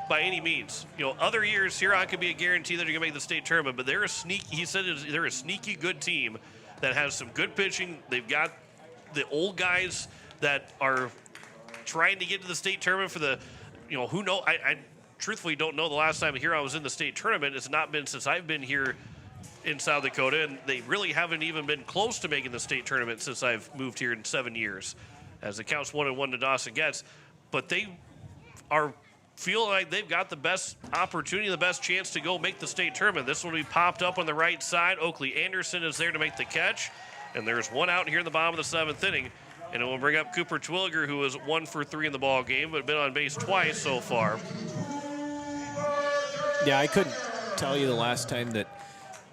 by any means. Other years, Huron could be a guarantee that you're going to make the state tournament, but they're a sneaky good team that has some good pitching. They've got the old guys that are trying to get to the state tournament for the, who knows? I truthfully don't know the last time Huron was in the state tournament. It's not been since I've been here in South Dakota, and they really haven't even been close to making the state tournament since I've moved here in 7 years, as the count's 1-1 to Dawson Getz. But they feel like they've got the best opportunity, the best chance to go make the state tournament. This one will be popped up on the right side. Oakley Anderson is there to make the catch, and there's one out here in the bottom of the 7th inning. And it will bring up Cooper Twilger, who was 1 for 3 in the ball game, but been on base twice so far. Yeah, I couldn't tell you the last time that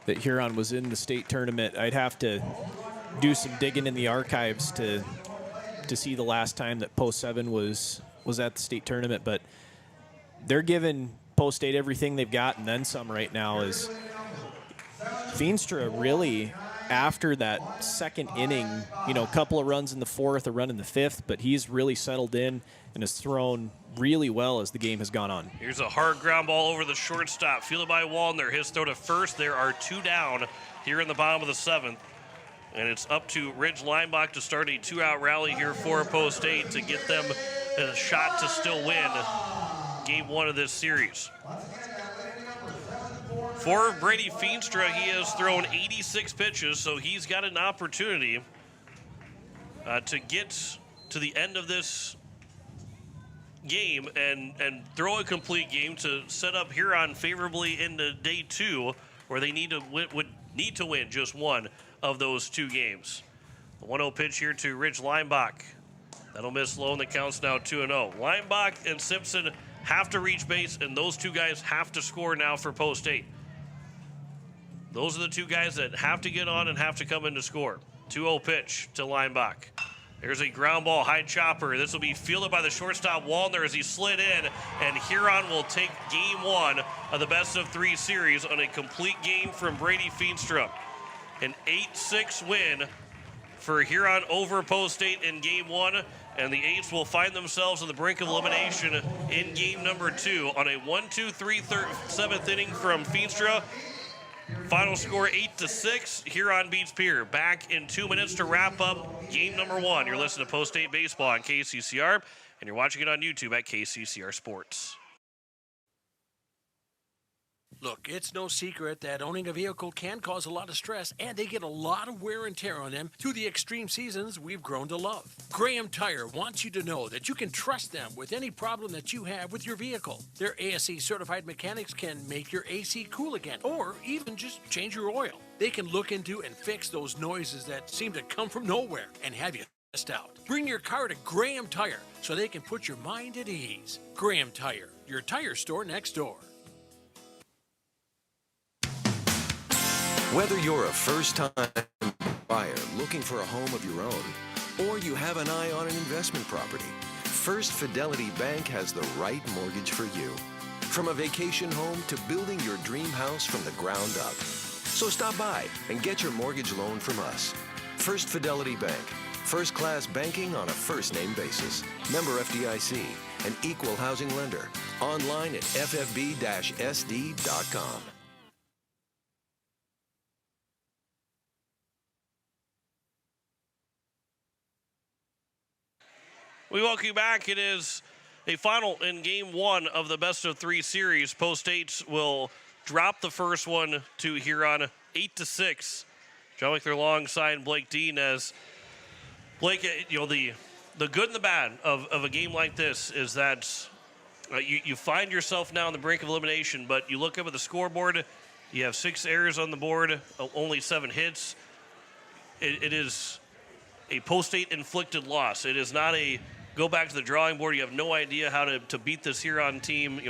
Huron was in the state tournament. I'd have to do some digging in the archives to see the last time that Post 7 was at the state tournament. But they're giving Post State everything they've got and then some right now. Is Feenstra really, after that second inning, a couple of runs in the 4th, a run in the 5th, but he's really settled in and has thrown really well as the game has gone on. Here's a hard ground ball over the shortstop, fielded by Wallner. His throw to first. There are 2 down here in the bottom of the 7th. And it's up to Ridge Leinbach to start a 2-out rally here for Post State to get them a shot to still win Game 1 of this series. For Brady Feenstra, he has thrown 86 pitches, so he's got an opportunity to get to the end of this game and throw a complete game to set up Huron favorably into day 2, where they would need to win just one of those 2 games. The 1-0 pitch here to Ridge Leinbach. That'll miss low, and the count's now 2-0. Leinbach and Simpson have to reach base, and those 2 guys have to score now for Post State. Those are the 2 guys that have to get on and have to come in to score. 2-0 pitch to Leinbach. There's a ground ball, high chopper. This will be fielded by the shortstop Wallner as he slid in, and Huron will take Game 1 of the best-of-3 series on a complete game from Brady Feenstra. An 8-6 win for Huron over Post State in Game 1, and the Eights will find themselves on the brink of elimination in Game number 2 on a 1-2-3 7th inning from Feenstra. Final score 8-6. Huron beats Pierre. Back in 2 minutes to wrap up game number 1. You're listening to Post State Baseball on KCCR, and you're watching it on YouTube at KCCR Sports. Look, it's no secret that owning a vehicle can cause a lot of stress, and they get a lot of wear and tear on them through the extreme seasons we've grown to love. Graham Tire wants you to know that you can trust them with any problem that you have with your vehicle. Their ASE certified mechanics can make your AC cool again, or even just change your oil. They can look into and fix those noises that seem to come from nowhere and have you stressed out. Bring your car to Graham Tire so they can put your mind at ease. Graham Tire, your tire store next door. Whether you're a first-time buyer looking for a home of your own, or you have an eye on an investment property, First Fidelity Bank has the right mortgage for you. From a vacation home to building your dream house from the ground up. So stop by and get your mortgage loan from us. First Fidelity Bank. First-class banking on a first-name basis. Member FDIC, an equal housing lender. Online at ffb-sd.com. We welcome you back. It is a final in game 1 of the best of 3 series. Post State will drop the first one to Huron 8-6. John Wickler alongside Blake Dean as Blake, the good and the bad of a game like this is that you find yourself now on the brink of elimination, but you look up at the scoreboard, you have 6 errors on the board, only 7 hits. It is a Post State inflicted loss. It is not a go back to the drawing board. You have no idea how to beat this Huron team.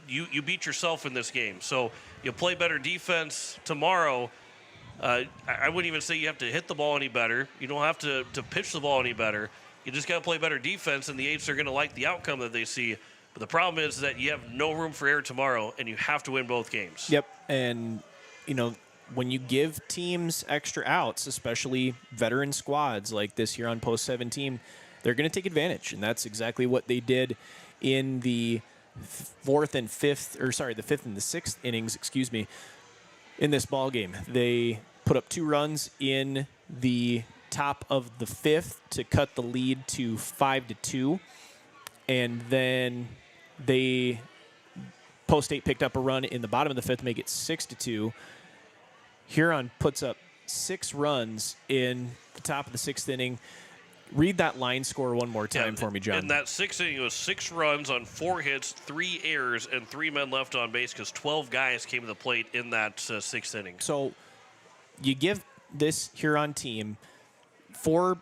You beat yourself in this game. So you play better defense tomorrow. I wouldn't even say you have to hit the ball any better. You don't have to pitch the ball any better. You just got to play better defense, and the Eights are going to like the outcome that they see. But the problem is that you have no room for error tomorrow, and you have to win both games. Yep, and, when you give teams extra outs, especially veteran squads like this Huron Post 7 team, they're going to take advantage, and that's exactly what they did in the the fifth and the sixth innings, in this ball game. They put up 2 runs in the top of the 5th to cut the lead to 5-2, and then Post State picked up a run in the bottom of the 5th to make it 6-2. Huron puts up 6 runs in the top of the 6th inning. Read that line score one more time for me, John. In that 6th inning, it was 6 runs on 4 hits, 3 errors, and 3 men left on base because 12 guys came to the plate in that 6th inning. So you give this Huron team 4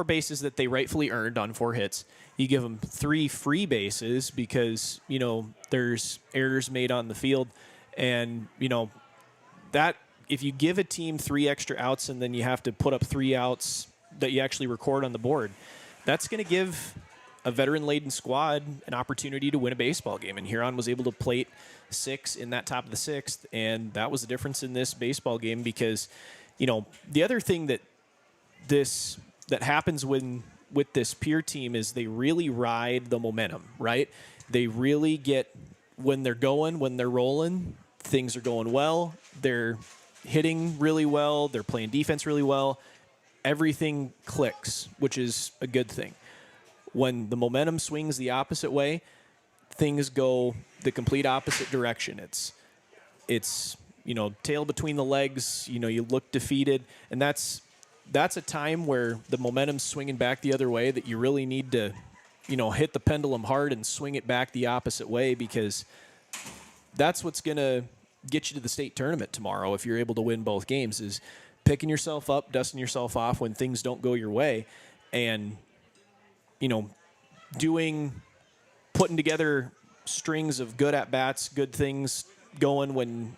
bases that they rightfully earned on 4 hits. You give them 3 free bases because, there's errors made on the field. And, that if you give a team 3 extra outs and then you have to put up 3 outs that you actually record on the board, that's going to give a veteran-laden squad an opportunity to win a baseball game. And Huron was able to plate 6 in that top of the 6th, and that was the difference in this baseball game because, the other thing that happens with this Pierre team is they really ride the momentum, right? They really get, when they're rolling, things are going well. They're hitting really well. They're playing defense really well. Everything clicks, which is a good thing. When the momentum swings the opposite way, things go the complete opposite direction. It's tail between the legs. You look defeated, and that's a time where the momentum's swinging back the other way that you really need to, hit the pendulum hard and swing it back the opposite way because that's what's going to get you to the state tournament tomorrow if you're able to win both games is picking yourself up, dusting yourself off when things don't go your way, and, putting together strings of good at-bats, good things going when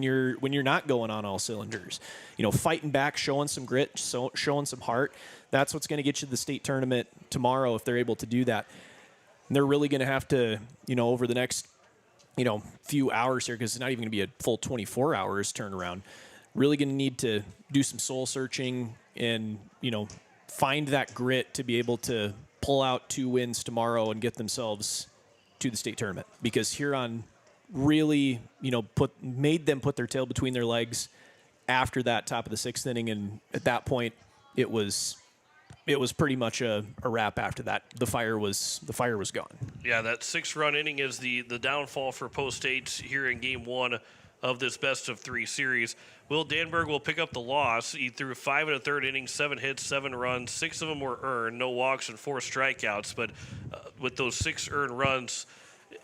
you're not going on all cylinders. Fighting back, showing some grit, showing some heart. That's what's going to get you to the state tournament tomorrow if they're able to do that. And they're really going to have to, over the next, few hours here, because it's not even going to be a full 24 hours turnaround, really going to need to do some soul searching and, find that grit to be able to pull out 2 wins tomorrow and get themselves to the state tournament. Because Huron really, made them put their tail between their legs after that top of the 6th inning. And at that point, it was pretty much a wrap after that. The fire was gone. Yeah, that 6-run inning is the downfall for Post State here in Game 1 of this best-of-3 series. Will Danberg will pick up the loss. He threw 5 1/3 innings, 7 hits, 7 runs. 6 of them were earned, no walks and 4 strikeouts. But with those 6 earned runs,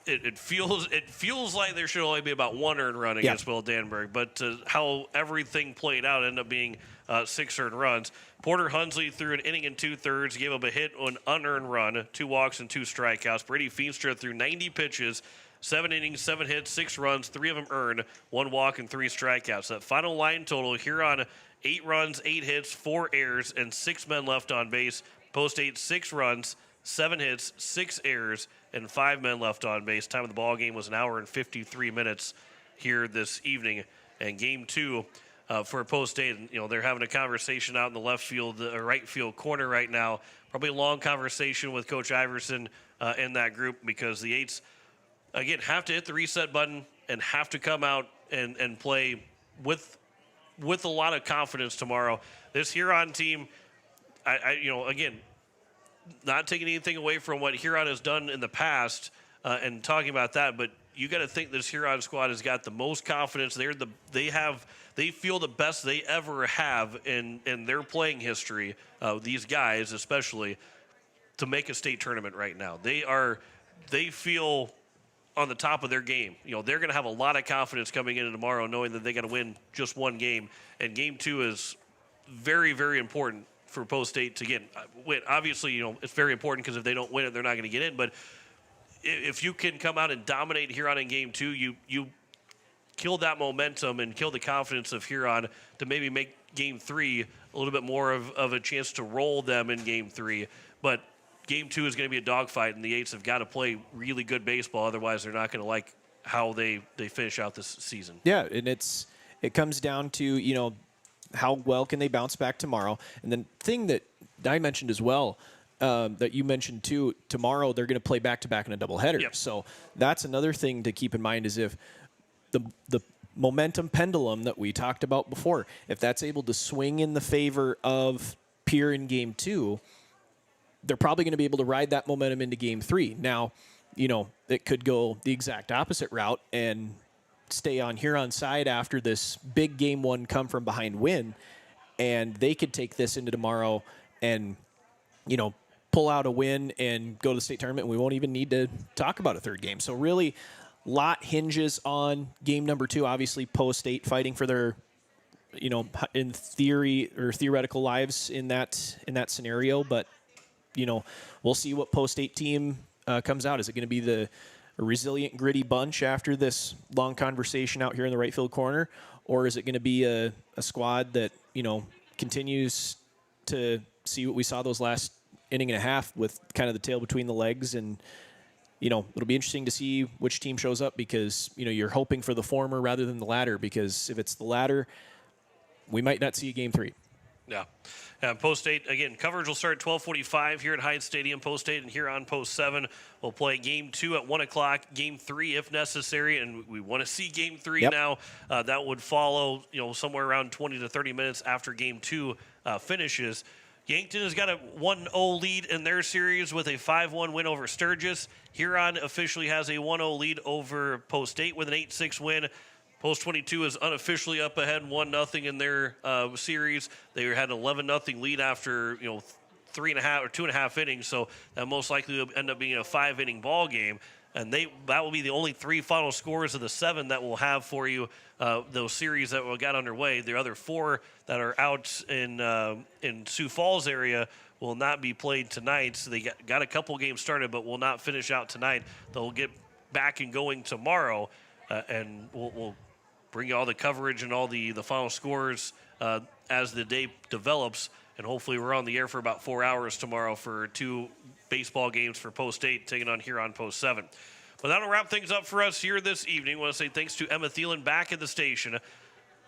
it feels like there should only be about 1 earned run against Will Danberg. But how everything played out ended up being 6 earned runs. Porter Hunsley threw an inning and 2/3, gave up a hit, an unearned run, 2 walks and 2 strikeouts. Brady Feenstra threw 90 pitches, 7 innings, 7 hits, 6 runs, 3 of them earned, 1 walk and 3 strikeouts. That final line total, Huron 8 runs, 8 hits, 4 errors, and 6 men left on base. Post 8, 6 runs, 7 hits, 6 errors, and 5 men left on base. Time of the ball game was 1 hour and 53 minutes here this evening. And Game 2 for Post State, they're having a conversation out in the left field, right field corner right now. Probably a long conversation with Coach Iverson in that group, because the Eights, again, have to hit the reset button and have to come out and play with a lot of confidence tomorrow. This Huron team, again, not taking anything away from what Huron has done in the past and talking about that, but you got to think this Huron squad has got the most confidence. They feel the best they ever have in their playing history. These guys, especially, to make a state tournament right now. They feel on the top of their game. They're going to have a lot of confidence coming into tomorrow, knowing that they got to win just one game. And Game 2 is very, very important for Post State to win. Obviously, it's very important, because if they don't win it, they're not going to get in. But if you can come out and dominate Huron in Game 2, you kill that momentum and kill the confidence of Huron to maybe make Game 3 a little bit more of a chance to roll them in Game 3. But Game 2 is going to be a dogfight, and the Eights have got to play really good baseball. Otherwise, they're not going to like how they finish out this season. Yeah, and it comes down to, how well can they bounce back tomorrow. And then thing that I mentioned as well, that you mentioned too, tomorrow they're going to play back-to-back in a doubleheader. Yep. So that's another thing to keep in mind, is if the momentum pendulum that we talked about before, if that's able to swing in the favor of Pierre in Game 2, they're probably going to be able to ride that momentum into Game 3. Now, it could go the exact opposite route and stay on Huron's side after this big Game 1 come from behind win, and they could take this into tomorrow and, pull out a win and go to the state tournament, and we won't even need to talk about a third game. So really, lot hinges on game number 2. Obviously, Post State fighting for their, in theory or theoretical lives in that scenario. But, we'll see what Post State team comes out. Is it going to be a resilient, gritty bunch after this long conversation out here in the right field corner, or is it going to be a squad that, continues to see what we saw those last inning and a half with kind of the tail between the legs? And it'll be interesting to see which team shows up, because you're hoping for the former rather than the latter, because if it's the latter, we might not see a Game 3. Yeah. Post State, again, coverage will start at 12:45 here at Hyde Stadium. Post State and Huron Post 7 will play Game 2 at 1 o'clock, Game 3 if necessary, and we want to see Game 3 now. That would follow, somewhere around 20 to 30 minutes after Game 2 finishes. Yankton has got a 1-0 lead in their series with a 5-1 win over Sturgis. Huron officially has a 1-0 lead over Post State with an 8-6 win. Post 22 is unofficially up ahead 1-0 in their series. They had an 11-0 lead after 3.5 or 2.5 innings, so that most likely will end up being a 5-inning ball game. And that will be the only 3 final scores of the 7 that we'll have for you. Those series that we got underway. The other 4 that are out in Sioux Falls area will not be played tonight. So they got a couple games started, but will not finish out tonight. They'll get back and going tomorrow, and we'll bring you all the coverage and all the final scores as the day develops. And hopefully we're on the air for about 4 hours tomorrow for 2 baseball games for Post 8 taking on Huron Post 7. But that'll wrap things up for us here this evening. I want to say thanks to Emma Thielen back at the station.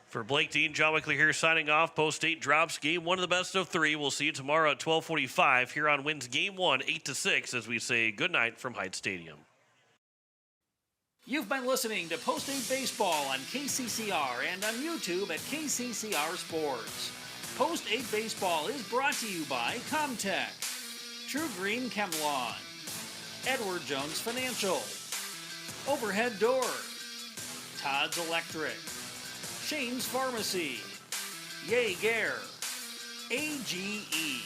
For Blake Dean, John Wickley here signing off. Post 8 drops Game 1 of the best of 3. We'll see you tomorrow at 12:45. Huron wins Game 1 8-6 as we say goodnight from Hyde Stadium. You've been listening to Post 8 Baseball on KCCR and on YouTube at KCCR Sports. Post 8 Baseball is brought to you by Comtech, True Green Chemlawn, Edward Jones Financial, Overhead Door, Todd's Electric, Shane's Pharmacy, Yay Gare, AGE,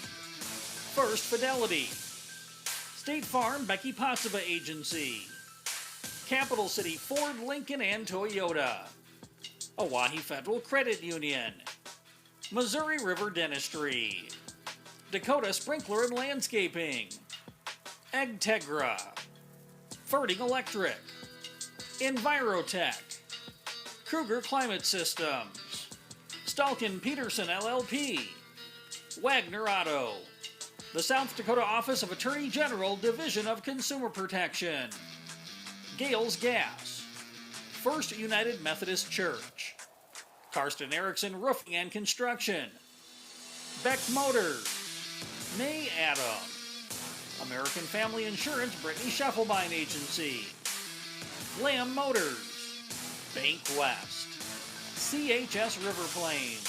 First Fidelity, State Farm Becky Possiba Agency, Capital City Ford, Lincoln, and Toyota, Oahe Federal Credit Union, Missouri River Dentistry, Dakota Sprinkler and Landscaping, Egtegra, Ferding Electric, Envirotech, Kruger Climate Systems, Stalkin Peterson LLP, Wagner Auto, the South Dakota Office of Attorney General, Division of Consumer Protection, Gales Gas, First United Methodist Church, Karsten Erickson Roofing and Construction, Beck Motors, May Adam, American Family Insurance Brittany Scheffelbein Agency, Lamb Motors, Bank West, CHS River Plains,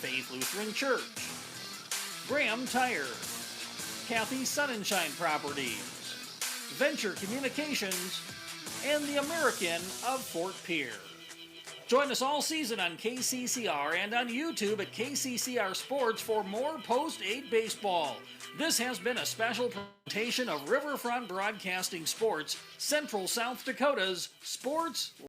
Faith Lutheran Church, Graham Tire, Kathy Sunshine Properties, Venture Communications, and the American of Fort Pierre. Join us all season on KCCR and on YouTube at KCCR Sports for more Post 8 Baseball. This has been a special presentation of Riverfront Broadcasting Sports, Central South Dakota's sports